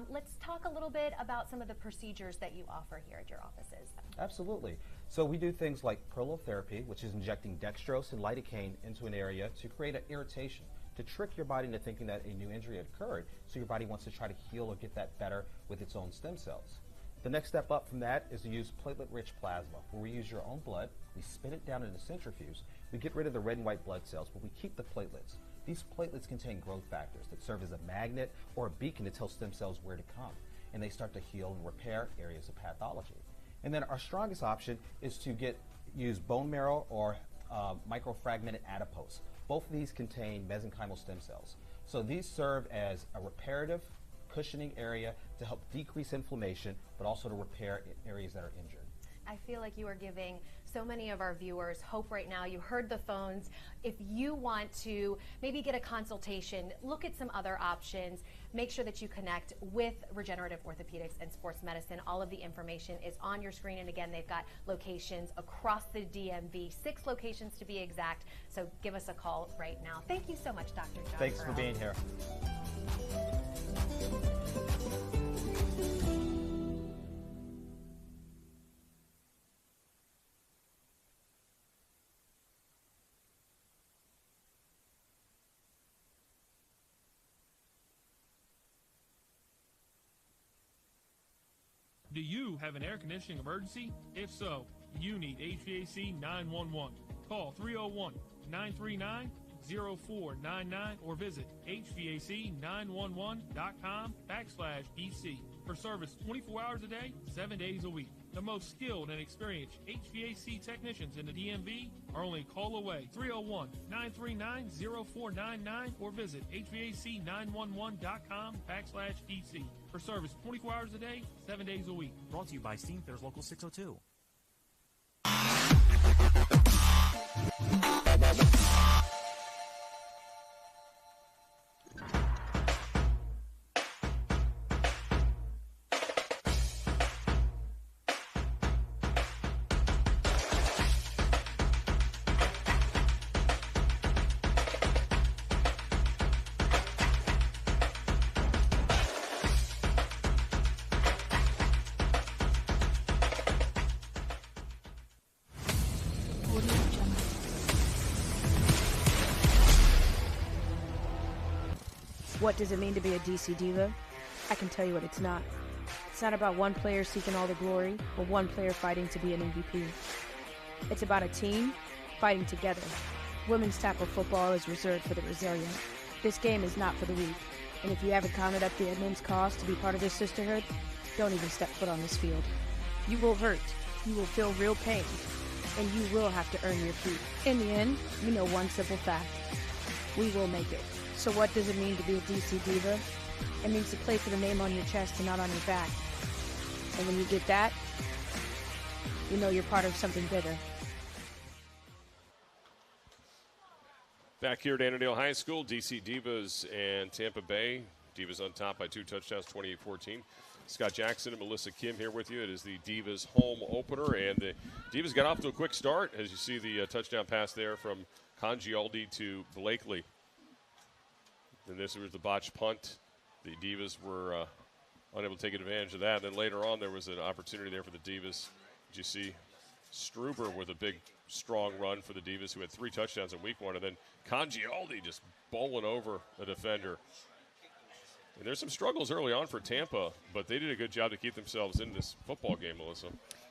[SPEAKER 18] Let's talk a little bit about some of the procedures that you offer here at your offices.
[SPEAKER 19] Absolutely. So we do things like prolotherapy, which is injecting dextrose and lidocaine into an area to create an irritation, to trick your body into thinking that a new injury had occurred, so your body wants to try to heal or get that better with its own stem cells. The next step up from that is to use platelet-rich plasma, where we use your own blood, we spin it down in a centrifuge, we get rid of the red and white blood cells, but we keep the platelets. These platelets contain growth factors that serve as a magnet or a beacon to tell stem cells where to come, and they start to heal and repair areas of pathology. And then our strongest option is to use bone marrow or microfragmented adipose. Both of these contain mesenchymal stem cells. So these serve as a reparative, cushioning area to help decrease inflammation, but also to repair areas that are injured.
[SPEAKER 18] I feel like you are giving so many of our viewers hope right now. You heard the phones. If you want to maybe get a consultation, look at some other options, make sure that you connect with Regenerative Orthopedics and Sports Medicine. All of the information is on your screen. And again, they've got locations across the DMV, 6 locations to be exact. So give us a call right now. Thank you so much, Dr. John.
[SPEAKER 19] Thanks for being here.
[SPEAKER 4] Do you have an air conditioning emergency? If so, you need HVAC 911. Call 301-939-0499 or visit HVAC911.com/EC for service 24 hours a day, 7 days a week. The most skilled and experienced HVAC technicians in the DMV are only a call away. 301-939-0499 or visit HVAC911.com/EC for service 24 hours a day, 7 days a week.
[SPEAKER 5] Brought to you by Steamfitters Local 602.
[SPEAKER 11] What does it mean to be a DC Diva? I can tell you what it's not. It's not about one player seeking all the glory or one player fighting to be an MVP. It's about a team fighting together. Women's tackle football is reserved for the resilient. This game is not for the weak. And if you haven't counted up the immense cost to be part of this sisterhood, don't even step foot on this field. You will hurt. You will feel real pain. And you will have to earn your keep. In the end, you know one simple fact. We will make it. So what does it mean to be a DC Diva? It means to play for the name on your chest and not on your back. And when you get that, you know you're part of something bigger.
[SPEAKER 1] Back here at Annandale High School, DC Divas and Tampa Bay. Divas on top by 2 touchdowns, 28-14. Scott Jackson and Melissa Kim here with you. It is the Divas home opener, and the Divas got off to a quick start. As you see the touchdown pass there from Congialdi to Blakely. And this was the botched punt. The Divas were unable to take advantage of that. And then later on, there was an opportunity there for the Divas. Did you see Struber with a big, strong run for the Divas, who had 3 touchdowns in week 1. And then Congialdi just bowling over a defender. And there's some struggles early on for Tampa, but they did a good job to keep themselves in this football game, Melissa.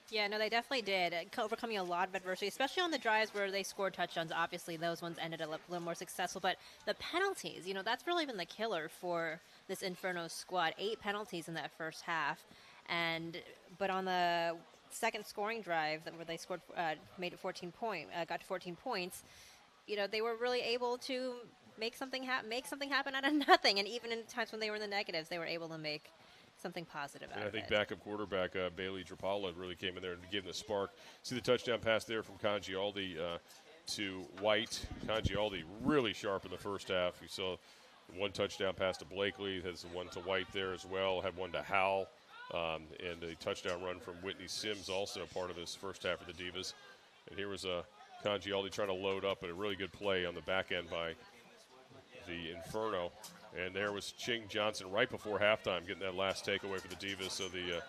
[SPEAKER 2] Yeah, no, they definitely did. Overcoming a lot of adversity, especially on the drives where they scored touchdowns. Obviously, those ones ended a little more successful. But the penalties, that's really been the killer for this Inferno squad. 8 penalties in that first half. But on the second scoring drive where they scored, made it got to 14 points, they were really able to make something happen out of nothing. And even in times when they were in the negatives, they were able to make something positive out of it.
[SPEAKER 1] I think backup quarterback Bailey Drapala really came in there and gave them the spark. See the touchdown pass there from Congialdi to White. Congialdi really sharp in the first half. You saw 1 touchdown pass to Blakely. Has one to White there as well. Had one to Howell. And a touchdown run from Whitney Sims, also part of this first half of the Divas. And here was Congialdi trying to load up, and a really good play on the back end by the Inferno. And there was Ching Johnson right before halftime getting that last takeaway for the Divas, so the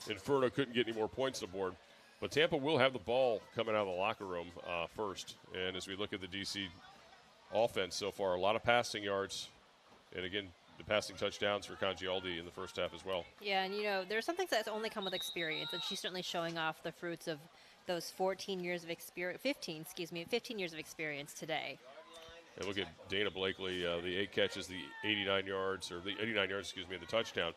[SPEAKER 1] Inferno couldn't get any more points on the board. But Tampa will have the ball coming out of the locker room first. And as we look at the DC offense so far. A lot of passing yards. And, again, the passing touchdowns for Congialdi in the first half as well.
[SPEAKER 2] Yeah, and, there's some things that only come with experience, and she's certainly showing off the fruits of those 15 years of experience today.
[SPEAKER 1] And look at Dana Blakely, the 8 catches, the 89 yards, and the touchdown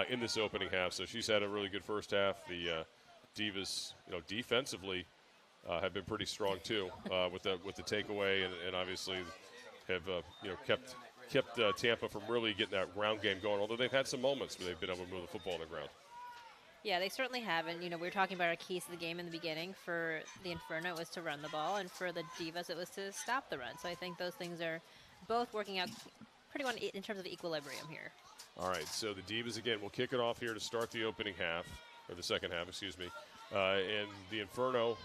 [SPEAKER 1] in this opening half. So she's had a really good first half. The Divas, defensively have been pretty strong too with the takeaway, and obviously have kept Tampa from really getting that ground game going. Although they've had some moments where they've been able to move the football on the ground.
[SPEAKER 2] Yeah, they certainly have. And, we were talking about our keys to the game in the beginning. For the Inferno, it was to run the ball. And for the Divas, it was to stop the run. So I think those things are both working out pretty well in terms of equilibrium here.
[SPEAKER 1] All right, so the Divas, again, will kick it off here to start the opening half, or the second half, excuse me. And the Inferno,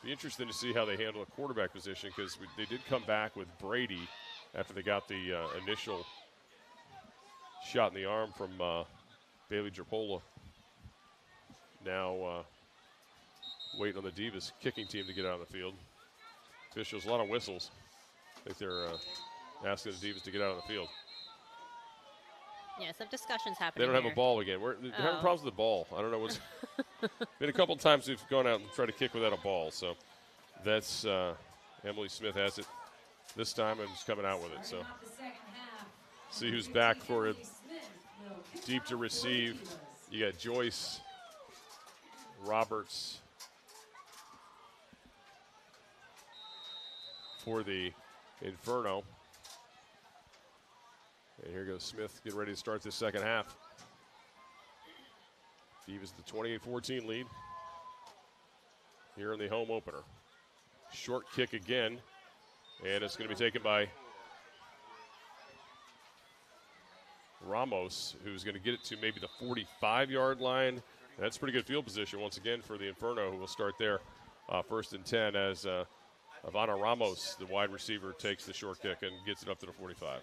[SPEAKER 1] be interesting to see how they handle the quarterback position because they did come back with Brady after they got the initial shot in the arm from Bailey Drapola. Now waiting on the Divas kicking team to get out on the field. Officials, a lot of whistles. I think they're asking the Divas to get out on the field.
[SPEAKER 2] Yeah, some discussions happening.
[SPEAKER 1] They don't have
[SPEAKER 2] here.
[SPEAKER 1] a ball again. They're having problems with the ball. I don't know what's been a couple of times we've gone out and tried to kick without a ball. So that's Emily Smith has it this time and is coming out with it. So see who's back for it. Deep to receive. You got Joyce, Roberts for the Inferno. And here goes Smith getting ready to start this second half. Divas the 28-14 lead here in the home opener. Short kick again, and it's going to be taken by Ramos, who's going to get it to maybe the 45-yard line. That's pretty good field position once again for the Inferno, who will start there first and 10 as Ivana Ramos, the wide receiver, takes the short kick and gets it up to the 45.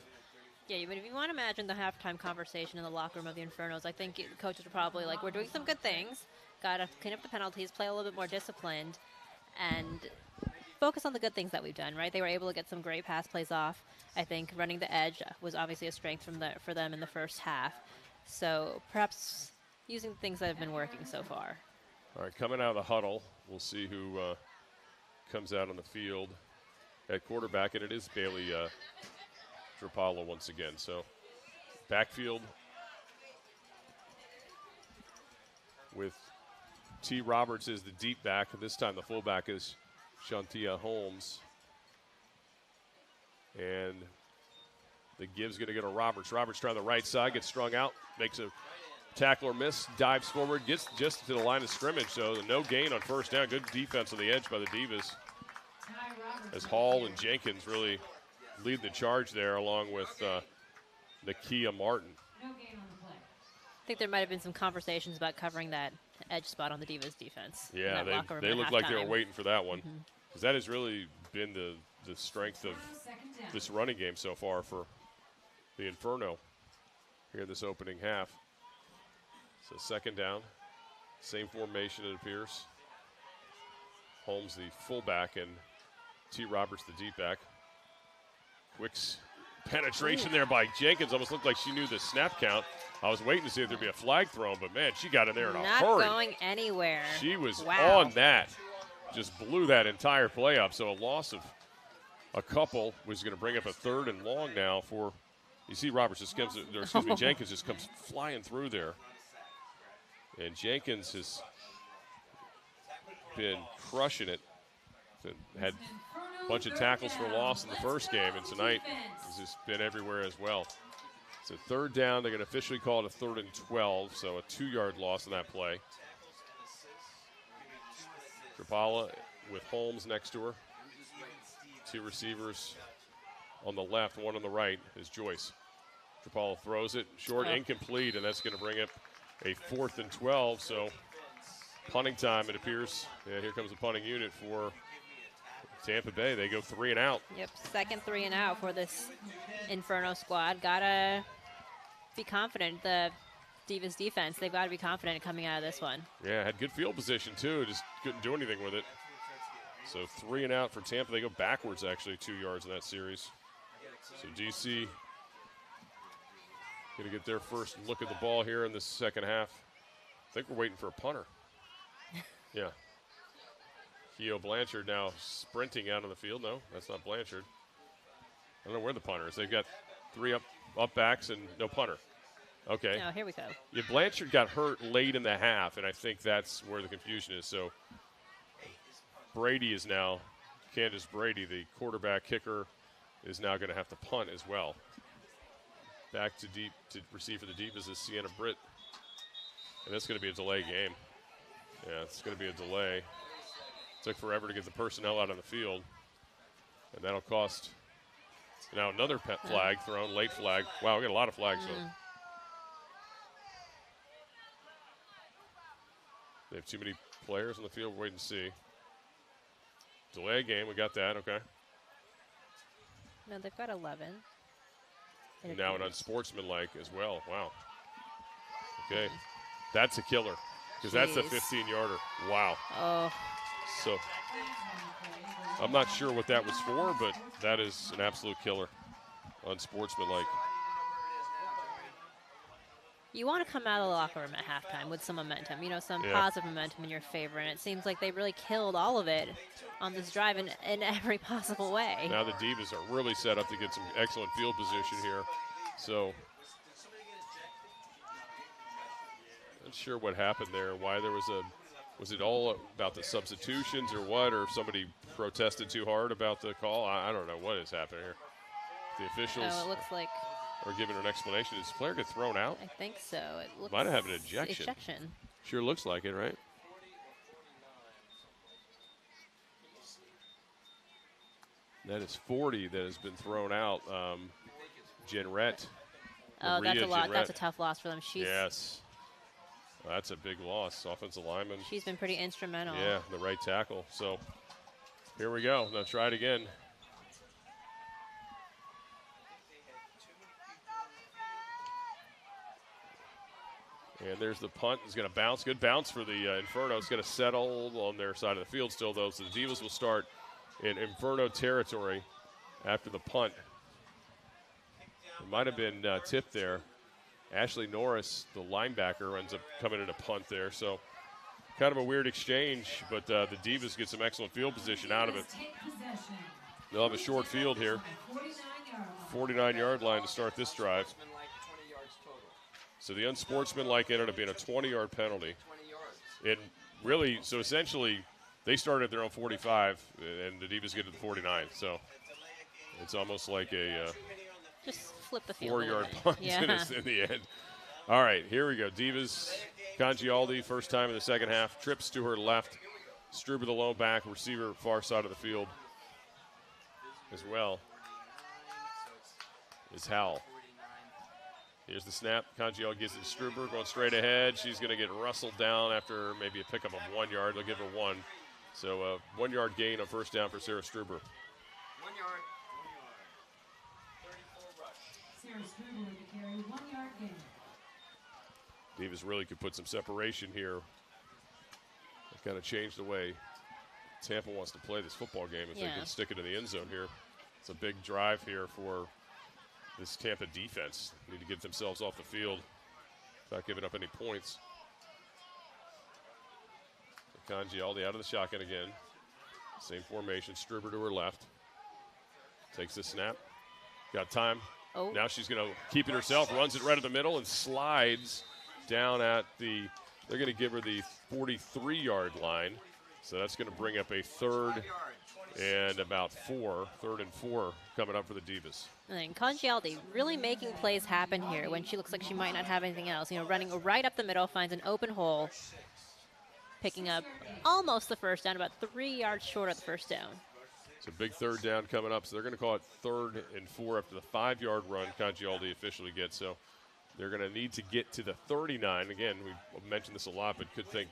[SPEAKER 2] Yeah, but if you want to imagine the halftime conversation in the locker room of the Infernos, I think coaches are probably like, we're doing some good things, got to clean up the penalties, play a little bit more disciplined, and focus on the good things that we've done, right? They were able to get some great pass plays off. I think running the edge was obviously a strength for them in the first half. So perhaps using things that have been working so far.
[SPEAKER 1] All right, coming out of the huddle, we'll see who comes out on the field at quarterback, and it is Bailey Drapalo once again. So backfield with T. Roberts as the deep back. This time the fullback is Shantia Holmes. And the give's going to go to Roberts. Roberts trying the right side, gets strung out, makes a tackle or miss, dives forward, gets just to the line of scrimmage. So no gain on first down. Good defense on the edge by the Divas. As Hall and Jenkins really lead the charge there, along with Nakia Martin.
[SPEAKER 2] I think there might have been some conversations about covering that edge spot on the Divas defense.
[SPEAKER 1] Yeah, they look like they were waiting for that one. Because that has really been the strength of this running game so far for the Inferno here in this opening half. So second down, same formation it appears. Holmes the fullback and T. Roberts the deep back. Quick penetration there by Jenkins. Almost looked like she knew the snap count. I was waiting to see if there'd be a flag thrown, but man, she got in there in a hurry.
[SPEAKER 2] Not going anywhere.
[SPEAKER 1] She was
[SPEAKER 2] wow.
[SPEAKER 1] on that. Just blew that entire play up. So a loss of a couple was going to bring up a third and long now for, you see Roberts just comes, or excuse me, Jenkins just comes flying through there. And Jenkins has been crushing it. Had a bunch of tackles for loss in the first game, and tonight has just been everywhere as well. So third down, they're going to officially call it a 3rd and 12, so a 2-yard loss in that play. Trapala with Holmes next to her. 2 receivers on the left, 1 on the right is Joyce. Trapala throws it short, incomplete, and that's going to bring up a 4th and 12. So punting time, it appears. Yeah, here comes the punting unit for Tampa Bay. They go 3 and out.
[SPEAKER 2] Yep, second 3 and out for this Inferno squad. Gotta be confident. The Divas defense, they've got to be confident coming out of this one.
[SPEAKER 1] Yeah, had good field position too. Just couldn't do anything with it. So 3 and out for Tampa. They go backwards actually 2 yards in that series. So DC going to get their first look at the ball here in the second half. I think we're waiting for a punter. Yeah. Keo Blanchard now sprinting out on the field. No, that's not Blanchard. I don't know where the punter is. They've got 3 up backs and no punter. Okay.
[SPEAKER 2] Oh, here we go.
[SPEAKER 1] Yeah, Blanchard got hurt late in the half, and I think that's where the confusion is. So Brady is now, Candace Brady, the quarterback kicker, is now going to have to punt as well. Back to deep to receive for the Divas is Sienna Britt. And that's going to be a delay game. Yeah, it's going to be a delay. Took forever to get the personnel out on the field. And that'll cost now another flag thrown, late flag. Wow, we got a lot of flags thrown. They have too many players on the field. Wait and see. Delay game, we got that, okay.
[SPEAKER 2] No, they've got 11.
[SPEAKER 1] And now an unsportsmanlike as well. Wow. Okay. That's a killer because that's a 15-yarder. Wow.
[SPEAKER 2] Oh.
[SPEAKER 1] So I'm not sure what that was for, but that is an absolute killer. Unsportsmanlike.
[SPEAKER 2] You want to come out of the locker room at halftime with some momentum, some positive momentum in your favor, and it seems like they really killed all of it on this drive in every possible way.
[SPEAKER 1] Now the Divas are really set up to get some excellent field position here. So not sure what happened there, why there was it all about the substitutions or what, or if somebody protested too hard about the call? I don't know what is happening here. The officials
[SPEAKER 2] it looks like
[SPEAKER 1] are giving an explanation. Did this player get thrown out?
[SPEAKER 2] I think so. It looks
[SPEAKER 1] might have an ejection. Sure looks like it, right? That is 40 that has been thrown out. Jenrette.
[SPEAKER 2] Oh,
[SPEAKER 1] Maria
[SPEAKER 2] that's a lot.
[SPEAKER 1] Jenrette.
[SPEAKER 2] That's a tough loss for them.
[SPEAKER 1] Yes. Well, that's a big loss. Offensive lineman.
[SPEAKER 2] She's been pretty instrumental.
[SPEAKER 1] Yeah, the right tackle. So here we go. Now try it again. And there's the punt. It's going to bounce. Good bounce for the Inferno. It's going to settle on their side of the field still, though. So the Divas will start in Inferno territory after the punt. It might have been tipped there. Ashley Norris, the linebacker, ends up coming in a punt there. So kind of a weird exchange, but the Divas get some excellent field position out of it. They'll have a short field here. 49-yard line to start this drive. So the unsportsmanlike ended up being a 20-yard penalty. It really, so essentially, they started at their own 45, and the Divas get to the 49. So it's almost like a
[SPEAKER 2] just flip the field
[SPEAKER 1] 4-yard punt in the end. All right, here we go. Divas, Congialdi, first time in the second half, trips to her left. Struber the lone back, receiver far side of the field as well is Howell. Here's the snap. Congialdi gives it to Struber, going straight ahead. She's going to get rustled down after maybe a pickup of 1 yard. They'll give her 1. So a 1 yard gain on first down for Sarah Struber.
[SPEAKER 3] 1 yard. 34 rush.
[SPEAKER 9] Sarah Struber with the carry, 1 yard gain.
[SPEAKER 1] Divas really could put some separation here. They've kind of changed the way Tampa wants to play this football game if they can stick it in the end zone here. It's a big drive here for this Tampa defense. Need to get themselves off the field without giving up any points. Congialdi out of the shotgun again. Same formation. Struber to her left. Takes the snap. Got time.
[SPEAKER 2] Oh.
[SPEAKER 1] Now she's going to keep it herself. Runs it right in the middle and slides down at the, they're going to give her the 43-yard line. So that's going to bring up a third and about 4. Third and 4 coming up for the Divas.
[SPEAKER 2] And Congialdi really making plays happen here when she looks like she might not have anything else. Running right up the middle, finds an open hole, picking up almost the first down, about 3 yards short of the first down.
[SPEAKER 1] It's a big third down coming up, so they're going to call it 3rd and 4 after the 5-yard run Congialdi officially gets. So they're going to need to get to the 39. Again, we've mentioned this a lot, but could think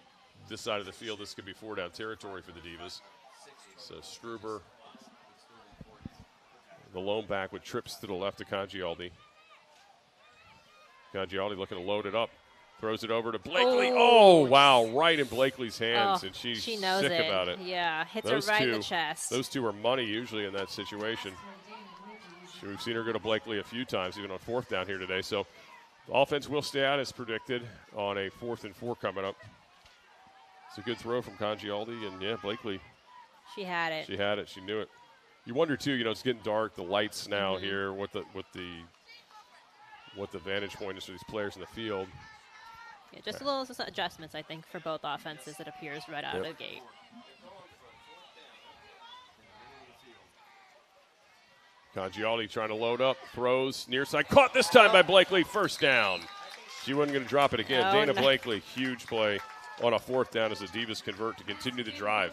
[SPEAKER 1] this side of the field, this could be 4-down territory for the Divas. So Struber, the lone back with trips to the left of Congialdi. Congialdi looking to load it up. Throws it over to Blakely. Oh, wow, right in Blakely's hands, and she's
[SPEAKER 2] she knows
[SPEAKER 1] sick about it.
[SPEAKER 2] Yeah, hits her right in the chest.
[SPEAKER 1] Those two are money usually in that situation. We've seen her go to Blakely a few times, even on 4th down here today. So the offense will stay out as predicted on a 4th and 4 coming up. It's a good throw from Congialdi, and yeah, Blakely.
[SPEAKER 2] She had it.
[SPEAKER 1] She had it. She knew it. You wonder too. It's getting dark. The lights now here. What the vantage point is for these players in the field.
[SPEAKER 2] Yeah, just a little adjustments, I think, for both offenses. It appears right out of the gate.
[SPEAKER 1] Congialdi trying to load up, throws near side, caught this time by Blakely. First down. She wasn't going to drop it again.
[SPEAKER 2] Oh,
[SPEAKER 1] Dana Blakely, huge play on a 4th down as the Divas convert to continue the drive.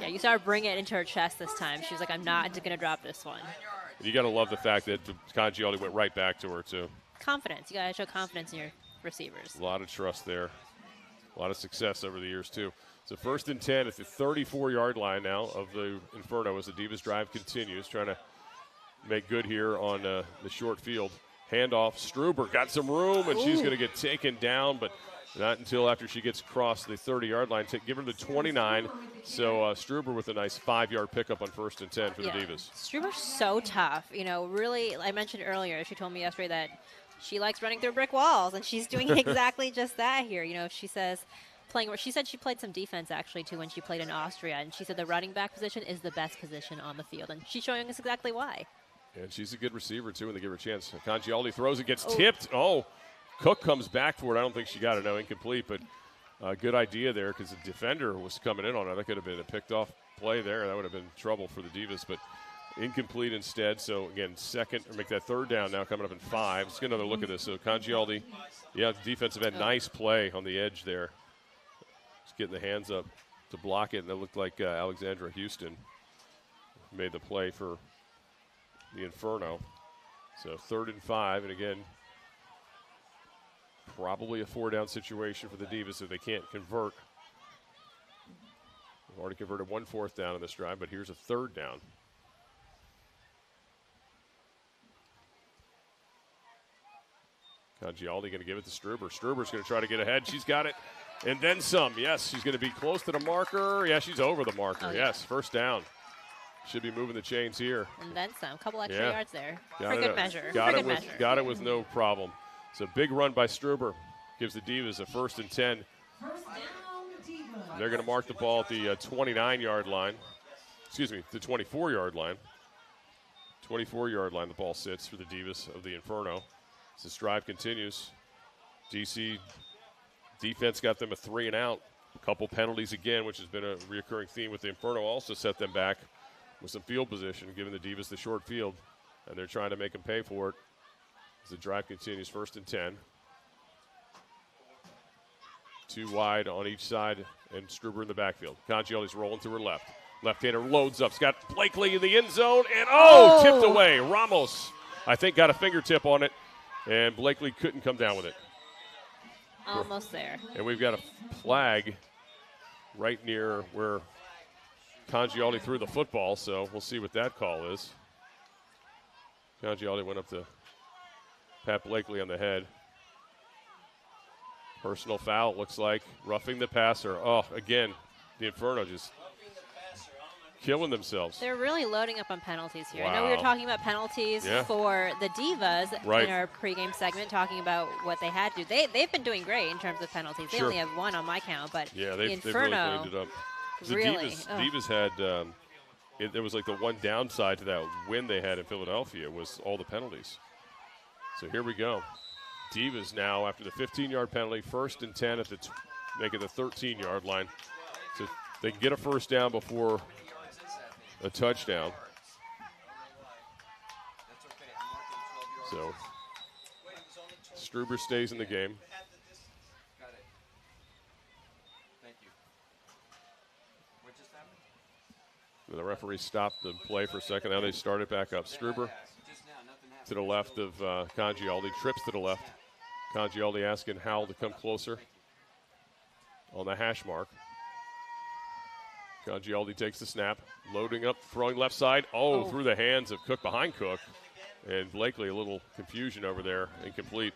[SPEAKER 2] Yeah, you saw her bring it into her chest this time. She was like, I'm not going to drop this one.
[SPEAKER 1] And you got to love the fact that Congialdi went right back to her, too.
[SPEAKER 2] Confidence. You got to show confidence in your receivers.
[SPEAKER 1] A lot of trust there. A lot of success over the years, too. So 1st and 10 at the 34-yard line now of the Inferno as the Divas drive continues, trying to make good here on the short field. Handoff. Struber got some room, and she's going to get taken down, but not until after she gets across the 30-yard line. Give her the 29. So Struber with a nice 5-yard pickup on 1st and 10 for the Divas.
[SPEAKER 2] Struber's so tough. Really, I mentioned earlier, she told me yesterday that she likes running through brick walls, and she's doing exactly just that here. She says she said she played some defense actually too when she played in Austria, and she said the running back position is the best position on the field, and she's showing us exactly why.
[SPEAKER 1] And she's a good receiver too when they give her a chance. Congialdi throws it, gets tipped. Cook comes back for it. I don't think she got it. No, incomplete, but good idea there because the defender was coming in on it. That could have been a picked off play there. That would have been trouble for the Divas, but incomplete instead. So, again, make that 3rd down now coming up in 5. Let's get another look at this. So, Congialdi, defensive end, nice play on the edge there. Just getting the hands up to block it, and it looked like Alexandra Houston made the play for the Inferno. So, 3rd and 5, and again, probably a 4-down situation for the Divas if they can't convert. We've already converted 1 4th down in this drive, but here's a 3rd down. Congialdi going to give it to Struber. Struber's going to try to get ahead. She's got it. And then some. Yes, she's going to be close to the marker. Yeah, she's over the marker. Yes, 1st down. Should be moving the chains here.
[SPEAKER 2] And then some. A couple extra yards there.
[SPEAKER 1] Got
[SPEAKER 2] for good measure.
[SPEAKER 1] Got it with no problem. So big run by Struber gives the Divas a 1st and 10. They're going to mark the ball at the 29-yard line. Excuse me, the 24-yard line. 24-yard line the ball sits for the Divas of the Inferno. As this drive continues, DC defense got them a 3 and out. A couple penalties again, which has been a recurring theme with the Inferno, also set them back with some field position, giving the Divas the short field, and they're trying to make them pay for it. As the drive continues, 1st and 10. 2 wide on each side, and Struber in the backfield. Congialdi's rolling to her left. Left-hander loads up. It's got Blakely in the end zone, and tipped away. Ramos, I think, got a fingertip on it, and Blakely couldn't come down with it.
[SPEAKER 2] Almost there.
[SPEAKER 1] And we've got a flag right near where Congialdi threw the football, so we'll see what that call is. Congialdi went up to pat Blakely on the head. Personal foul, looks like. Roughing the passer. Again, the Inferno just killing themselves.
[SPEAKER 2] They're really loading up on penalties here.
[SPEAKER 1] Wow.
[SPEAKER 2] I know we were talking about penalties for the Divas in our pregame segment, talking about what they had to do. They've been doing great in terms of penalties. They only have 1 on my count, but
[SPEAKER 1] they've
[SPEAKER 2] Inferno
[SPEAKER 1] really cleaned it up. The Divas had there was like the one downside to that win they had in Philadelphia was all the penalties. So here we go. Divas now, after the 15-yard penalty, 1st and 10 at make it the 13-yard line. So they can get a 1st down before a touchdown. So Struber stays in the game. The referee stopped the play for a second. Now they start it back up. Struber to the left of Congialdi. Trips to the left. Congialdi asking Howell to come closer on the hash mark. Congialdi takes the snap. Loading up, throwing left side. Through the hands of Cook, behind Cook. And Blakely, a little confusion over there. Incomplete.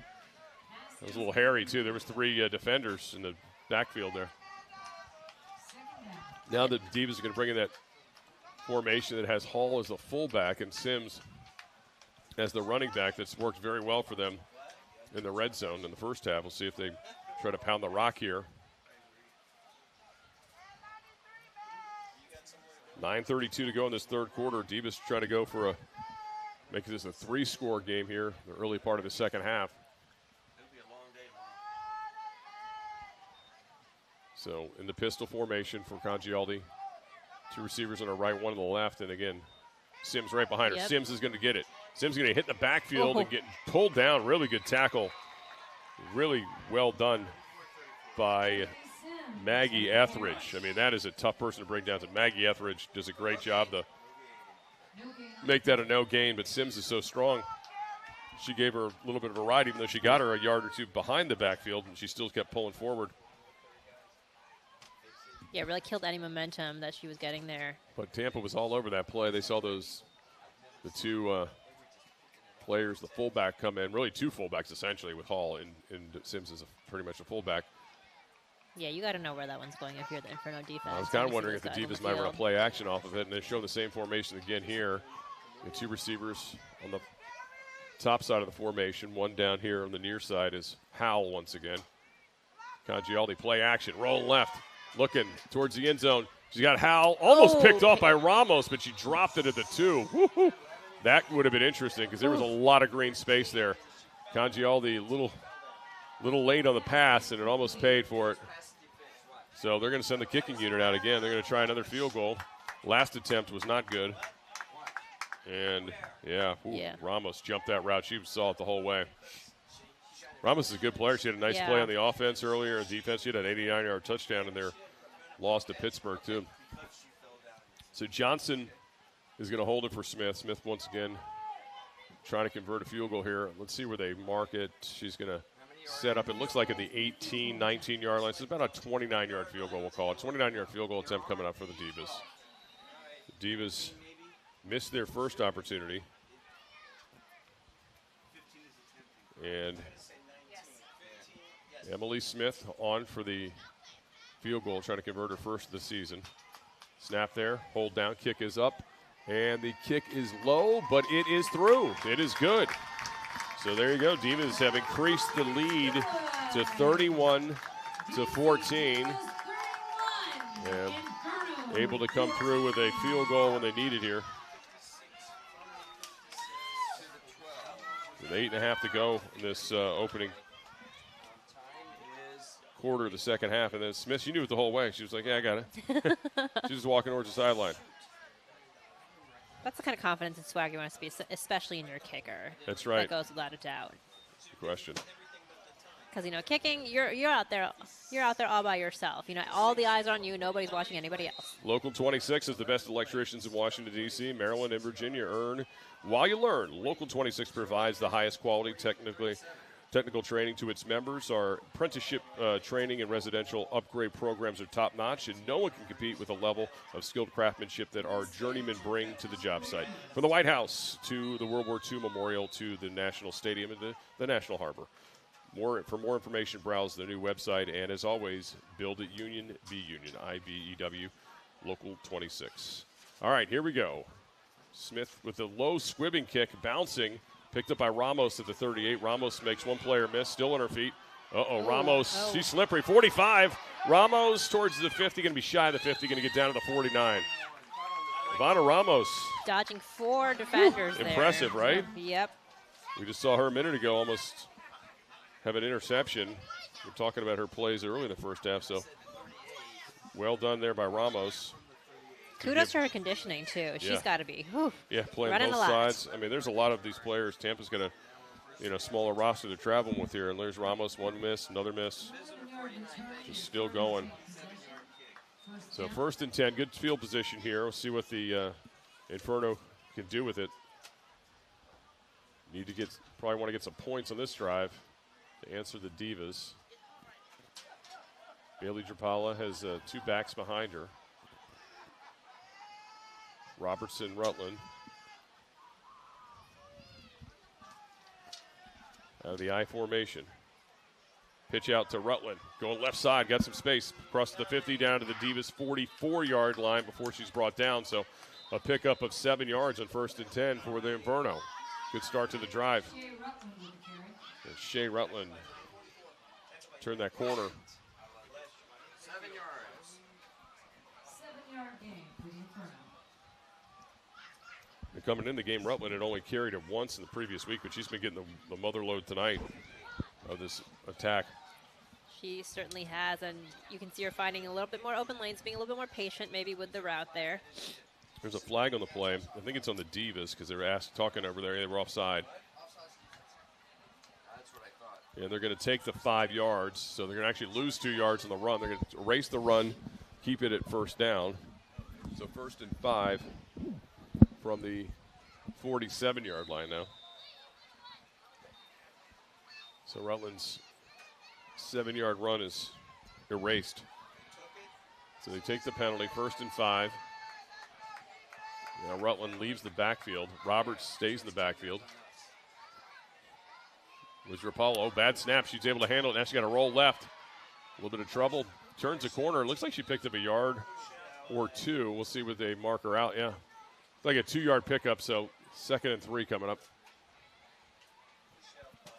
[SPEAKER 1] It was a little hairy, too. There was 3 defenders in the backfield there. Now the Divas are going to bring in that formation that has Hall as a fullback and Sims as the running back that's worked very well for them in the red zone in the first half. We'll see if they try to pound the rock here. 9:32 to go in this third quarter. Divas try to go for make this a 3-score game here, the early part of the second half. So in the pistol formation for Congialdi. 2 receivers on the right, 1 on the left, and again, Sims right behind her.
[SPEAKER 2] Yep.
[SPEAKER 1] Sims is going to get it. Sims is going to hit the backfield and get pulled down. Really good tackle. Really well done by Maggie Etheridge. I mean, that is a tough person to bring down. So Maggie Etheridge does a great job to make that a no gain, but Sims is so strong. She gave her a little bit of a ride, even though she got her a yard or two behind the backfield, and she still kept pulling forward.
[SPEAKER 2] Yeah, really killed any momentum that she was getting there.
[SPEAKER 1] But Tampa was all over that play. They saw the 2 players, the fullback come in, really 2 fullbacks essentially with Hall, and Sims is pretty much a fullback.
[SPEAKER 2] Yeah, you got to know where that one's going if you're the Inferno defense.
[SPEAKER 1] I was kind of wondering if the Divas might run a play action off of it, and they show the same formation again here. The 2 receivers on the top side of the formation. 1 down here on the near side is Howell once again. Congialdi play action, roll left. Looking towards the end zone. She's got Howell almost picked off by Ramos, but she dropped it at the 2. Woo-hoo. That would have been interesting because there was a lot of green space there. Congialdi a little late on the pass, and it almost paid for it. So they're going to send the kicking unit out again. They're going to try another field goal. Last attempt was not good. And, Ramos jumped that route. She saw it the whole way. Ramos is a good player. She had a nice play on the offense earlier. On defense, she had an 89-yard touchdown in their loss to Pittsburgh, too. So Johnson is going to hold it for Smith. Smith, once again, trying to convert a field goal here. Let's see where they mark it. She's going to set up, it looks like at the 18, 19-yard line. So it's about a 29-yard field goal, we'll call it. 29-yard field goal attempt coming up for the Divas. The Divas missed their first opportunity. And Emily Smith on for the field goal, trying to convert her first of the season. Snap there, hold down, kick is up, and the kick is low, but it is through. It is good. So there you go. Divas have increased the lead to 31-14. And able to come through with a field goal when they need it here. With 8.5 to go in this opening quarter of the second half. And then Smith, she knew it the whole way. She was like, yeah, I got it. She was walking towards the sideline.
[SPEAKER 2] That's the kind of confidence and swag you want to be, especially in your kicker.
[SPEAKER 1] That's right.
[SPEAKER 2] That goes without a doubt.
[SPEAKER 1] Good question.
[SPEAKER 2] Because, kicking, you're out there all by yourself. All the eyes are on you. Nobody's watching anybody else.
[SPEAKER 1] Local 26 is the best electricians in Washington, D.C., Maryland, and Virginia. Earn while you learn. Local 26 provides the highest quality technical training to its members. Our apprenticeship training and residential upgrade programs are top-notch, and no one can compete with the level of skilled craftsmanship that our journeymen bring to the job site. From the White House to the World War II Memorial to the National Stadium and the National Harbor. For more information, browse the new website, and as always, build it union, be union, IBEW, Local 26. All right, here we go. Smith with a low squibbing kick, bouncing. Picked up by Ramos at the 38. Ramos makes one player miss, still on her feet. Ramos, she's slippery. 45. Ramos towards the 50, going to be shy of the 50, going to get down to the 49. Ivana Ramos.
[SPEAKER 2] Dodging 4 defenders there.
[SPEAKER 1] Impressive, right?
[SPEAKER 2] Yep.
[SPEAKER 1] We just saw her a minute ago almost have an interception. We're talking about her plays early in the first half, so well done there by Ramos.
[SPEAKER 2] Kudos to her conditioning, too. She's got to be
[SPEAKER 1] playing both sides. I mean, there's a lot of these players. Tampa's got a smaller roster they're traveling with here. And there's Ramos, one miss, another miss. Just still going. So 1st and 10, good field position here. We'll see what the Inferno can do with it. Probably want to get some points on this drive to answer the Divas. Bailey Drapala has 2 backs behind her. Robertson, Rutland. Out of the I formation. Pitch out to Rutland. Going left side, got some space. Across the 50, down to the Divas 44-yard line before she's brought down. So a pickup of 7 yards on 1st and 10 for the Inferno. Good start to the drive.
[SPEAKER 9] Shea Rutland with the carry.
[SPEAKER 1] And Shea Rutland turned that corner.
[SPEAKER 3] 7 yards.
[SPEAKER 9] 7-yard gain for the Inferno.
[SPEAKER 1] And coming in the game, Rutland had only carried it once in the previous week, but she's been getting the mother load tonight of this attack.
[SPEAKER 2] She certainly has, and you can see her finding a little bit more open lanes, being a little bit more patient maybe with the route there.
[SPEAKER 1] There's a flag on the play. I think it's on the Divas because they were talking over there. They were offside.
[SPEAKER 3] That's what I thought.
[SPEAKER 1] And they're going to take the 5 yards, so they're going to actually lose 2 yards on the run. They're going to erase the run, keep it at first down. So 1st and 5 from the 47-yard line now. So Rutland's 7-yard run is erased. So they take the penalty, 1st and 5. Now Rutland leaves the backfield. Roberts stays in the backfield. Was Rapallo. Bad snap. She's able to handle it. Now she's got to roll left. A little bit of trouble. Turns the corner. Looks like she picked up a yard or 2. We'll see what they mark her out. Yeah. Like a 2-yard pickup, so 2nd and 3 coming up. I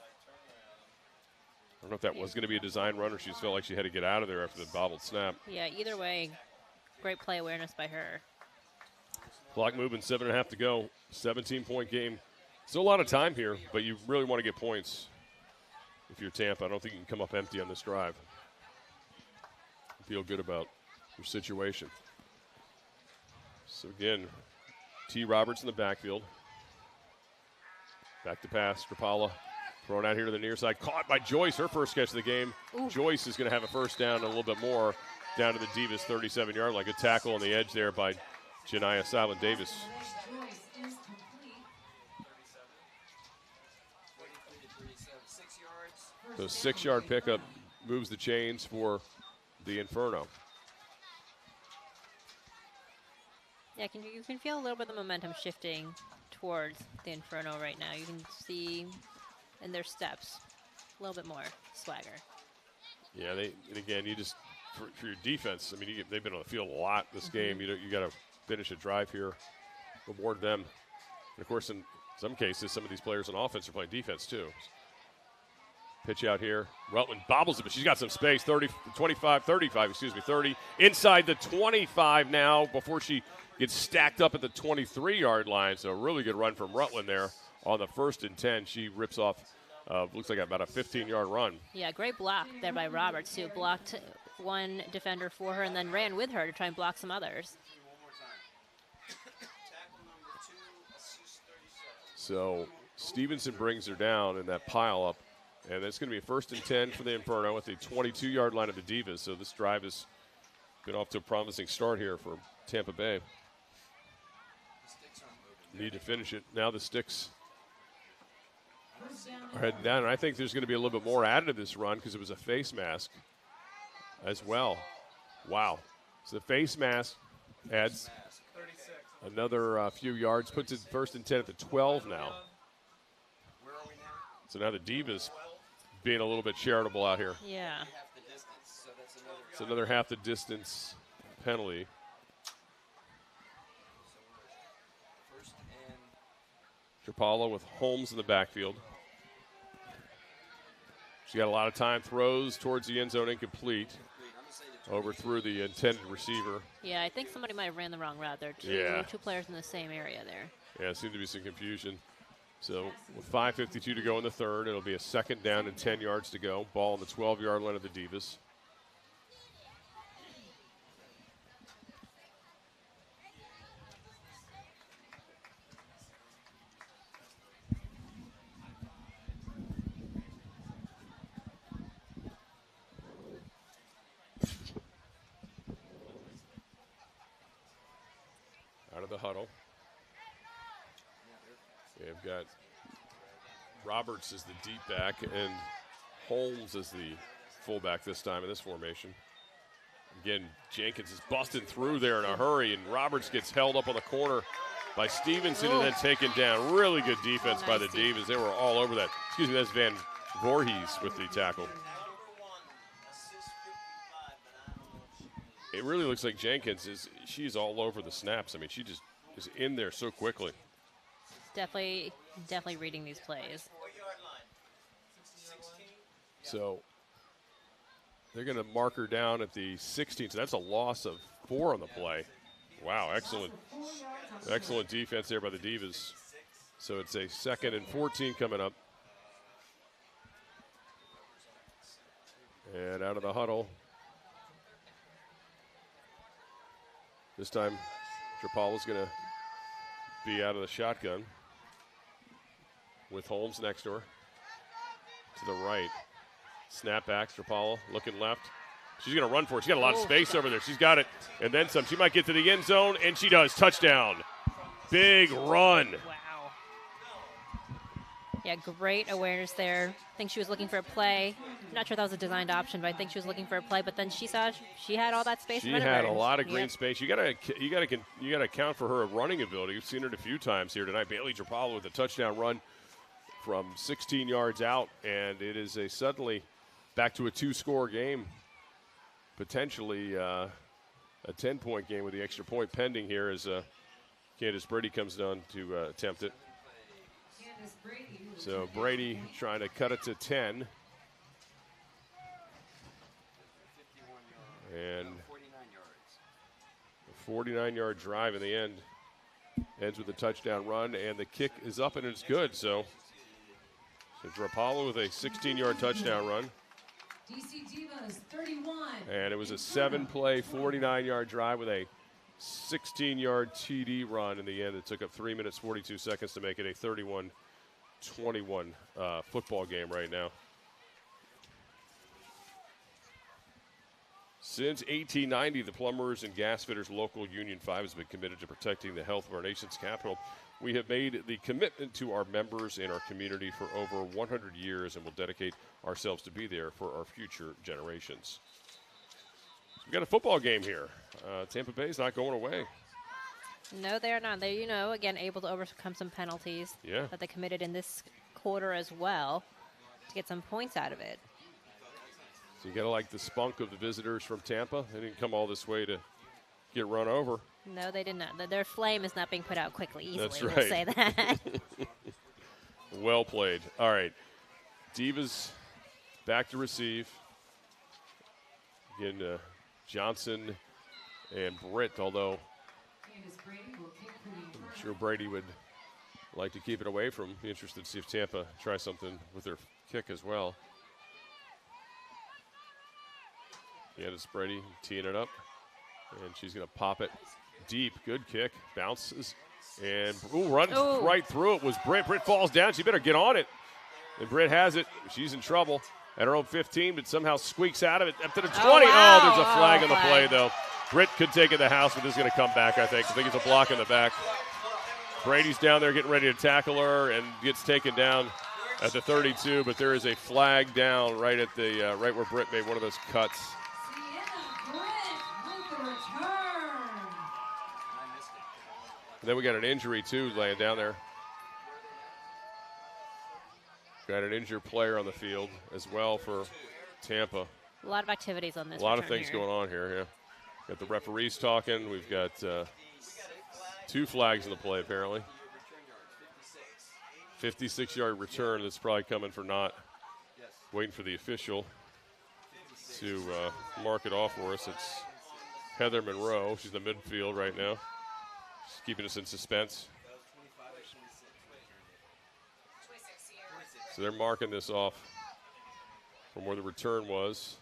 [SPEAKER 1] don't know if that was going to be a design run or she just felt like she had to get out of there after the bobbled snap.
[SPEAKER 2] Yeah, either way, great play awareness by her.
[SPEAKER 1] Clock moving, 7.5 to go. 17-point game. Still a lot of time here, but you really want to get points if you're Tampa. I don't think you can come up empty on this drive. Feel good about your situation. So again, T. Roberts in the backfield. Back to pass, Strapala thrown out here to the near side. Caught by Joyce, her first catch of the game.
[SPEAKER 2] Ooh.
[SPEAKER 1] Joyce is going to have a first down and a little bit more down to the Divas 37-yard line. Good tackle on the edge there by Janiyah Silent Davis.
[SPEAKER 9] Joyce is complete.
[SPEAKER 3] 6 yards.
[SPEAKER 1] So 6-yard pickup moves the chains for the Inferno.
[SPEAKER 2] Yeah, you can feel a little bit of the momentum shifting towards the Inferno right now. You can see in their steps a little bit more swagger.
[SPEAKER 1] Yeah, and again, you just for your defense. I mean, they've been on the field a lot this game. You got to finish a drive here, reward them. And of course, in some cases, some of these players on offense are playing defense too. Pitch out here. Rutland bobbles it, but she's got some space. 30 inside the 25 now before she gets stacked up at the 23-yard line. So a really good run from Rutland there on the 1st and 10. She rips off, looks like about a 15-yard run.
[SPEAKER 2] Yeah, great block there by Roberts, who blocked one defender for her and then ran with her to try and block some others.
[SPEAKER 1] So Stevenson brings her down in that pile up. And it's going to be a 1st and 10 for the Inferno at the 22-yard line of the Divas. So this drive has been off to a promising start here for Tampa Bay. Need to finish it. Now the Sticks are heading down. And I think there's going to be a little bit more added to this run because it was a face mask as well. Wow. So the face mask adds another few yards, puts it 1st and 10 at the 12 now. So now the Divas being a little bit charitable out here.
[SPEAKER 2] Yeah.
[SPEAKER 1] It's another half the distance penalty. Trapala with Holmes in the backfield. She got a lot of time, throws towards the end zone, incomplete. Overthrew the intended receiver.
[SPEAKER 2] Yeah, I think somebody might have ran the wrong route there. Two players in the same area there.
[SPEAKER 1] Yeah, seemed to be some confusion. So with 5:52 to go in the third, it'll be a 2nd down and 10 yards to go. Ball on the 12-yard line of the Divas. Out of the huddle. They've got Roberts as the deep back and Holmes as the fullback this time in this formation. Again, Jenkins is busting through there in a hurry, and Roberts gets held up on the corner by Stevenson and then taken down. Really good defense by the Divas. They were all over that. Excuse me, that's Van Voorhees with the tackle. It really looks like Jenkins she's all over the snaps. I mean, she just is in there so quickly.
[SPEAKER 2] Definitely reading these plays.
[SPEAKER 1] So they're going to mark her down at the 16. So that's a loss of 4 on the play. Wow, excellent defense there by the Divas. So it's a 2nd and 14 coming up. And out of the huddle. This time, Trapala's going to be out of the shotgun with Holmes next to her. To the right. Snap back, Trapala looking left. She's going to run for it. She's got a lot of space over there. She's got it. And then some. She might get to the end zone, and she does. Touchdown. Big run.
[SPEAKER 2] Wow. Yeah, great awareness there. I think she was looking for a play. Not sure that was a designed option, but I think she was looking for a play. But then she saw she had all that space.
[SPEAKER 1] She had a lot of green space. You got to account for her running ability. You've seen her a few times here tonight. Bailey Trapala with a touchdown run from 16 yards out, and it is suddenly back to a 2-score game. Potentially a 10-point game with the extra point pending here as Candace Brady comes down to attempt it. So Brady trying to cut it to 10. And a 49-yard drive in the end ends with a touchdown run, and the kick is up and it's good. So Trapala with a 16-yard touchdown run.
[SPEAKER 9] DC Divas 31.
[SPEAKER 1] And it was a 7-play, 49-yard drive with a 16-yard TD run in the end. It took up 3 minutes, 42 seconds to make it a 31-21 football game right now. Since 1890, the Plumbers and Gasfitters Local Union 5 has been committed to protecting the health of our nation's capital. We have made the commitment to our members and our community for over 100 years and will dedicate ourselves to be there for our future generations. We've got a football game here. Tampa Bay is not going away.
[SPEAKER 2] No, they are not. They're, again, able to overcome some penalties that they committed in this quarter as well to get some points out of it.
[SPEAKER 1] So you got to like the spunk of the visitors from Tampa. They didn't come all this way to get run over.
[SPEAKER 2] No, they did not. Their flame is not being put out quickly, easily.
[SPEAKER 1] That's right.
[SPEAKER 2] We'll say that.
[SPEAKER 1] Well played. All right. Divas back to receive. Again, Johnson and Britt, although I'm sure Brady would like to keep it away from. Be interested to see if Tampa tries something with their kick as well. It's Brady teeing it up, and she's going to pop it deep. Good kick. Bounces, and runs right through it was Britt. Britt falls down. She better get on it. And Britt has it. She's in trouble at her own 15, but somehow squeaks out of it up to the 20.
[SPEAKER 2] Wow.
[SPEAKER 1] Oh, there's a flag on the play, though. Britt could take it to the house, but this is going to come back, I think. I think it's a block in the back. Brady's down there getting ready to tackle her and gets taken down at the 32, but there is a flag down right at the right where Britt made one of those cuts. And then we got an injury, too, laying down there. Got an injured player on the field as well for Tampa.
[SPEAKER 2] A lot of activities on this.
[SPEAKER 1] A lot of things going on here, yeah. Got the referees talking. We've got 2 flags in the play, apparently. 56-yard return that's probably coming for not. Waiting for the official to mark it off for us. It's Heather Monroe. She's in the midfield right now. She's keeping us in suspense. So they're marking this off from where the return was.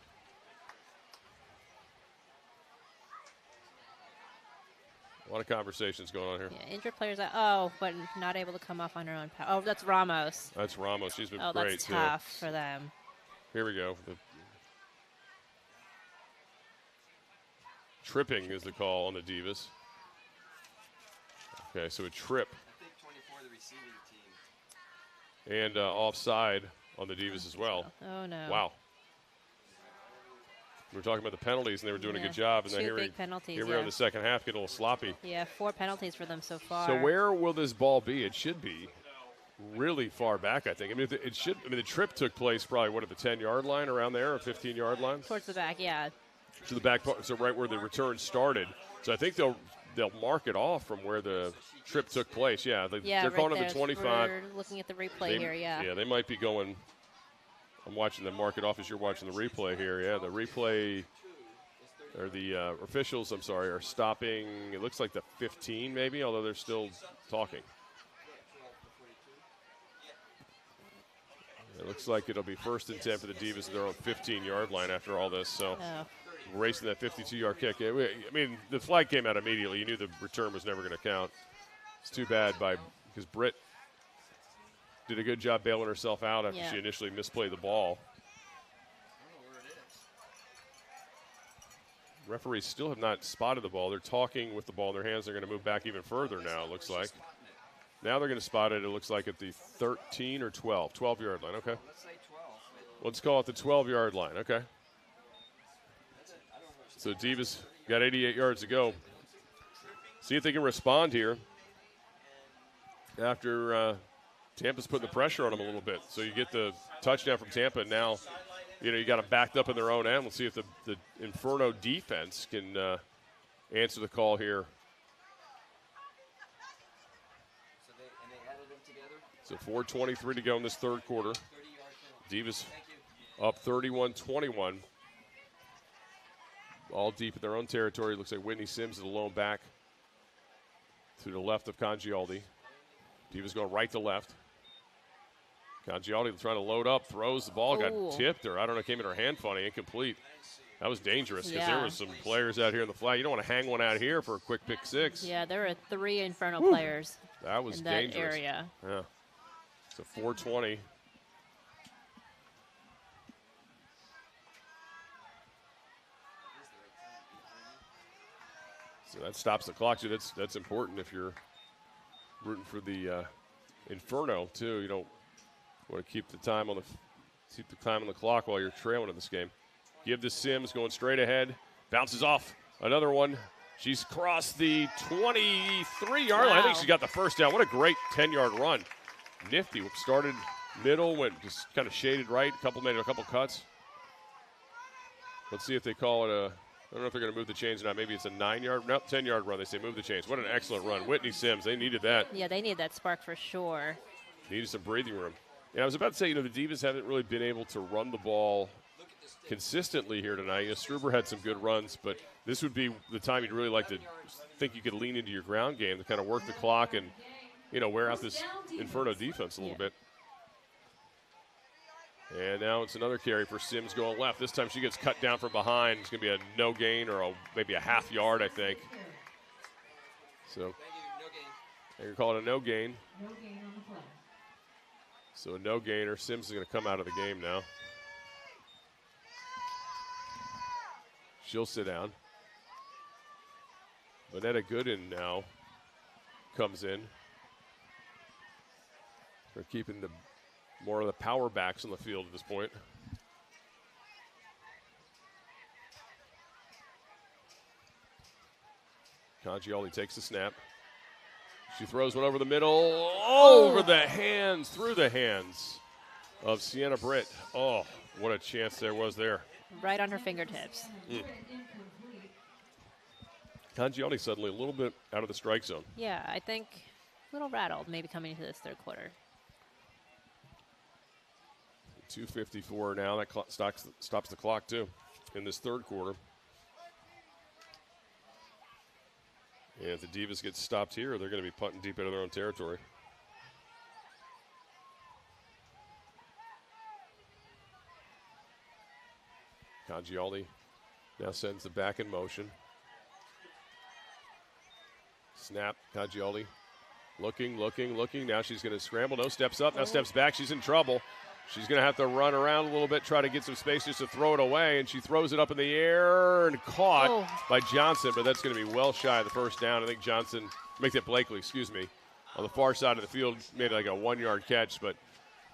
[SPEAKER 1] A lot of conversations going on here.
[SPEAKER 2] Yeah, injured players but not able to come off on her own power. Oh, that's Ramos.
[SPEAKER 1] That's Ramos. She's been great.
[SPEAKER 2] Oh, that's tough for them.
[SPEAKER 1] Here we go. Tripping is the call on the Divas. Okay, so a trip. And offside on the Divas as well.
[SPEAKER 2] Oh, no.
[SPEAKER 1] Wow. We were talking about the penalties, and they were doing a good job. And
[SPEAKER 2] 2 big penalties,
[SPEAKER 1] here we are in the second half, getting a little sloppy.
[SPEAKER 2] Yeah, 4 penalties for them so far.
[SPEAKER 1] So where will this ball be? It should be really far back, I think. I mean, the trip took place probably, at the 10-yard line around there, or 15-yard line?
[SPEAKER 2] Towards the back, yeah.
[SPEAKER 1] To the back part, so right where the return started. So I think they'll mark it off from where the trip took place. Yeah, they're
[SPEAKER 2] right
[SPEAKER 1] calling it
[SPEAKER 2] there.
[SPEAKER 1] the 25.
[SPEAKER 2] We're looking at the replay here, yeah.
[SPEAKER 1] Yeah, they might be going. I'm watching them mark it off as you're watching the replay here. Yeah, the replay, or the officials, I'm sorry, are stopping, it looks like the 15 maybe, although they're still talking. It looks like it'll be 1st and 10 for the Divas at their own 15-yard line after all this. So racing that 52-yard kick. I mean, the flag came out immediately. You knew the return was never going to count. It's too bad because Britt did a good job bailing herself out after she initially misplayed the ball. Referees still have not spotted the ball. They're talking with the ball in their hands. They're going to move back even further now, it looks like. Now they're going to spot it, it looks like, at the 13 or 12-yard line. Okay.
[SPEAKER 3] Let's say 12.
[SPEAKER 1] Let's call it the 12-yard line. Okay. So Divas got 88 yards to go. See if they can respond here after Tampa's putting the pressure on them a little bit. So you get the touchdown from Tampa, and now you got them backed up in their own end. We'll see if the Inferno defense can answer the call here. So 4:23 to go in this third quarter. Divas up 31-21. All deep in their own territory. Looks like Whitney Sims is the lone back to the left of Congialdi. Divas going right to left. Congialdi trying to load up, throws the ball, got tipped, or I don't know, came in her hand funny, incomplete. That was dangerous because there was some players out here in the flag. You don't want to hang one out here for a quick pick six.
[SPEAKER 2] Yeah, there were 3 Inferno players
[SPEAKER 1] that was
[SPEAKER 2] in that
[SPEAKER 1] dangerous.
[SPEAKER 2] area.
[SPEAKER 1] Yeah. So 4:20. So that stops the clock. That's important if you're rooting for the Inferno too. You don't want to keep the time on the clock while you're trailing in this game. Give to Sims going straight ahead, bounces off another one. She's crossed the 23-yard line. I think she got the first down. What a great 10-yard run. Nifty. Started middle, went just kind of shaded right. Made a couple cuts. Let's see if they call it a. I don't know if they're going to move the chains or not. Maybe it's a 9-yard, nope, 10-yard run. They say move the chains. What an excellent run. Whitney Sims, they needed that.
[SPEAKER 2] Yeah, they needed that spark for sure.
[SPEAKER 1] Needed some breathing room. And I was about to say, the Divas haven't really been able to run the ball consistently here tonight. Struber had some good runs, but this would be the time you'd really like to think you could lean into your ground game to kind of work the clock and, wear out this Inferno defense a little bit. And now it's another carry for Sims going left. This time she gets cut down from behind. It's going to be a no gain or maybe a half yard, I think. So they're going to call it a no gain. So a no gainer. Sims is going to come out of the game now. She'll sit down. Vanetta Gooden now comes in. They're keeping more of the power backs on the field at this point. Congialdi takes the snap. She throws one over the middle, over the hands, through the hands of Sienna Britt. Oh, what a chance there was there.
[SPEAKER 2] Right on her fingertips.
[SPEAKER 1] Congialdi suddenly a little bit out of the strike zone.
[SPEAKER 2] Yeah, I think a little rattled maybe coming into this third quarter.
[SPEAKER 1] 2:54 now. That stops the clock, too, in this third quarter. And if the Divas get stopped here, they're going to be punting deep into their own territory. Congialdi now sends the back in motion. Snap, Congialdi looking. Now she's going to scramble. No, steps up, now steps back. She's in trouble. She's going to have to run around a little bit, try to get some space just to throw it away, and she throws it up in the air and caught by Johnson, but that's going to be well shy of the first down. I think Blakely, on the far side of the field, made like a 1-yard catch, but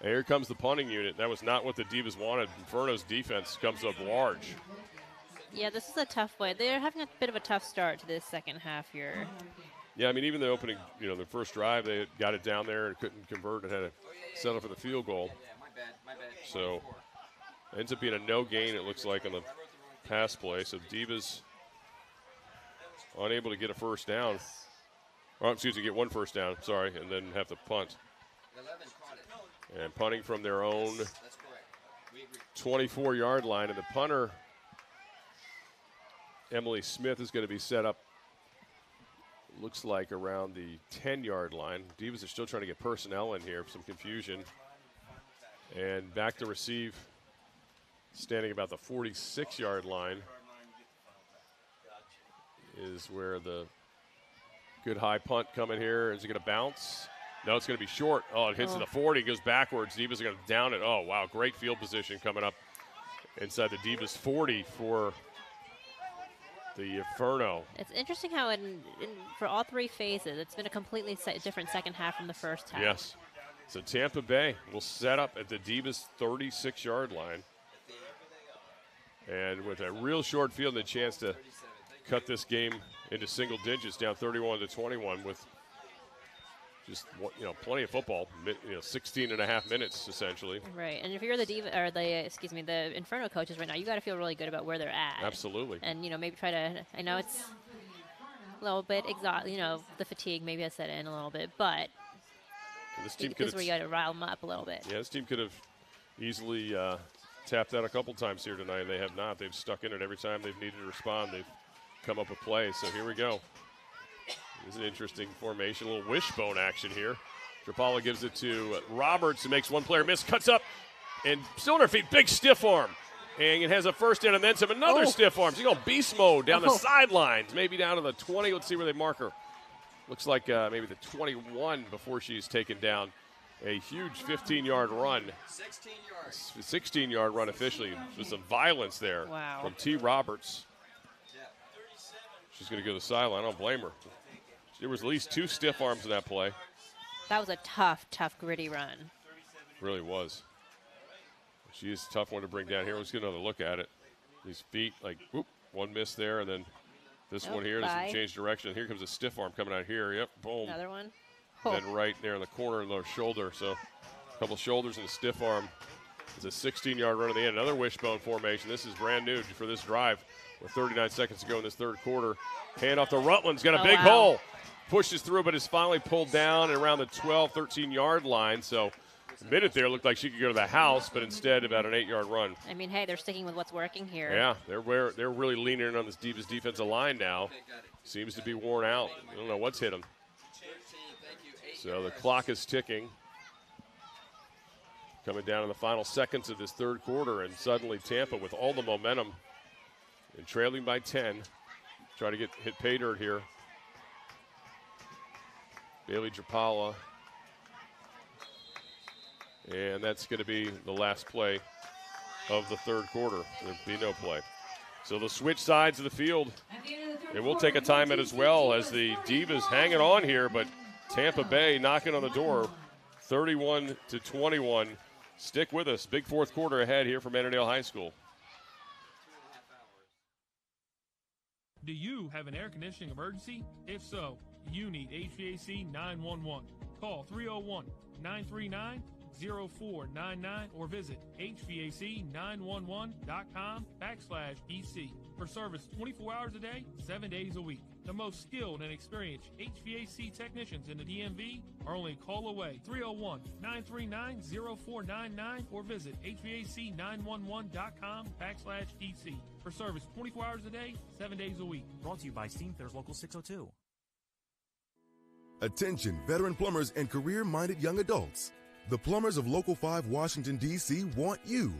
[SPEAKER 1] here comes the punting unit. That was not what the Divas wanted. Inferno's defense comes up large.
[SPEAKER 2] Yeah, this is a tough way. They're having a bit of a tough start to this second half here.
[SPEAKER 1] Yeah, I mean, even the opening, the first drive, they got it down there and couldn't convert and had to settle for the field goal. So ends up being a no gain, it looks like, on the pass play. So Divas unable to get a first down. Or, excuse me, get one first down, sorry, and then have to punt. And punting from their own 24-yard line. And the punter, Emily Smith, is going to be set up, looks like, around the 10-yard line. Divas are still trying to get personnel in here, some confusion. And back to receive, standing about the 46-yard line, is where the good high punt coming here. Is it going to bounce? No, it's going to be short. Oh, it hits the 40, goes backwards. Divas are going to down it. Oh, wow, great field position coming up inside the Divas 40 for the Inferno.
[SPEAKER 2] It's interesting how for all three phases, it's been a completely different second half from the first half.
[SPEAKER 1] Yes. So Tampa Bay will set up at the Divas 36-yard line. And with a real short field and a chance to cut this game into single digits, down 31-21 with just, plenty of football, 16 and a half minutes essentially.
[SPEAKER 2] Right, and if you're the Inferno coaches right now, you got to feel really good about where they're at.
[SPEAKER 1] Absolutely.
[SPEAKER 2] And maybe try to. I know it's a little bit exhausting. The fatigue maybe has set in a little bit, but
[SPEAKER 1] this team
[SPEAKER 2] this is where you got to rile them up a little bit.
[SPEAKER 1] Yeah, this team could have easily tapped out a couple times here tonight, and they have not. They've stuck in it every time they've needed to respond. They've come up with plays. So here we go. This is an interesting formation, a little wishbone action here. Trapala gives it to Roberts, who makes one player miss, cuts up, and still on her feet, big stiff arm. And it has a first down and then some, another stiff arm. She's going beast mode down the sidelines, maybe down to the 20. Let's see where they mark her. Looks like maybe the 21 before she's taken down. A huge 15-yard run. 16-yard run officially with some violence there from T. Roberts. She's going to go to the sideline. I don't blame her. There was at least two stiff arms in that play.
[SPEAKER 2] That was a tough, gritty run.
[SPEAKER 1] Really was. She is a tough one to bring down here. Let's get another look at it. These feet, whoop, one miss there, and then this one here doesn't change direction. Here comes a stiff arm coming out here. Yep, boom.
[SPEAKER 2] Another one.
[SPEAKER 1] Then right there in the corner of the shoulder. So a couple shoulders and a stiff arm. It's a 16-yard run at the end. Another wishbone formation. This is brand new for this drive with 39 seconds to go in this third quarter. Hand off to Rutland's got a big hole. Pushes through, but is finally pulled down at around the 12, 13-yard line. So a minute there looked like she could go to the house, but instead about an 8-yard run.
[SPEAKER 2] I mean, hey, they're sticking with what's working here.
[SPEAKER 1] Yeah, they're really leaning in on this Divas defensive line now. Seems to be worn out. I don't know what's hit them. So the clock is ticking. Coming down in the final seconds of this third quarter, and suddenly Tampa with all the momentum and trailing by 10. Try to hit pay dirt here. Bailey Trapala. And that's going to be the last play of the third quarter. There'll be no play. So they'll switch sides of the field. And we'll take a timeout as well as the Divas hanging on here, but Tampa Bay knocking on the door, 31-21. Stick with us. Big fourth quarter ahead here from Annandale High School.
[SPEAKER 4] Do you have an air conditioning emergency? If so, you need HVAC 911. Call 301-939-0499 or visit HVAC911.com/EC for service 24 hours a day, 7 days a week. The most skilled and experienced HVAC technicians in the DMV are only a call away. 301-939-0499 or visit HVAC911.com/EC for service 24 hours a day, 7 days a week.
[SPEAKER 5] Brought to you by Steam There's Local 602.
[SPEAKER 6] Attention, veteran plumbers and career-minded young adults. The plumbers of Local 5 Washington, D.C. want you.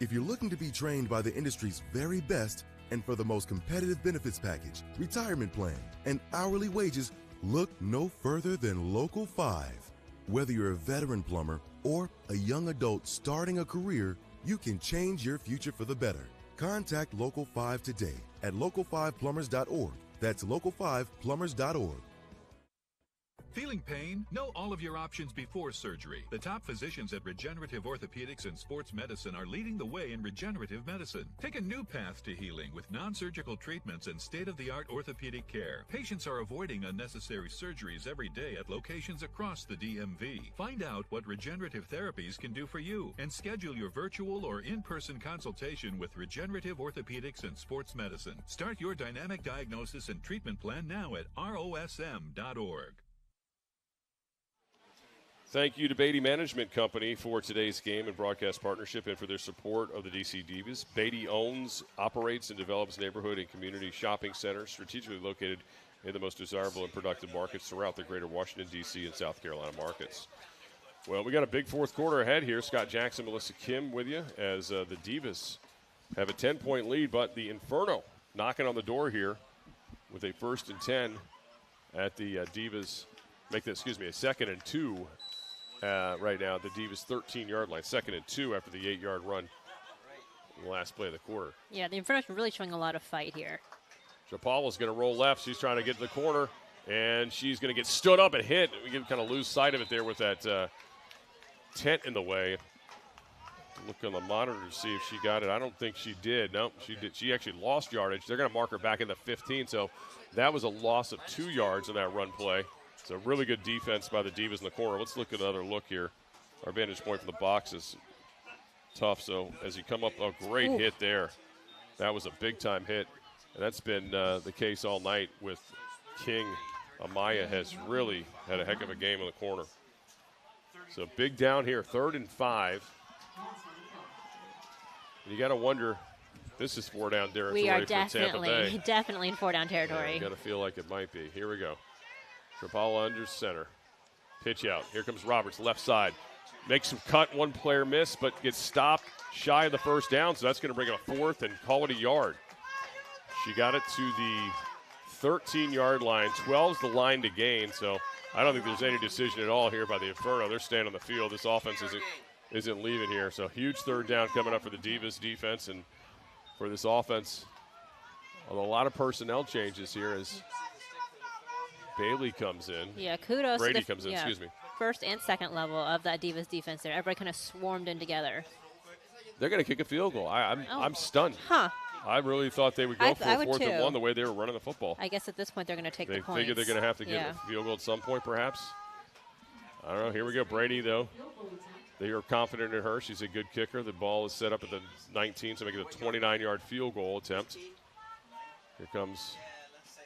[SPEAKER 6] If you're looking to be trained by the industry's very best and for the most competitive benefits package, retirement plan, and hourly wages, look no further than Local 5. Whether you're a veteran plumber or a young adult starting a career, you can change your future for the better. Contact Local 5 today at local5plumbers.org. That's local5plumbers.org.
[SPEAKER 16] Feeling pain? Know all of your options before surgery. The top physicians at Regenerative Orthopedics and Sports Medicine are leading the way in regenerative medicine. Take a new path to healing with non-surgical treatments and state-of-the-art orthopedic care. Patients are avoiding unnecessary surgeries every day at locations across the DMV. Find out what regenerative therapies can do for you and schedule your virtual or in-person consultation with Regenerative Orthopedics and Sports Medicine. Start your dynamic diagnosis and treatment plan now at rosm.org.
[SPEAKER 1] Thank you to Beatty Management Company for today's game and broadcast partnership and for their support of the DC Divas. Beatty owns, operates, and develops neighborhood and community shopping centers strategically located in the most desirable and productive markets throughout the greater Washington, D.C. and South Carolina markets. Well, we got a big fourth quarter ahead here. Scott Jackson, Melissa Kim with you as the Divas have a 10-point lead, but the Inferno knocking on the door here with a 1st and 10 at the Divas. A 2nd and 2 right now. The Divas 13-yard line, 2nd and 2 after the 8-yard run in the last play of the quarter.
[SPEAKER 2] Yeah, the Inferno's really showing a lot of fight here.
[SPEAKER 1] Chapala's going to roll left. She's trying to get to the corner, and she's going to get stood up and hit. We can kind of lose sight of it there with that tent in the way. Look on the monitor to see if she got it. I don't think she did. No, she did. She actually lost yardage. They're going to mark her back in the 15, so that was a loss of 2 yards on that run play. So really good defense by the Divas in the corner. Let's look at another look here. Our vantage point from the box is tough. So as you come up, a great hit there. That was a big-time hit. And that's been the case all night with King. Amaya has really had a heck of a game in the corner. So big down here, 3rd and 5. And you got to wonder, this is 4-down territory
[SPEAKER 2] We are
[SPEAKER 1] for Tampa Bay.
[SPEAKER 2] definitely in 4-down territory.
[SPEAKER 1] You got to feel like it might be. Here we go. Trapala under center. Pitch out. Here comes Roberts, left side. Makes some cut, one player miss, but gets stopped shy of the 1st down, so that's going to bring up a 4th and call it a yard. She got it to the 13-yard line. 12's the line to gain, so I don't think there's any decision at all here by the Inferno. They're staying on the field. This offense isn't leaving here, so huge 3rd down coming up for the Divas defense and for this offense. A lot of personnel changes here as Bailey comes in.
[SPEAKER 2] Yeah, kudos.
[SPEAKER 1] Brady comes in, excuse me.
[SPEAKER 2] 1st and 2nd level of that Divas defense there. Everybody kind of swarmed in together.
[SPEAKER 1] They're going to kick a field goal. I'm stunned.
[SPEAKER 2] Huh.
[SPEAKER 1] I really thought they would go for a 4th and 1 the way they were running the football.
[SPEAKER 2] I guess at this point they're going to take the points.
[SPEAKER 1] They figure they're going to have to get a field goal at some point perhaps. I don't know. Here we go. Brady, though. They are confident in her. She's a good kicker. The ball is set up at the 19, so make it a 29-yard field goal attempt. Here comes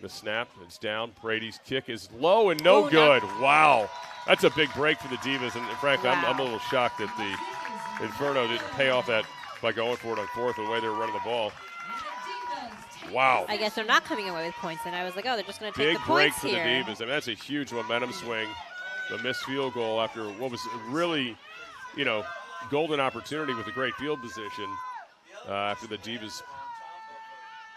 [SPEAKER 1] the snap. It's down. Brady's kick is low and no good. Wow. That's a big break for the Divas. And frankly, I'm a little shocked that the Inferno didn't pay off that by going for it on 4th the way they were running the ball. Wow.
[SPEAKER 2] I guess they're not coming away with points. And I was like, oh, they're just going to take the
[SPEAKER 1] break
[SPEAKER 2] points
[SPEAKER 1] for
[SPEAKER 2] here.
[SPEAKER 1] the Divas. I mean, that's a huge momentum swing. The missed field goal after what was really, golden opportunity with a great field position after the Divas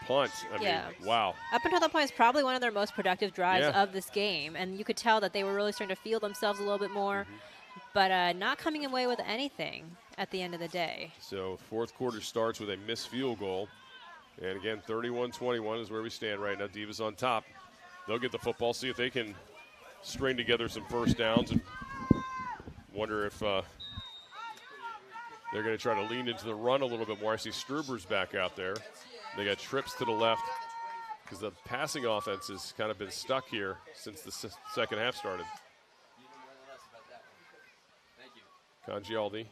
[SPEAKER 1] punt. I mean, wow.
[SPEAKER 2] Up until that point, it's probably one of their most productive drives of this game. And you could tell that they were really starting to feel themselves a little bit more. But not coming away with anything at the end of the day.
[SPEAKER 1] So 4th quarter starts with a missed field goal. And again, 31-21 is where we stand right now. Divas on top. They'll get the football, see if they can string together some 1st downs, and wonder if they're going to try to lean into the run a little bit more. I see Struber's back out there. They got trips to the left because the passing offense has kind of been stuck here since the second half started. Congialdi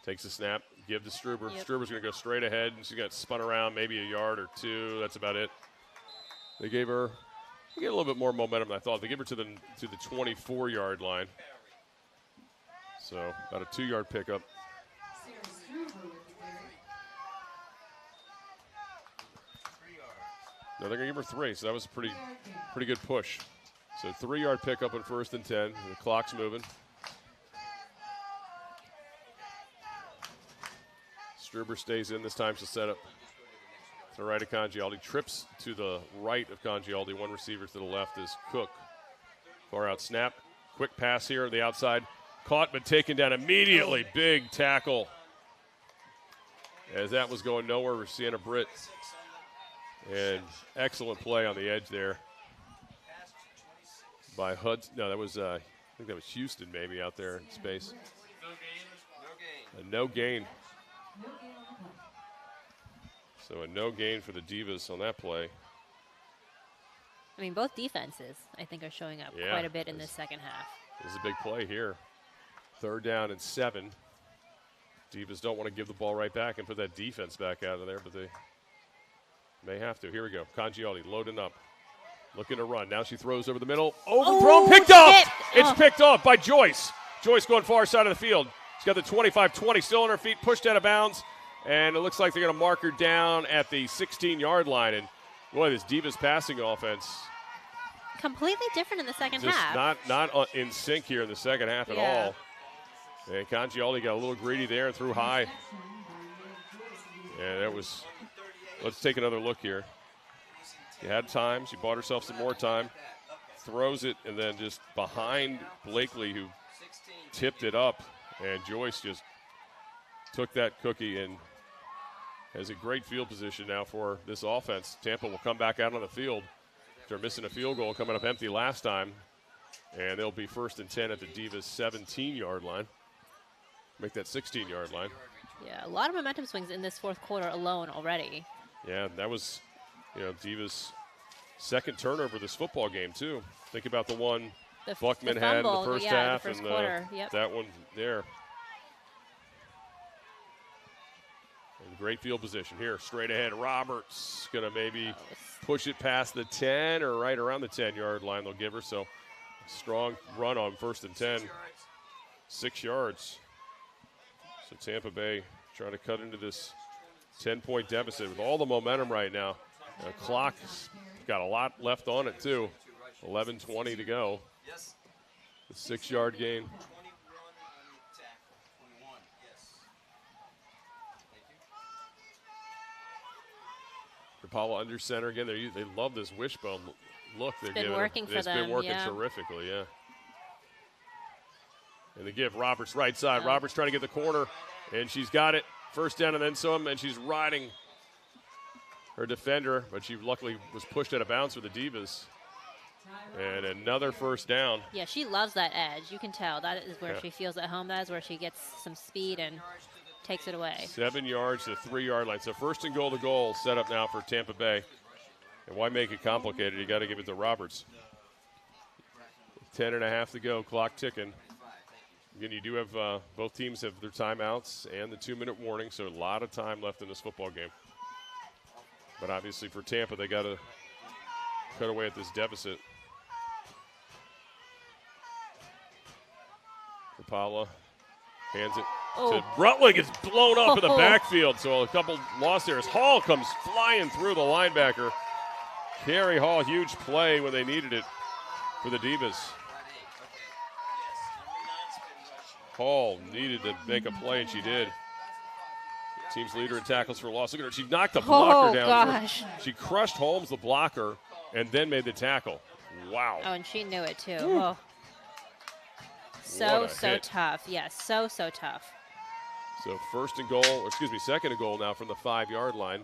[SPEAKER 1] takes a snap, give to Struber. Struber's going to go straight ahead, and she's got spun around maybe a yard or 2. That's about it. They gave her a little bit more momentum than I thought. They gave her to the 24-yard line. So about a 2-yard pickup. No, they're going to give her 3, so that was a pretty good push. So 3-yard pickup on 1st and 10. The clock's moving. Struber stays in this time to set up to the right of Congialdi. Trips to the right of Congialdi. One receiver to the left is Cook. Far out snap. Quick pass here on the outside. Caught but taken down immediately. Big tackle. As that was going nowhere with Sienna Britt. And excellent play on the edge there by Hudson. No, that was I think that was Houston maybe out there in space. No gain. So a no gain for the Divas on that play.
[SPEAKER 2] I mean, both defenses, I think, are showing up quite a bit in this second half.
[SPEAKER 1] This is a big play here. 3rd down and 7. Divas don't want to give the ball right back and put that defense back out of there, but they may have to. Here we go. Congioli loading up. Looking to run. Now she throws over the middle. Overthrown. Picked up. It's picked off by Joyce. Joyce going far side of the field. She's got the 25-20 still on her feet, pushed out of bounds. And it looks like they're going to mark her down at the 16-yard line. And, boy, this Divas passing offense.
[SPEAKER 2] Completely different in the second
[SPEAKER 1] just
[SPEAKER 2] half.
[SPEAKER 1] Not in sync here in the second half at all. And Congioli got a little greedy there and threw high. And that was – let's take another look here. She had time. She bought herself some more time. Throws it, and then just behind Blakely, who tipped it up. And Joyce just took that cookie and has a great field position now for this offense. Tampa will come back out on the field. They're missing a field goal, coming up empty last time. And they'll be 1st and 10 at the Divas 17-yard line. Make that 16-yard line.
[SPEAKER 2] Yeah, a lot of momentum swings in this 4th quarter alone already.
[SPEAKER 1] Yeah, that was, Divas' second turnover this football game, too. Think about the one Buckman had in the first half
[SPEAKER 2] the first
[SPEAKER 1] and
[SPEAKER 2] quarter.
[SPEAKER 1] That one there. And great field position here. Straight ahead, Roberts going to maybe push it past the 10 or right around the 10-yard line they'll give her. So strong run on 1st and 10. 6 yards. So Tampa Bay trying to cut into this 10-point deficit with all the momentum right now. The clock's got a lot left on it, too. 11:20 to go. The 6-yard gain. Rapala under center again. They love this wishbone look.
[SPEAKER 2] It's been working for them.
[SPEAKER 1] It's been working terrifically, yeah. And they give Roberts right side. Roberts trying to get the corner, and she's got it. 1st down and then some, and she's riding her defender, but she luckily was pushed out of bounds for the Divas. And another 1st down.
[SPEAKER 2] Yeah, she loves that edge. You can tell. That is where she feels at home. That is where she gets some speed and takes it away.
[SPEAKER 1] 7 yards to the 3-yard line. So 1st and goal to goal set up now for Tampa Bay. And why make it complicated? You got to give it to Roberts. 10.5 to go, clock ticking. Again, you do have both teams have their timeouts and the 2-minute warning, so a lot of time left in this football game. But obviously for Tampa, they got to cut away at this deficit. Rapala hands it to Rutling. It's blown up in the backfield, so a couple lost there as Hall comes flying through the linebacker. Carrie Hall, huge play when they needed it for the Divas. Hall needed to make a play, and she did. Team's leader in tackles for loss. Look at her. She knocked the blocker down.
[SPEAKER 2] Gosh.
[SPEAKER 1] She crushed Holmes, the blocker, and then made the tackle. Wow.
[SPEAKER 2] Oh, and she knew it, too. Oh. So tough. Yes, so tough.
[SPEAKER 1] So 1st and goal, or excuse me, 2nd and goal now from the 5-yard line.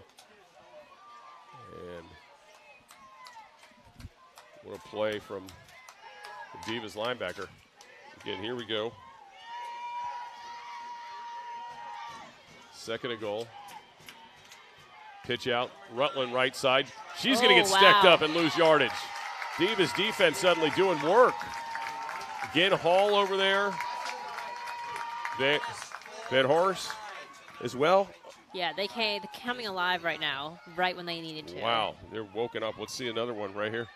[SPEAKER 1] And what a play from the Divas linebacker. Again, here we go. 2nd and goal. Pitch out. Rutland right side. She's going to get stacked up and lose yardage. Divas defense suddenly doing work. Again, Hall over there. Van Horst as well.
[SPEAKER 2] Yeah, they're coming alive right now, right when they needed to.
[SPEAKER 1] Wow, they're woken up. Let's see another one right here.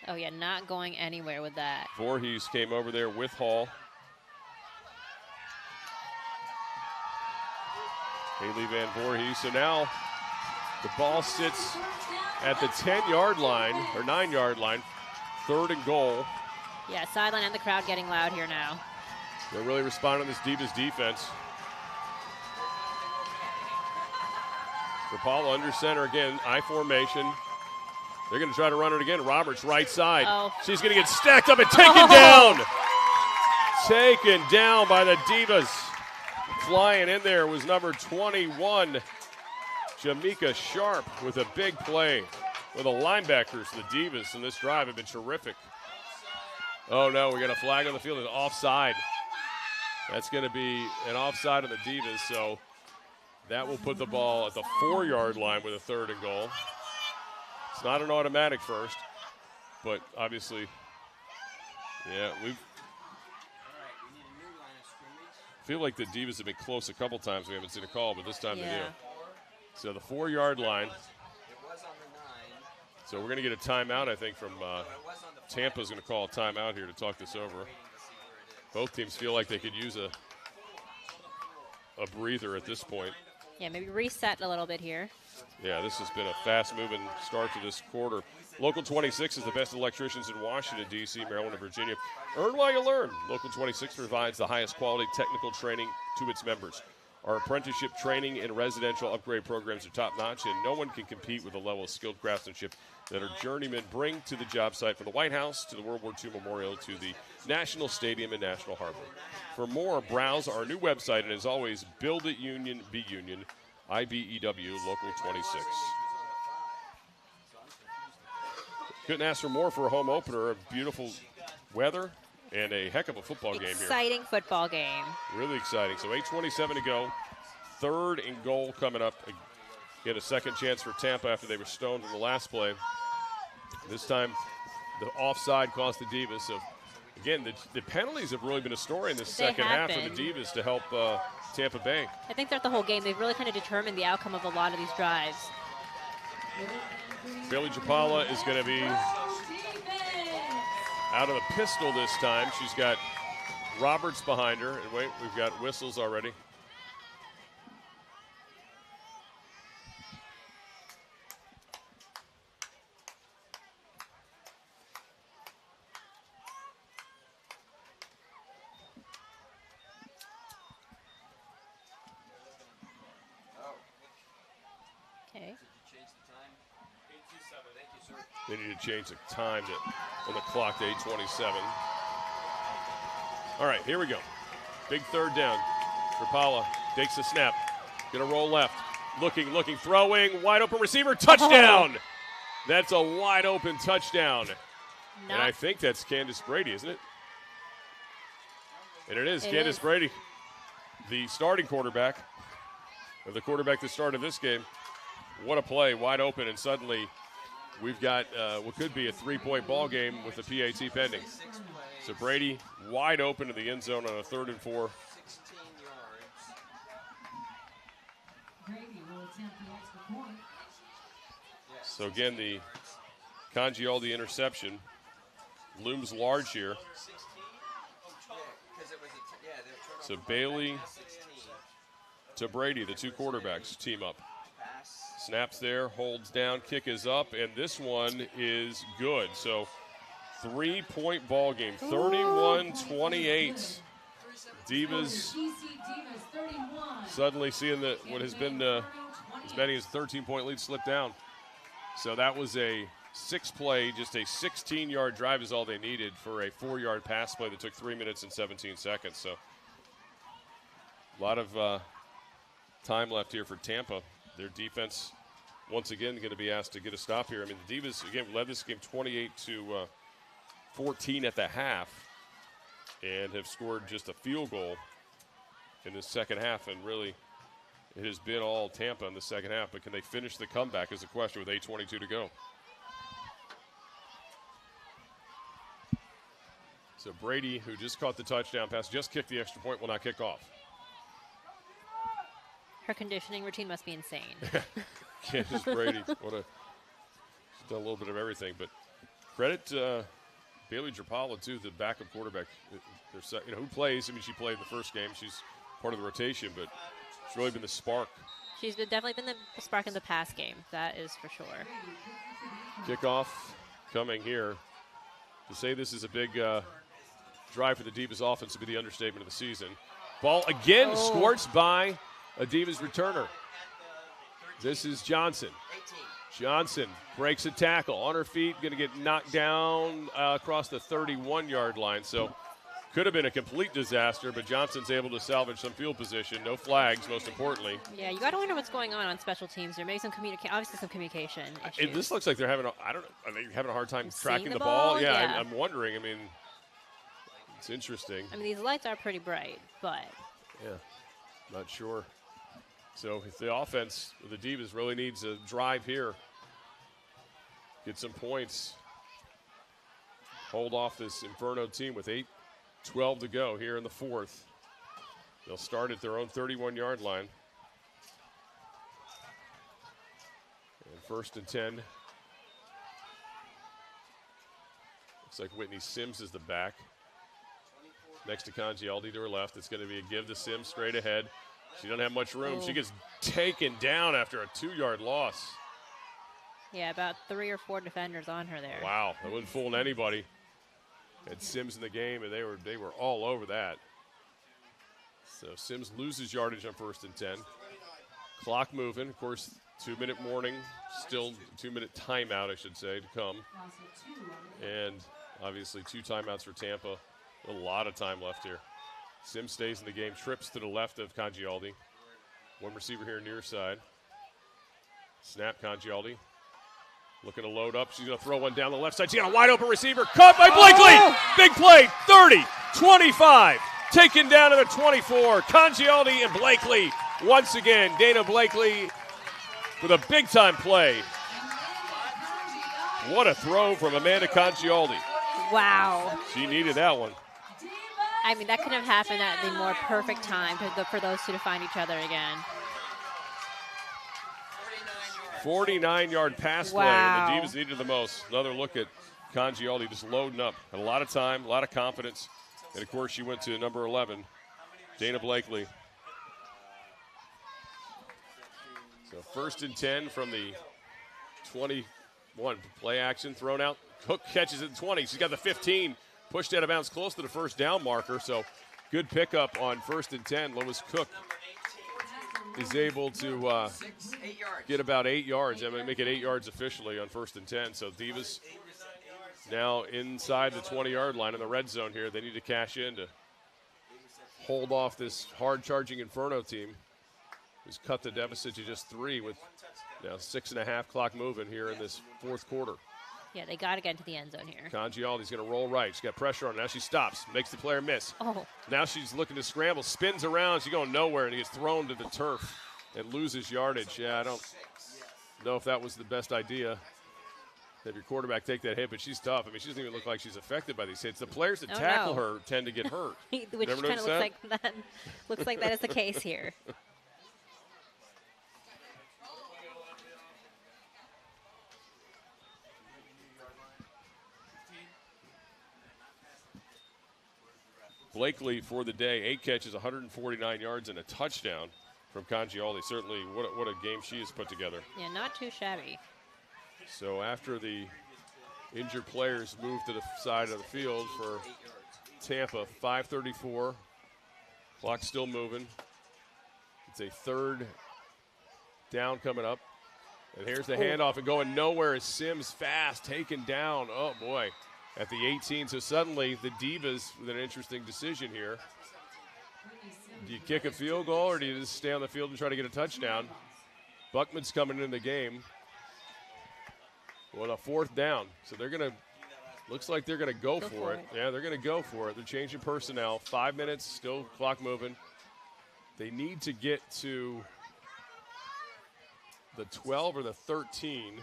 [SPEAKER 2] Oh, yeah, not going anywhere with that.
[SPEAKER 1] Voorhees came over there with Hall. Haley Van Voorhees. So now the ball sits at the 10-yard line, or 9-yard line, 3rd and goal.
[SPEAKER 2] Yeah, sideline and the crowd getting loud here now.
[SPEAKER 1] They're really responding to this Divas defense. Rapala under center again, I formation. They're going to try to run it again. Roberts right side. She's going to get stacked up and taken down. Taken down by the Divas. Flying in there was number 21, Jamaica Sharp, with a big play. Well, the linebackers, the Divas, in this drive have been terrific. Oh, no, we got a flag on the field. It's offside. That's going to be an offside on the Divas, so that will put the ball at the 4-yard line with a 3rd and goal. It's not an automatic first, but obviously, yeah, I feel like the Divas have been close a couple times. We haven't seen a call, but this time they do. So the 4-yard line. So we're going to get a timeout, I think, from Tampa's going to call a timeout here to talk this over. Both teams feel like they could use a breather at this point.
[SPEAKER 2] Yeah, maybe reset a little bit here.
[SPEAKER 1] Yeah, this has been a fast-moving start to this quarter. Local 26 is the best electricians in Washington, D.C., Maryland, and Virginia. Earn while you learn. Local 26 provides the highest quality technical training to its members. Our apprenticeship training and residential upgrade programs are top-notch, and no one can compete with the level of skilled craftsmanship that our journeymen bring to the job site, from the White House to the World War II Memorial to the National Stadium and National Harbor. For more, browse our new website, and as always, build it union, be union, IBEW Local 26. Couldn't ask for more for a home opener. Of beautiful weather and a heck of a football game here.
[SPEAKER 2] Exciting football game.
[SPEAKER 1] Really exciting. So 8:27 to go. 3rd and goal coming up. Get a second chance for Tampa after they were stoned in the last play. This time, the offside cost the Divas. So, again, the penalties have really been a story in the second half for the Divas to help Tampa Bay.
[SPEAKER 2] I think throughout the whole game, they've really kind of determined the outcome of a lot of these drives.
[SPEAKER 1] Bailey Japala is going to be out of the pistol this time. She's got Roberts behind her. And wait, we've got whistles already.
[SPEAKER 2] Okay.
[SPEAKER 1] They need to change the time on the clock to 8:27. All right, here we go. Big 3rd down. Rapala takes the snap. Going to roll left. Looking, throwing. Wide open receiver. Touchdown! Oh. That's a wide open touchdown. And I think that's Candace Brady, isn't it? And it is Candace Brady, the starting quarterback, or the quarterback that started this game. What a play, wide open, and suddenly we've got what could be a 3-point ball game with the PAT pending. So Brady wide open to the end zone on a 3rd and 4.
[SPEAKER 3] 16 yards.
[SPEAKER 9] Brady will attempt the extra point.
[SPEAKER 1] So again, the Congialdi interception looms large here. So Bailey to Brady, the 2 quarterbacks team up. Snaps there, holds down, kick is up, and this one is good. So 3-point ball game, 31-28. Divas suddenly seeing what has been as many as 13-point lead slip down. So that was a 6-play, just a 16-yard drive is all they needed for a 4-yard pass play that took 3 minutes and 17 seconds. So a lot of time left here for Tampa. Their defense, once again, going to be asked to get a stop here. I mean, the Divas, again, led this game 28-14 at the half and have scored just a field goal in the second half. And really, it has been all Tampa in the second half. But can they finish the comeback is the question with 8:22 to go. So Brady, who just caught the touchdown pass, just kicked the extra point, will not kick off.
[SPEAKER 2] Her conditioning routine must be insane.
[SPEAKER 1] Candace Brady, she's done a little bit of everything. But credit Bailey Drapala, too, the backup quarterback. Who plays? I mean, she played in the first game. She's part of the rotation, but she's really been the spark.
[SPEAKER 2] She's definitely been the spark in the pass game. That is for sure.
[SPEAKER 1] Kickoff coming here. To say this is a big drive for the Divas offense would be the understatement of the season. Ball again scorched by a Divas returner. This is Johnson. Johnson breaks a tackle on her feet, going to get knocked down across the 31-yard line. So could have been a complete disaster, but Johnson's able to salvage some field position. No flags, most importantly.
[SPEAKER 2] Yeah, you got to wonder what's going on special teams. There may be some communication issues.
[SPEAKER 1] This looks like they're having are they having a hard time tracking the ball? Yeah. I'm wondering. I mean, It's interesting.
[SPEAKER 2] I mean, these lights are pretty bright, but.
[SPEAKER 1] Yeah, not sure. So if the offense, the Divas, really needs a drive here, get some points, hold off this Inferno team with 8:12 to go here in the fourth. They'll start at their own 31-yard line. And 1st and 10. Looks like Whitney Sims is the back. Next to Congialdi to her left. It's going to be a give to Sims straight ahead. She doesn't have much room. She gets taken down after a 2-yard loss.
[SPEAKER 2] Yeah, about 3 or 4 defenders on her there.
[SPEAKER 1] Wow, that wasn't fooling anybody. Had Sims in the game, and they were all over that. So Sims loses yardage on 1st and 10. Clock moving. Of course, 2-minute warning. Still 2-minute timeout, I should say, to come. And obviously 2 timeouts for Tampa. A lot of time left here. Sims stays in the game. Trips to the left of Congialdi. One receiver here near side. Snap, Congialdi. Looking to load up. She's going to throw one down the left side. She got a wide open receiver. Caught by Blakely. Big play. 30, 25. Taken down to the 24. Congialdi and Blakely. Once again, Dana Blakely with a big-time play. What a throw from Amanda Congialdi.
[SPEAKER 2] Wow.
[SPEAKER 1] She needed that one.
[SPEAKER 2] I mean, that could have happened at the more perfect time for those two to find each other again.
[SPEAKER 1] 49-yard pass play.
[SPEAKER 2] Wow.
[SPEAKER 1] The Divas needed the most. Another look at Congialdi just loading up. Had a lot of time, a lot of confidence. And, of course, she went to number 11, Dana Blakely. So 1st and 10 from the 21. Play action thrown out. Cook catches it at 20. She's got the 15. Pushed out of bounds close to the first down marker. So good pickup on 1st and 10. Lois Cook is able to get about 8 yards. I mean, make it 8 yards officially on 1st and 10. So Divas now inside the 20-yard line in the red zone here. They need to cash in to hold off this hard-charging Inferno team, who's cut the deficit to just 3 with now 6.5 clock moving here in this fourth quarter.
[SPEAKER 2] Yeah, they got to get into the end zone here.
[SPEAKER 1] Congialdi's going to roll right. She's got pressure on her. Now she stops, makes the player miss.
[SPEAKER 2] Oh.
[SPEAKER 1] Now she's looking to scramble, spins around. She's going nowhere, and he gets thrown to the turf and loses yardage. Yeah, I don't know if that was the best idea. Have your quarterback take that hit, but she's tough. I mean, she doesn't even look like she's affected by these hits. The players that tackle her tend to get hurt.
[SPEAKER 2] Which kind of looks like that. Looks like that is the case here.
[SPEAKER 1] Blakely for the day, 8 catches, 149 yards, and a touchdown from Congialdi. Certainly, what a game she has put together.
[SPEAKER 2] Yeah, not too shabby.
[SPEAKER 1] So after the injured players move to the side of the field for Tampa, 5:34. Clock still moving. It's a 3rd down coming up. And here's the handoff, and going nowhere is Sims fast, taken down. Oh, boy. At the 18, so suddenly the Divas with an interesting decision here. Do you kick a field goal or do you just stay on the field and try to get a touchdown? Buckman's coming in the game. Well, a 4th down. So they're going to, looks like they're going to go for it. Yeah, they're going to go for it. They're changing personnel. 5 minutes, still clock moving. They need to get to the 12 or the 13.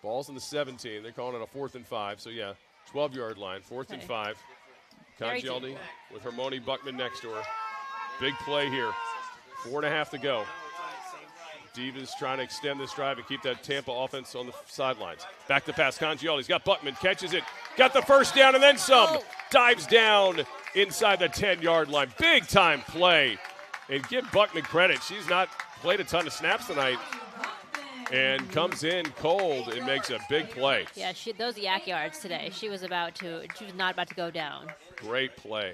[SPEAKER 1] Ball's in the 17. They're calling it a 4th and 5. So, yeah, 12-yard line, 4th and 5. Congialdi with Hermione Buckman next to her. Big play here. 4.5 to go. Divas trying to extend this drive and keep that Tampa offense on the sidelines. Back to pass. Congialdi's got Buckman. Catches it. Got the first down and then some. Dives down inside the 10-yard line. Big-time play. And give Buckman credit. She's not played a ton of snaps tonight. And comes in cold and makes a big play.
[SPEAKER 2] Yeah, those yak yards today. She was not about to go down.
[SPEAKER 1] Great play.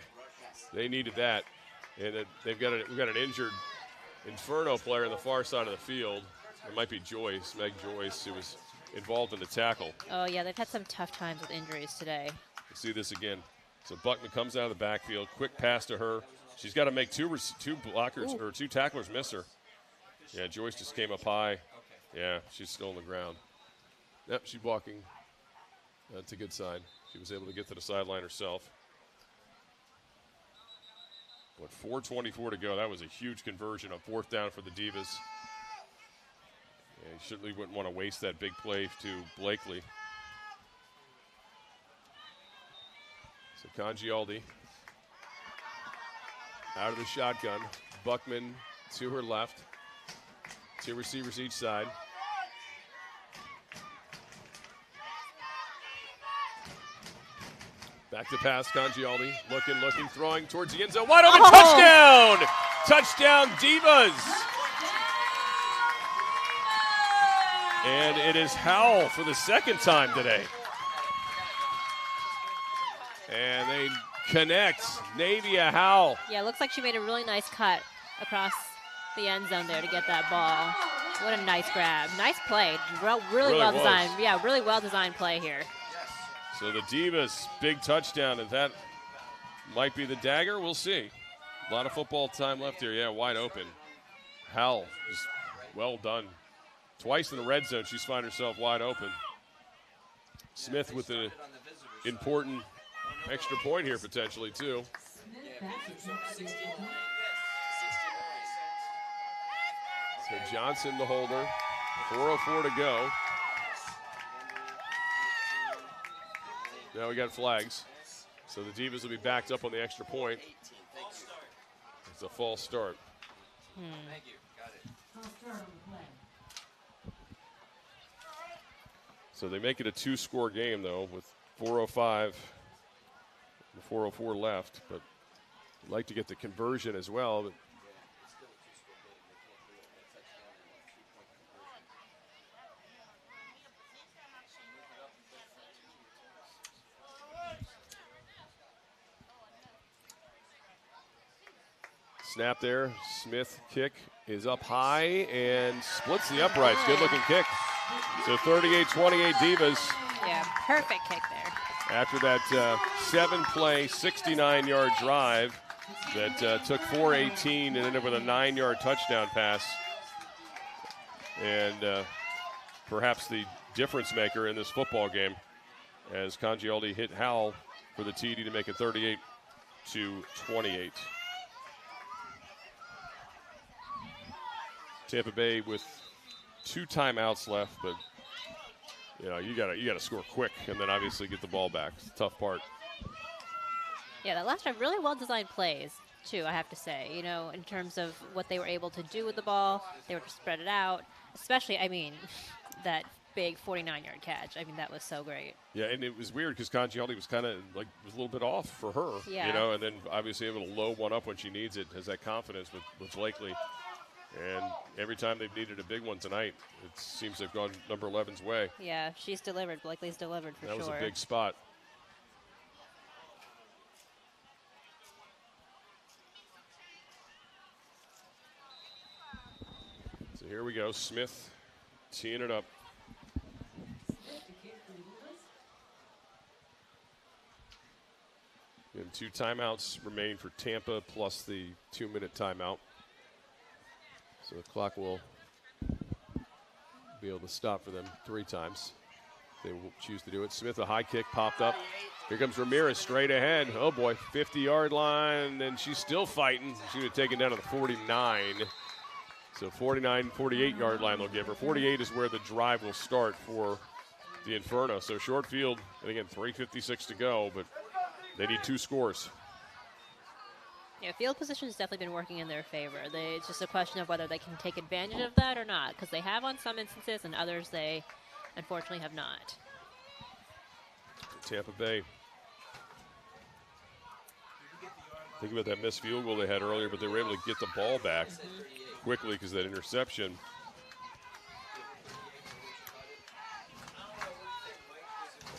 [SPEAKER 1] They needed that. And we've got an injured Inferno player on the far side of the field. It might be Joyce, Meg Joyce, who was involved in the tackle.
[SPEAKER 2] Oh, yeah, they've had some tough times with injuries today.
[SPEAKER 1] We'll see this again. So Buckman comes out of the backfield. Quick pass to her. She's got to make two blockers or 2 tacklers miss her. Yeah, Joyce just came up high. Yeah, she's still on the ground. Yep, she's walking That's a good sign. She was able to get to the sideline herself. With 4:24 to go, that was a huge conversion on 4th down for the Divas. Yeah, you certainly wouldn't want to waste that big play to Blakely. So Congialdi out of the shotgun. Buckman to her left. 2 receivers each side. Back to pass, Congialdi. Looking, throwing towards the end zone. Wide open, touchdown! Touchdown, Divas! And it is Howell for the 2nd time today. And they connect. Navia Howell.
[SPEAKER 2] Yeah, it looks like she made a really nice cut across the end zone there to get that ball. What a nice grab. Nice play. Really well designed. Yeah, really well designed play here.
[SPEAKER 1] So the Divas, big touchdown, and that might be the dagger. We'll see. A lot of football time left here. Yeah, wide open. Howell, just well done. Twice in the red zone, she's found herself wide open. Smith with the important extra point here potentially, too. So Johnson, the holder. 4:04 to go. Now we got flags. So the Divas will be backed up on the extra point. It's a false start.
[SPEAKER 9] Thank you. Got it. False start on the play.
[SPEAKER 1] So they make it a 2-score game, though, with 4:05 and 4:04 left. But I'd like to get the conversion as well. But snap there. Smith kick is up high and splits the uprights. Good-looking kick. So 38-28 Divas.
[SPEAKER 2] Yeah, perfect kick there.
[SPEAKER 1] After that 7-play, 69-yard drive that took 4:18 and ended with a 9-yard touchdown pass. And perhaps the difference maker in this football game as Congialdi hit Howell for the TD to make it 38-28. Tampa Bay with 2 timeouts left, but you know you gotta score quick and then obviously get the ball back. It's the tough part.
[SPEAKER 2] Yeah, that last drive, really well-designed plays, too, I have to say. You know, in terms of what they were able to do with the ball, they were to spread it out. Especially, I mean, that big 49-yard catch. I mean, that was so great.
[SPEAKER 1] Yeah, and it was weird because Congialdi was kind of was a little bit off for her.
[SPEAKER 2] Yeah.
[SPEAKER 1] You know, and then obviously able to load one up when she needs it, has that confidence with Blakely. And every time they've needed a big one tonight, it seems they've gone number 11's way.
[SPEAKER 2] Yeah, she's delivered. Blakely's delivered for sure.
[SPEAKER 1] That was a big spot. So here we go. Smith teeing it up. And 2 timeouts remain for Tampa plus the 2-minute timeout. So the clock will be able to stop for them 3 times. They will choose to do it. Smith, a high kick, popped up. Here comes Ramirez straight ahead. Oh, boy, 50-yard line, and she's still fighting. She's going to take it down to the 49. So 49, 48-yard line they'll give her. 48 is where the drive will start for the Inferno. So short field, and again, 3:56 to go, but they need 2 scores.
[SPEAKER 2] Yeah, field position has definitely been working in their favor. It's just a question of whether they can take advantage of that or not, because they have on some instances, and others they unfortunately have not.
[SPEAKER 1] Tampa Bay. Think about that missed field goal they had earlier, but they were able to get the ball back quickly because that interception.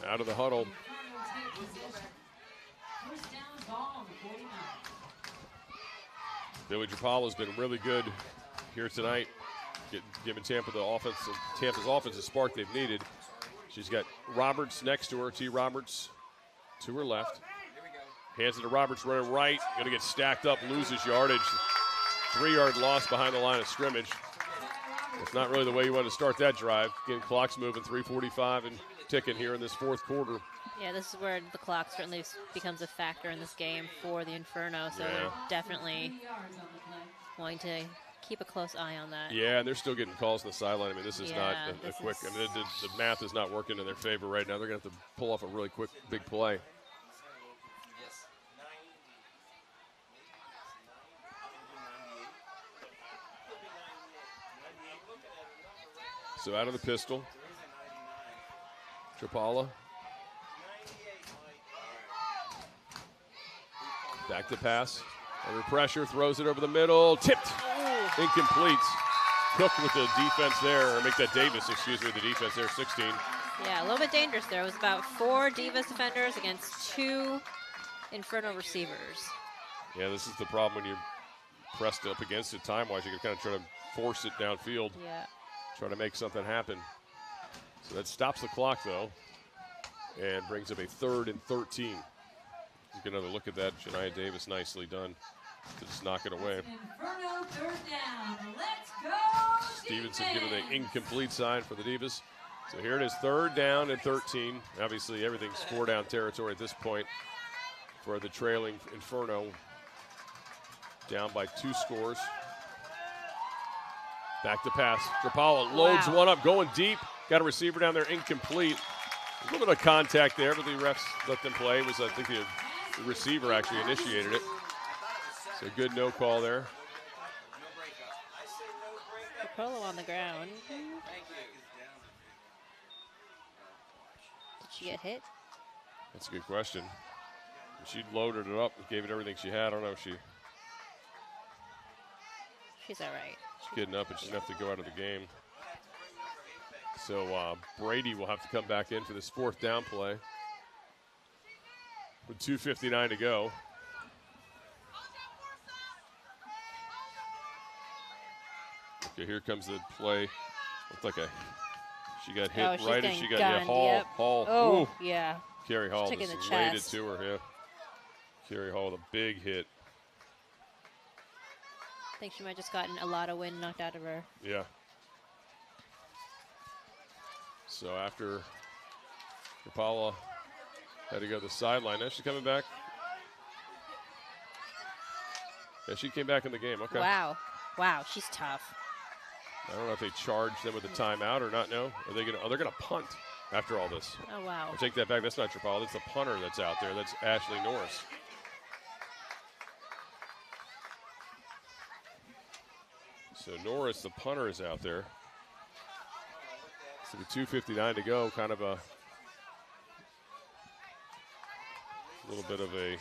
[SPEAKER 1] Out of the huddle. Billy Trapalo's been really good here tonight, giving Tampa's offense a spark they've needed. She's got Roberts next to her. T. Roberts to her left. Hands it to Roberts, running right. Going to get stacked up, loses yardage. 3-yard loss behind the line of scrimmage. It's not really the way you want to start that drive. Getting clocks moving, 3:45 and ticking here in this fourth quarter.
[SPEAKER 2] Yeah, this is where the clock certainly becomes a factor in this game for the Inferno, so we're definitely going to keep a close eye on that.
[SPEAKER 1] Yeah, and they're still getting calls on the sideline. I mean, this is not a quick – I mean, the math is not working in their favor right now. They're going to have to pull off a really quick, big play. So out of the pistol, Trapala. Back to pass. Under pressure, throws it over the middle. Tipped. Incomplete. Cook with the defense there, or make that Davis, excuse me, the defense there, 16.
[SPEAKER 2] Yeah, a little bit dangerous there. It was about 4 Divas defenders against 2 Inferno receivers.
[SPEAKER 1] Yeah, this is the problem when you're pressed up against it time-wise. You can kind of try to force it downfield.
[SPEAKER 2] Yeah.
[SPEAKER 1] Try to make something happen. So that stops the clock, though, and brings up a 3rd and 13. Get another look at that. Shania Davis, nicely done to just knock it away.
[SPEAKER 9] Inferno 3rd down. Let's go,
[SPEAKER 1] Stevenson giving the incomplete sign for the Divas. So here it is, 3rd down and 13. Obviously, everything's 4-down territory at this point for the trailing Inferno. Down by 2 scores. Back to pass. Trapala loads one up, going deep. Got a receiver down there, incomplete. A little bit of contact there, but the refs let them play. It was, I think, the receiver actually initiated it. So good no call there.
[SPEAKER 2] Trapala on the ground. Did she get hit?
[SPEAKER 1] That's a good question. She loaded it up and gave it everything she had. I don't know if she...
[SPEAKER 2] She's all right.
[SPEAKER 1] She's getting up and she's going to have to go out of the game. So Brady will have to come back in for this 4th down play with 2:59 to go. Okay, here comes the play. Looked like she got hit right as she got
[SPEAKER 2] gunned,
[SPEAKER 1] Hall.
[SPEAKER 2] Oh,
[SPEAKER 1] Ooh.
[SPEAKER 2] yeah.
[SPEAKER 1] Carrie Hall
[SPEAKER 2] Taking
[SPEAKER 1] just
[SPEAKER 2] the
[SPEAKER 1] laid it
[SPEAKER 2] chest.
[SPEAKER 1] to her. Yeah. Carrie Hall with a big hit.
[SPEAKER 2] I think she might have just gotten a lot of wind knocked out of her.
[SPEAKER 1] Yeah. So after Trapala had to go to the sideline, now she's coming back. Yeah, she came back in the game. Okay.
[SPEAKER 2] Wow. Wow, she's tough.
[SPEAKER 1] I don't know if they charged them with a timeout or not. No. Are they gonna? Oh, they're gonna punt after all this.
[SPEAKER 2] Oh wow.
[SPEAKER 1] I take that back. That's not Trapala. That's the punter that's out there. That's Ashley Norris. So Norris, the punter, is out there. So with 2:59 to go, kind of a little bit of a.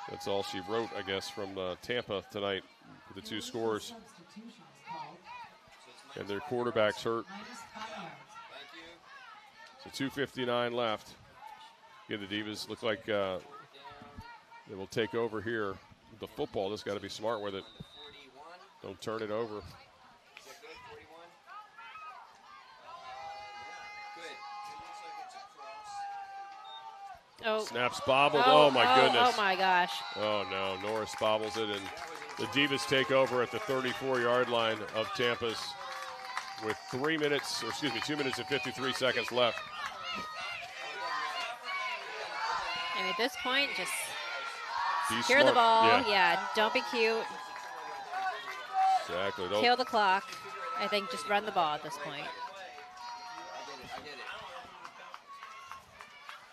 [SPEAKER 1] That's all she wrote, I guess, from Tampa tonight with the 2 scores. And their quarterback's hurt. So 2:59 left. Again, the Divas look like they will take over here. The football, just got to be smart with it. Don't turn it over.
[SPEAKER 2] Oh.
[SPEAKER 1] Snaps bobbled. Oh my goodness.
[SPEAKER 2] Oh my gosh.
[SPEAKER 1] Oh no, Norris bobbles it, and the Divas take over at the 34-yard line of Tampa's with 2 minutes and 53 seconds left.
[SPEAKER 2] And at this point, just
[SPEAKER 1] Be
[SPEAKER 2] secure the
[SPEAKER 1] smart.
[SPEAKER 2] ball.
[SPEAKER 1] Yeah.
[SPEAKER 2] Don't be cute.
[SPEAKER 1] Exactly.
[SPEAKER 2] Kill the clock. I think just run the ball at this point.
[SPEAKER 3] I get it.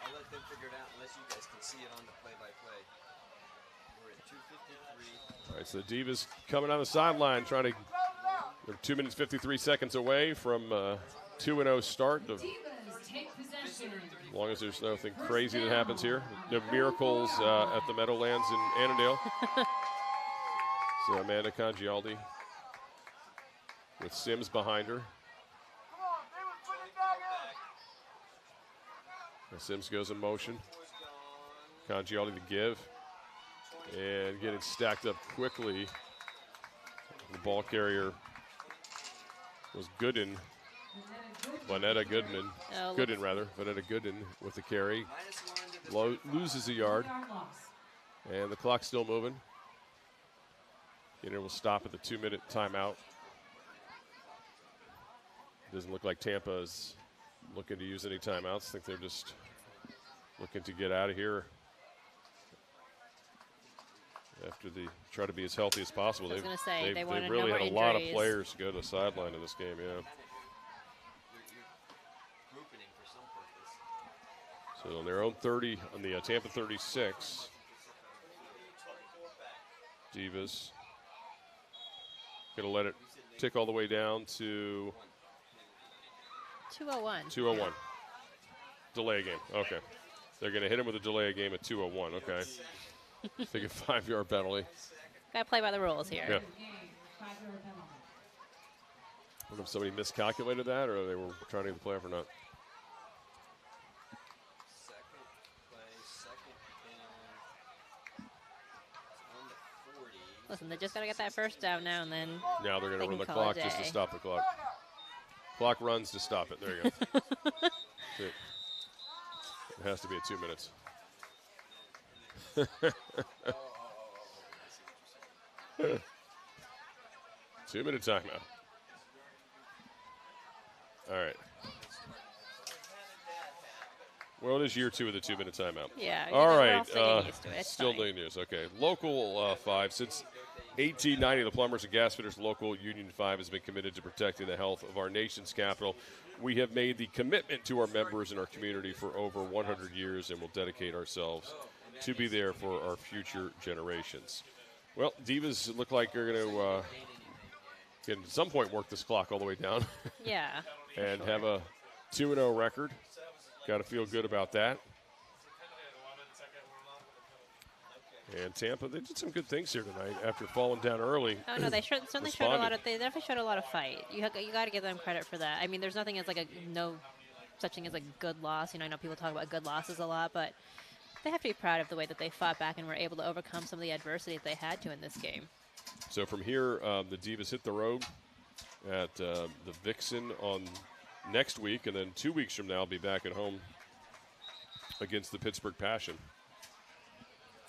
[SPEAKER 3] I'll let them figure it out unless you guys can see it on the play-by-play. We're at 2:53.
[SPEAKER 1] All right, so the Divas coming on the sideline, trying to. They're 2 minutes 53 seconds away from 2-0 start. As long as there's nothing crazy that happens here, no miracles at the Meadowlands in Annandale. So Amanda Congialdi with Sims behind her. Now Sims goes in motion. Congialdi to give. And getting stacked up quickly. The ball carrier was Gooden. Vanetta Goodman. Gooden, rather. Vanetta Gooden with the carry. Loses a yard. And the clock's still moving. And it will stop at the 2-minute timeout. Doesn't look like Tampa is looking to use any timeouts. I think they're just looking to get out of here after they try to be as healthy as possible.
[SPEAKER 2] I was going to say, they want
[SPEAKER 1] really
[SPEAKER 2] no
[SPEAKER 1] had a
[SPEAKER 2] more
[SPEAKER 1] lot of
[SPEAKER 2] injuries.
[SPEAKER 1] players go to the sideline in this game, yeah. So on their own 30, on the Tampa 36, Divas going to let it tick all the way down to
[SPEAKER 2] 2:01.
[SPEAKER 1] 2:01. Delay a game. Okay. They're going to hit him with a delay a game at 2:01. Okay. Take a 5-yard penalty.
[SPEAKER 2] Got to play by the rules here.
[SPEAKER 1] Yeah. I wonder if somebody miscalculated that or they were trying to get the play off or not.
[SPEAKER 2] Listen, they just got to get that first down now and then.
[SPEAKER 1] Now they're going to run the
[SPEAKER 2] call
[SPEAKER 1] clock
[SPEAKER 2] it
[SPEAKER 1] just to
[SPEAKER 2] day.
[SPEAKER 1] stop the clock. Clock runs to stop it. There you go. That's it. It has to be at 2 minutes. 2-minute timeout. All right. Well, it is year 2 of the 2-minute timeout.
[SPEAKER 2] Yeah.
[SPEAKER 1] All
[SPEAKER 2] we're
[SPEAKER 1] right.
[SPEAKER 2] all still getting used to it. It's
[SPEAKER 1] Still
[SPEAKER 2] fine.
[SPEAKER 1] getting used. Okay. Local 5. Since 1890, the Plumbers and Gasfitters Local Union 5 has been committed to protecting the health of our nation's capital. We have made the commitment to our members and our community for over 100 years and will dedicate ourselves to be there for our future generations. Well, Divas look like they're going to can at some point work this clock all the way down.
[SPEAKER 2] Yeah.
[SPEAKER 1] And have a 2-0 record. Got to feel good about that. And Tampa, they did some good things here tonight after falling down early.
[SPEAKER 2] Oh no, they certainly showed a lot of. They definitely showed a lot of fight. You got to give them credit for that. I mean, there's nothing as like no such thing as a good loss. You know, I know people talk about good losses a lot, but they have to be proud of the way that they fought back and were able to overcome some of the adversity that they had to in this game.
[SPEAKER 1] So from here, the Divas hit the road at the Vixen on next week, and then 2 weeks from now, I'll be back at home against the Pittsburgh Passion.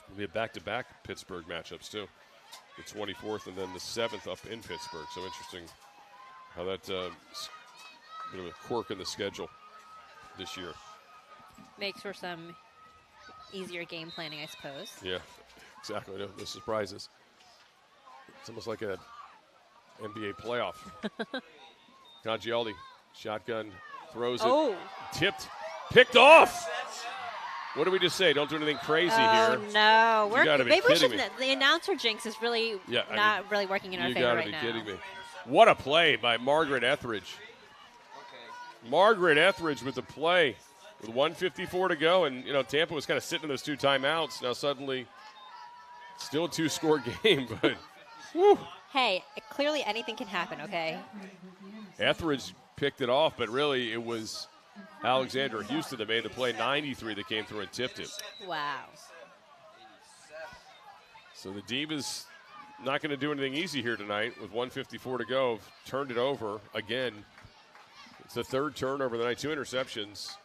[SPEAKER 1] We'll be a back-to-back Pittsburgh matchups, too. The 24th and then the 7th up in Pittsburgh. So interesting how that bit of a quirk in the schedule this year.
[SPEAKER 2] Makes for some easier game planning, I suppose.
[SPEAKER 1] Yeah, exactly. No surprises. It's almost like an NBA playoff. Congialdi, shotgun, throws it, tipped, picked off. What did we just say? Don't do anything crazy here.
[SPEAKER 2] Oh, no.
[SPEAKER 1] You gotta be kidding me.
[SPEAKER 2] The announcer jinx is really not really working in our favor right now.
[SPEAKER 1] You got to be kidding me. What a play by Margaret Etheridge. Margaret Etheridge with the play with 1:54 to go. And, you know, Tampa was kind of sitting in those 2 timeouts. Now suddenly still a 2-score game, but whew.
[SPEAKER 2] Hey, clearly anything can happen, okay?
[SPEAKER 1] Etheridge picked it off, but really it was Alexandra Houston that made the play. 93 that came through and tipped it.
[SPEAKER 2] Wow.
[SPEAKER 1] So the Divas not going to do anything easy here tonight with 1:54 to go. Turned it over again. It's the 3rd turnover of the night, 2 interceptions,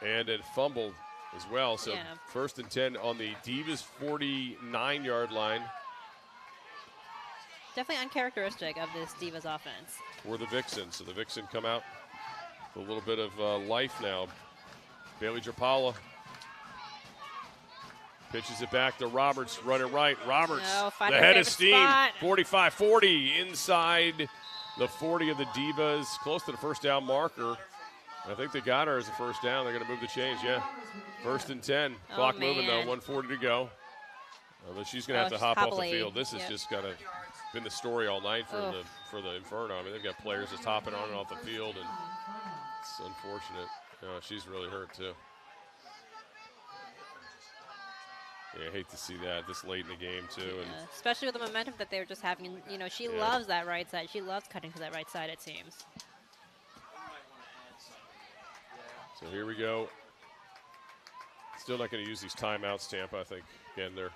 [SPEAKER 1] and it fumbled as well. So 1st and 10 on the Divas 49-yard line.
[SPEAKER 2] Definitely uncharacteristic of this Divas offense.
[SPEAKER 1] For the Vixen. So the Vixen come out with a little bit of life now. Bailey Drapala pitches it back to Roberts, running right. Roberts, the head of steam, 45-40 inside the 40 of the Divas, close to the first down marker. I think they got her as a first down. They're going to move the chains, yeah. 1st and 10. Clock moving, though, 1:40 to go. But she's going to have to hop off the field. This has just kind of been the story all night for the Inferno. I mean, they've got players just hopping on and off the field, and it's unfortunate. She's really hurt, too. Yeah, I hate to see that this late in the game, too. And
[SPEAKER 2] especially with the momentum that they were just having. And, you know, she loves that right side. She loves cutting to that right side, it seems.
[SPEAKER 1] So here we go. Still not going to use these timeouts, Tampa. I think, again, they're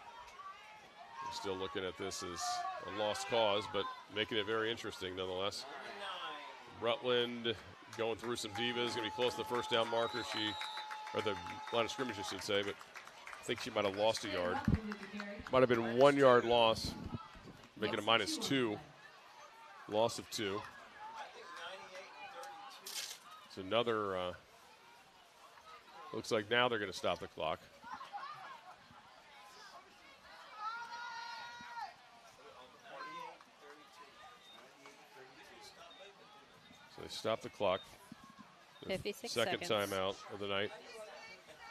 [SPEAKER 1] still looking at this as a lost cause, but making it very interesting nonetheless. Rutland going through some Divas. Going to be close to the first down marker. Or the line of scrimmage, I should say, but I think she might have lost a yard. Might have been 1 yard loss, making it -2. Loss of 2. So another, looks like now they're going to stop the clock. So they stop the clock.
[SPEAKER 2] 56
[SPEAKER 1] second
[SPEAKER 2] seconds.
[SPEAKER 1] timeout of the night.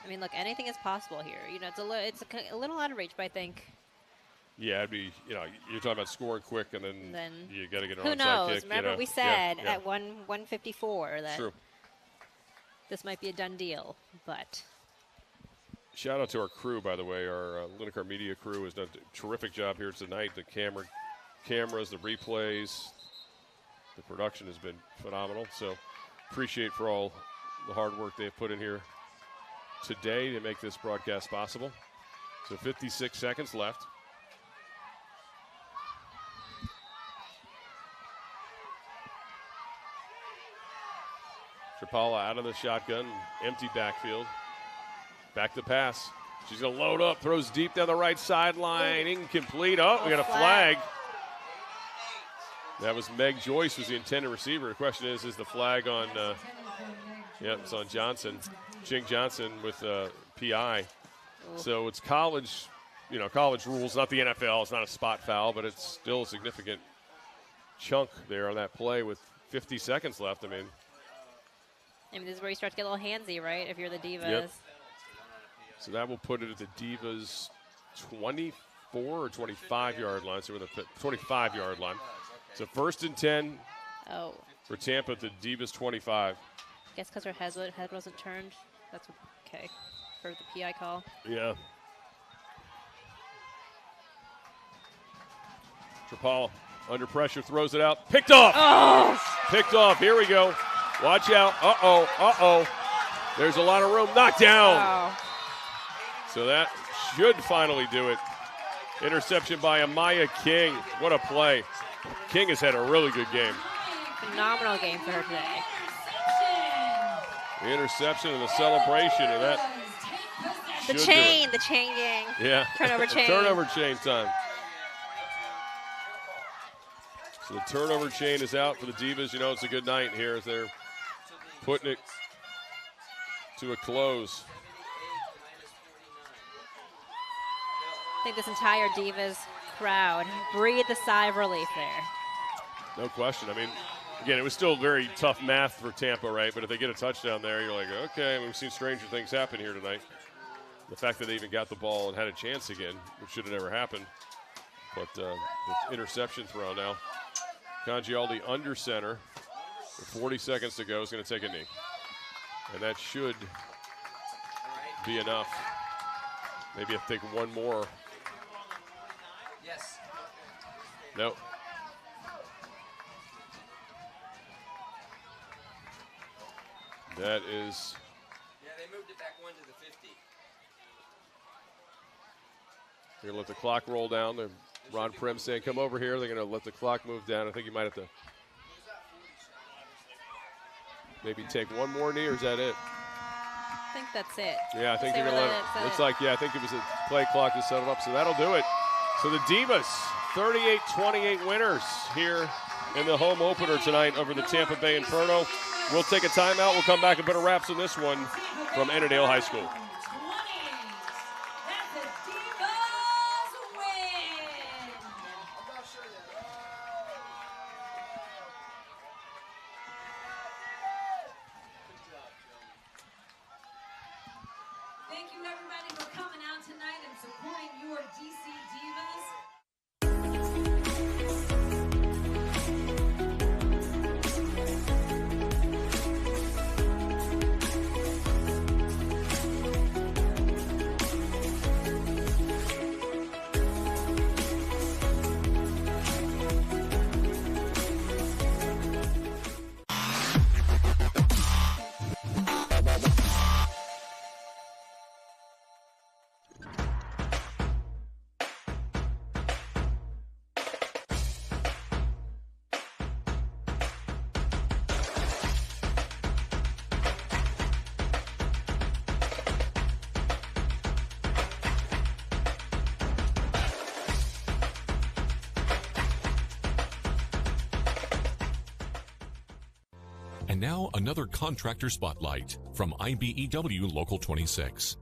[SPEAKER 2] I mean, look, anything is possible here. You know, it's a little out of reach, but I think.
[SPEAKER 1] Yeah, it'd be, you're talking about scoring quick, and then you got to get an
[SPEAKER 2] who
[SPEAKER 1] onside
[SPEAKER 2] knows?
[SPEAKER 1] kick.
[SPEAKER 2] Remember we said at 154 that
[SPEAKER 1] True.
[SPEAKER 2] This might be a done deal, but.
[SPEAKER 1] Shout out to our crew, by the way. Our Linecar Media crew has done a terrific job here tonight. The cameras, the replays, the production has been phenomenal. So appreciate for all the hard work they've put in here today to make this broadcast possible. So 56 seconds left. Trapala out of the shotgun, empty backfield. Back to pass. She's going to load up, throws deep down the right sideline, incomplete. Oh, we got a flag. That was Meg Joyce was the intended receiver. The question is the flag on, it's on Johnson. Chink Johnson with PI. So it's college rules, not the NFL. It's not a spot foul, but it's still a significant chunk there on that play with 50 seconds left. I mean,
[SPEAKER 2] this is where you start to get a little handsy, right, if you're the Divas.
[SPEAKER 1] Yep. So that will put it at the Divas 24 or 25-yard line. So we're the 25-yard line. So 1st and 10 for Tampa at the Divas 25.
[SPEAKER 2] I guess because her head wasn't turned. That's okay for the PI call.
[SPEAKER 1] Yeah. Trapala under pressure, throws it out. Picked off.
[SPEAKER 2] Oh!
[SPEAKER 1] Picked off. Here we go. Watch out. Uh-oh. There's a lot of room. Knocked down.
[SPEAKER 2] Wow.
[SPEAKER 1] So that should finally do it. Interception by Amaya King. What a play. King has had a really good game.
[SPEAKER 2] Phenomenal game for her today.
[SPEAKER 1] The interception and the celebration of that.
[SPEAKER 2] The chain gang.
[SPEAKER 1] Yeah.
[SPEAKER 2] Turnover chain.
[SPEAKER 1] Turnover chain time. So the turnover chain is out for the Divas. It's a good night here as they're putting it to a close.
[SPEAKER 2] I think this entire Divas crowd breathed a sigh of relief there.
[SPEAKER 1] No question. Again, it was still very tough math for Tampa, right? But if they get a touchdown there, you're like, okay, we've seen stranger things happen here tonight. The fact that they even got the ball and had a chance again, which should have never happened. But the interception throw now. Congialdi under center with 40 seconds to go is going to take a knee. And that should be enough. Maybe I think one more.
[SPEAKER 3] Yes.
[SPEAKER 1] Nope. That is.
[SPEAKER 3] Yeah, they moved it back one to the 50.
[SPEAKER 1] They're going to let the clock roll down. Ron Prim saying, come over here. They're going to let the clock move down. I think you might have to maybe take one more knee, or is that it?
[SPEAKER 2] I think that's it.
[SPEAKER 1] Yeah, I think they're going to let it. Looks like, I think it was a play clock to settle up, so that'll do it. So the Divas, 38-28 winners here in the home opener tonight over the Tampa Bay Inferno. We'll take a timeout. We'll come back and put a wraps on this one from Annandale High School.
[SPEAKER 9] Thank you, everybody, for coming out tonight and supporting your DC Divas.
[SPEAKER 7] And now another contractor spotlight from IBEW Local 26.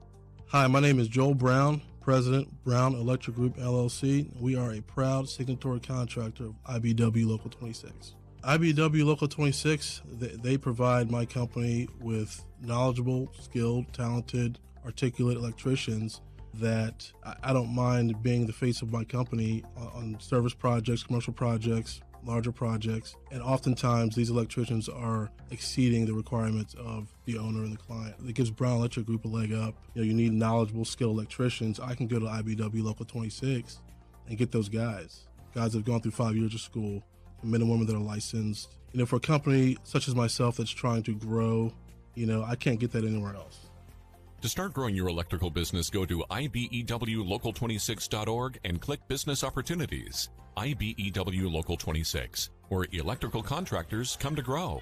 [SPEAKER 8] Hi, my name is Joel Brown, President, Brown Electric Group, LLC. We are a proud signatory contractor of IBEW Local 26. IBEW Local 26, they provide my company with knowledgeable, skilled, talented, articulate electricians that I don't mind being the face of my company on service projects, commercial projects, larger projects, and oftentimes these electricians are exceeding the requirements of the owner and the client. It gives Brown Electric Group a leg up. You need knowledgeable, skilled electricians. I can go to IBEW Local 26 and get those guys that have gone through 5 years of school, men and women that are licensed. For a company such as myself that's trying to grow, I can't get that anywhere else.
[SPEAKER 7] To start growing your electrical business, go to IBEWLocal26.org and click Business Opportunities. IBEW Local 26, where electrical contractors come to grow.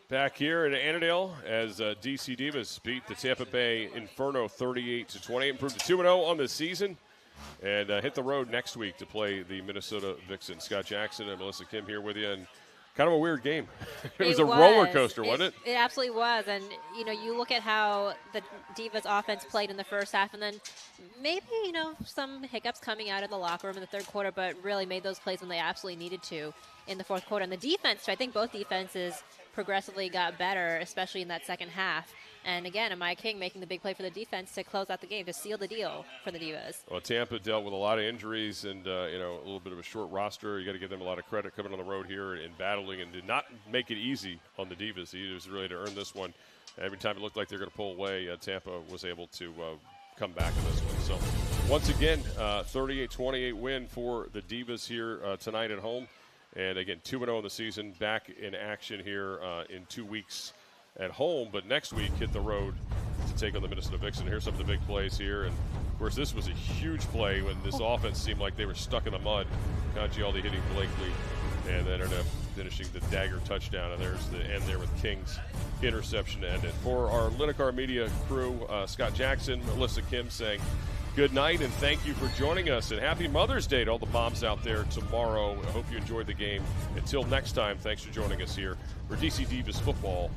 [SPEAKER 1] Back here in Annandale as DC Divas beat the Tampa Bay Inferno 38-28, improved to 2-0 on the season, and hit the road next week to play the Minnesota Vixens. Scott Jackson and Melissa Kim here with you, and kind of a weird game. It was a roller coaster, wasn't it?
[SPEAKER 2] It absolutely was. And, you look at how the Divas offense played in the first half, and then maybe, some hiccups coming out of the locker room in the third quarter, but really made those plays when they absolutely needed to in the fourth quarter. And the defense, I think both defenses progressively got better, especially in that second half. And again, Amaya King making the big play for the defense to close out the game, to seal the deal for the Divas.
[SPEAKER 1] Well, Tampa dealt with a lot of injuries and, a little bit of a short roster. You got to give them a lot of credit coming on the road here and battling, and did not make it easy on the Divas. The Divas really to earn this one. Every time it looked like they were going to pull away, Tampa was able to come back in this one. So, once again, 38-28 win for the Divas here tonight at home. And, again, 2-0 in the season, back in action here in 2 weeks at home, but next week hit the road to take on the Minnesota Vixen. Here's some of the big plays here, and of course this was a huge play when this offense seemed like they were stuck in the mud. Congialdi hitting Blakely, and then ended up finishing the dagger touchdown, and there's the end there with King's interception to end it. For our Linecar Media crew, Scott Jackson, Melissa Kim saying good night and thank you for joining us, and happy Mother's Day to all the moms out there tomorrow. I hope you enjoyed the game. Until next time, thanks for joining us here for DC Divas Football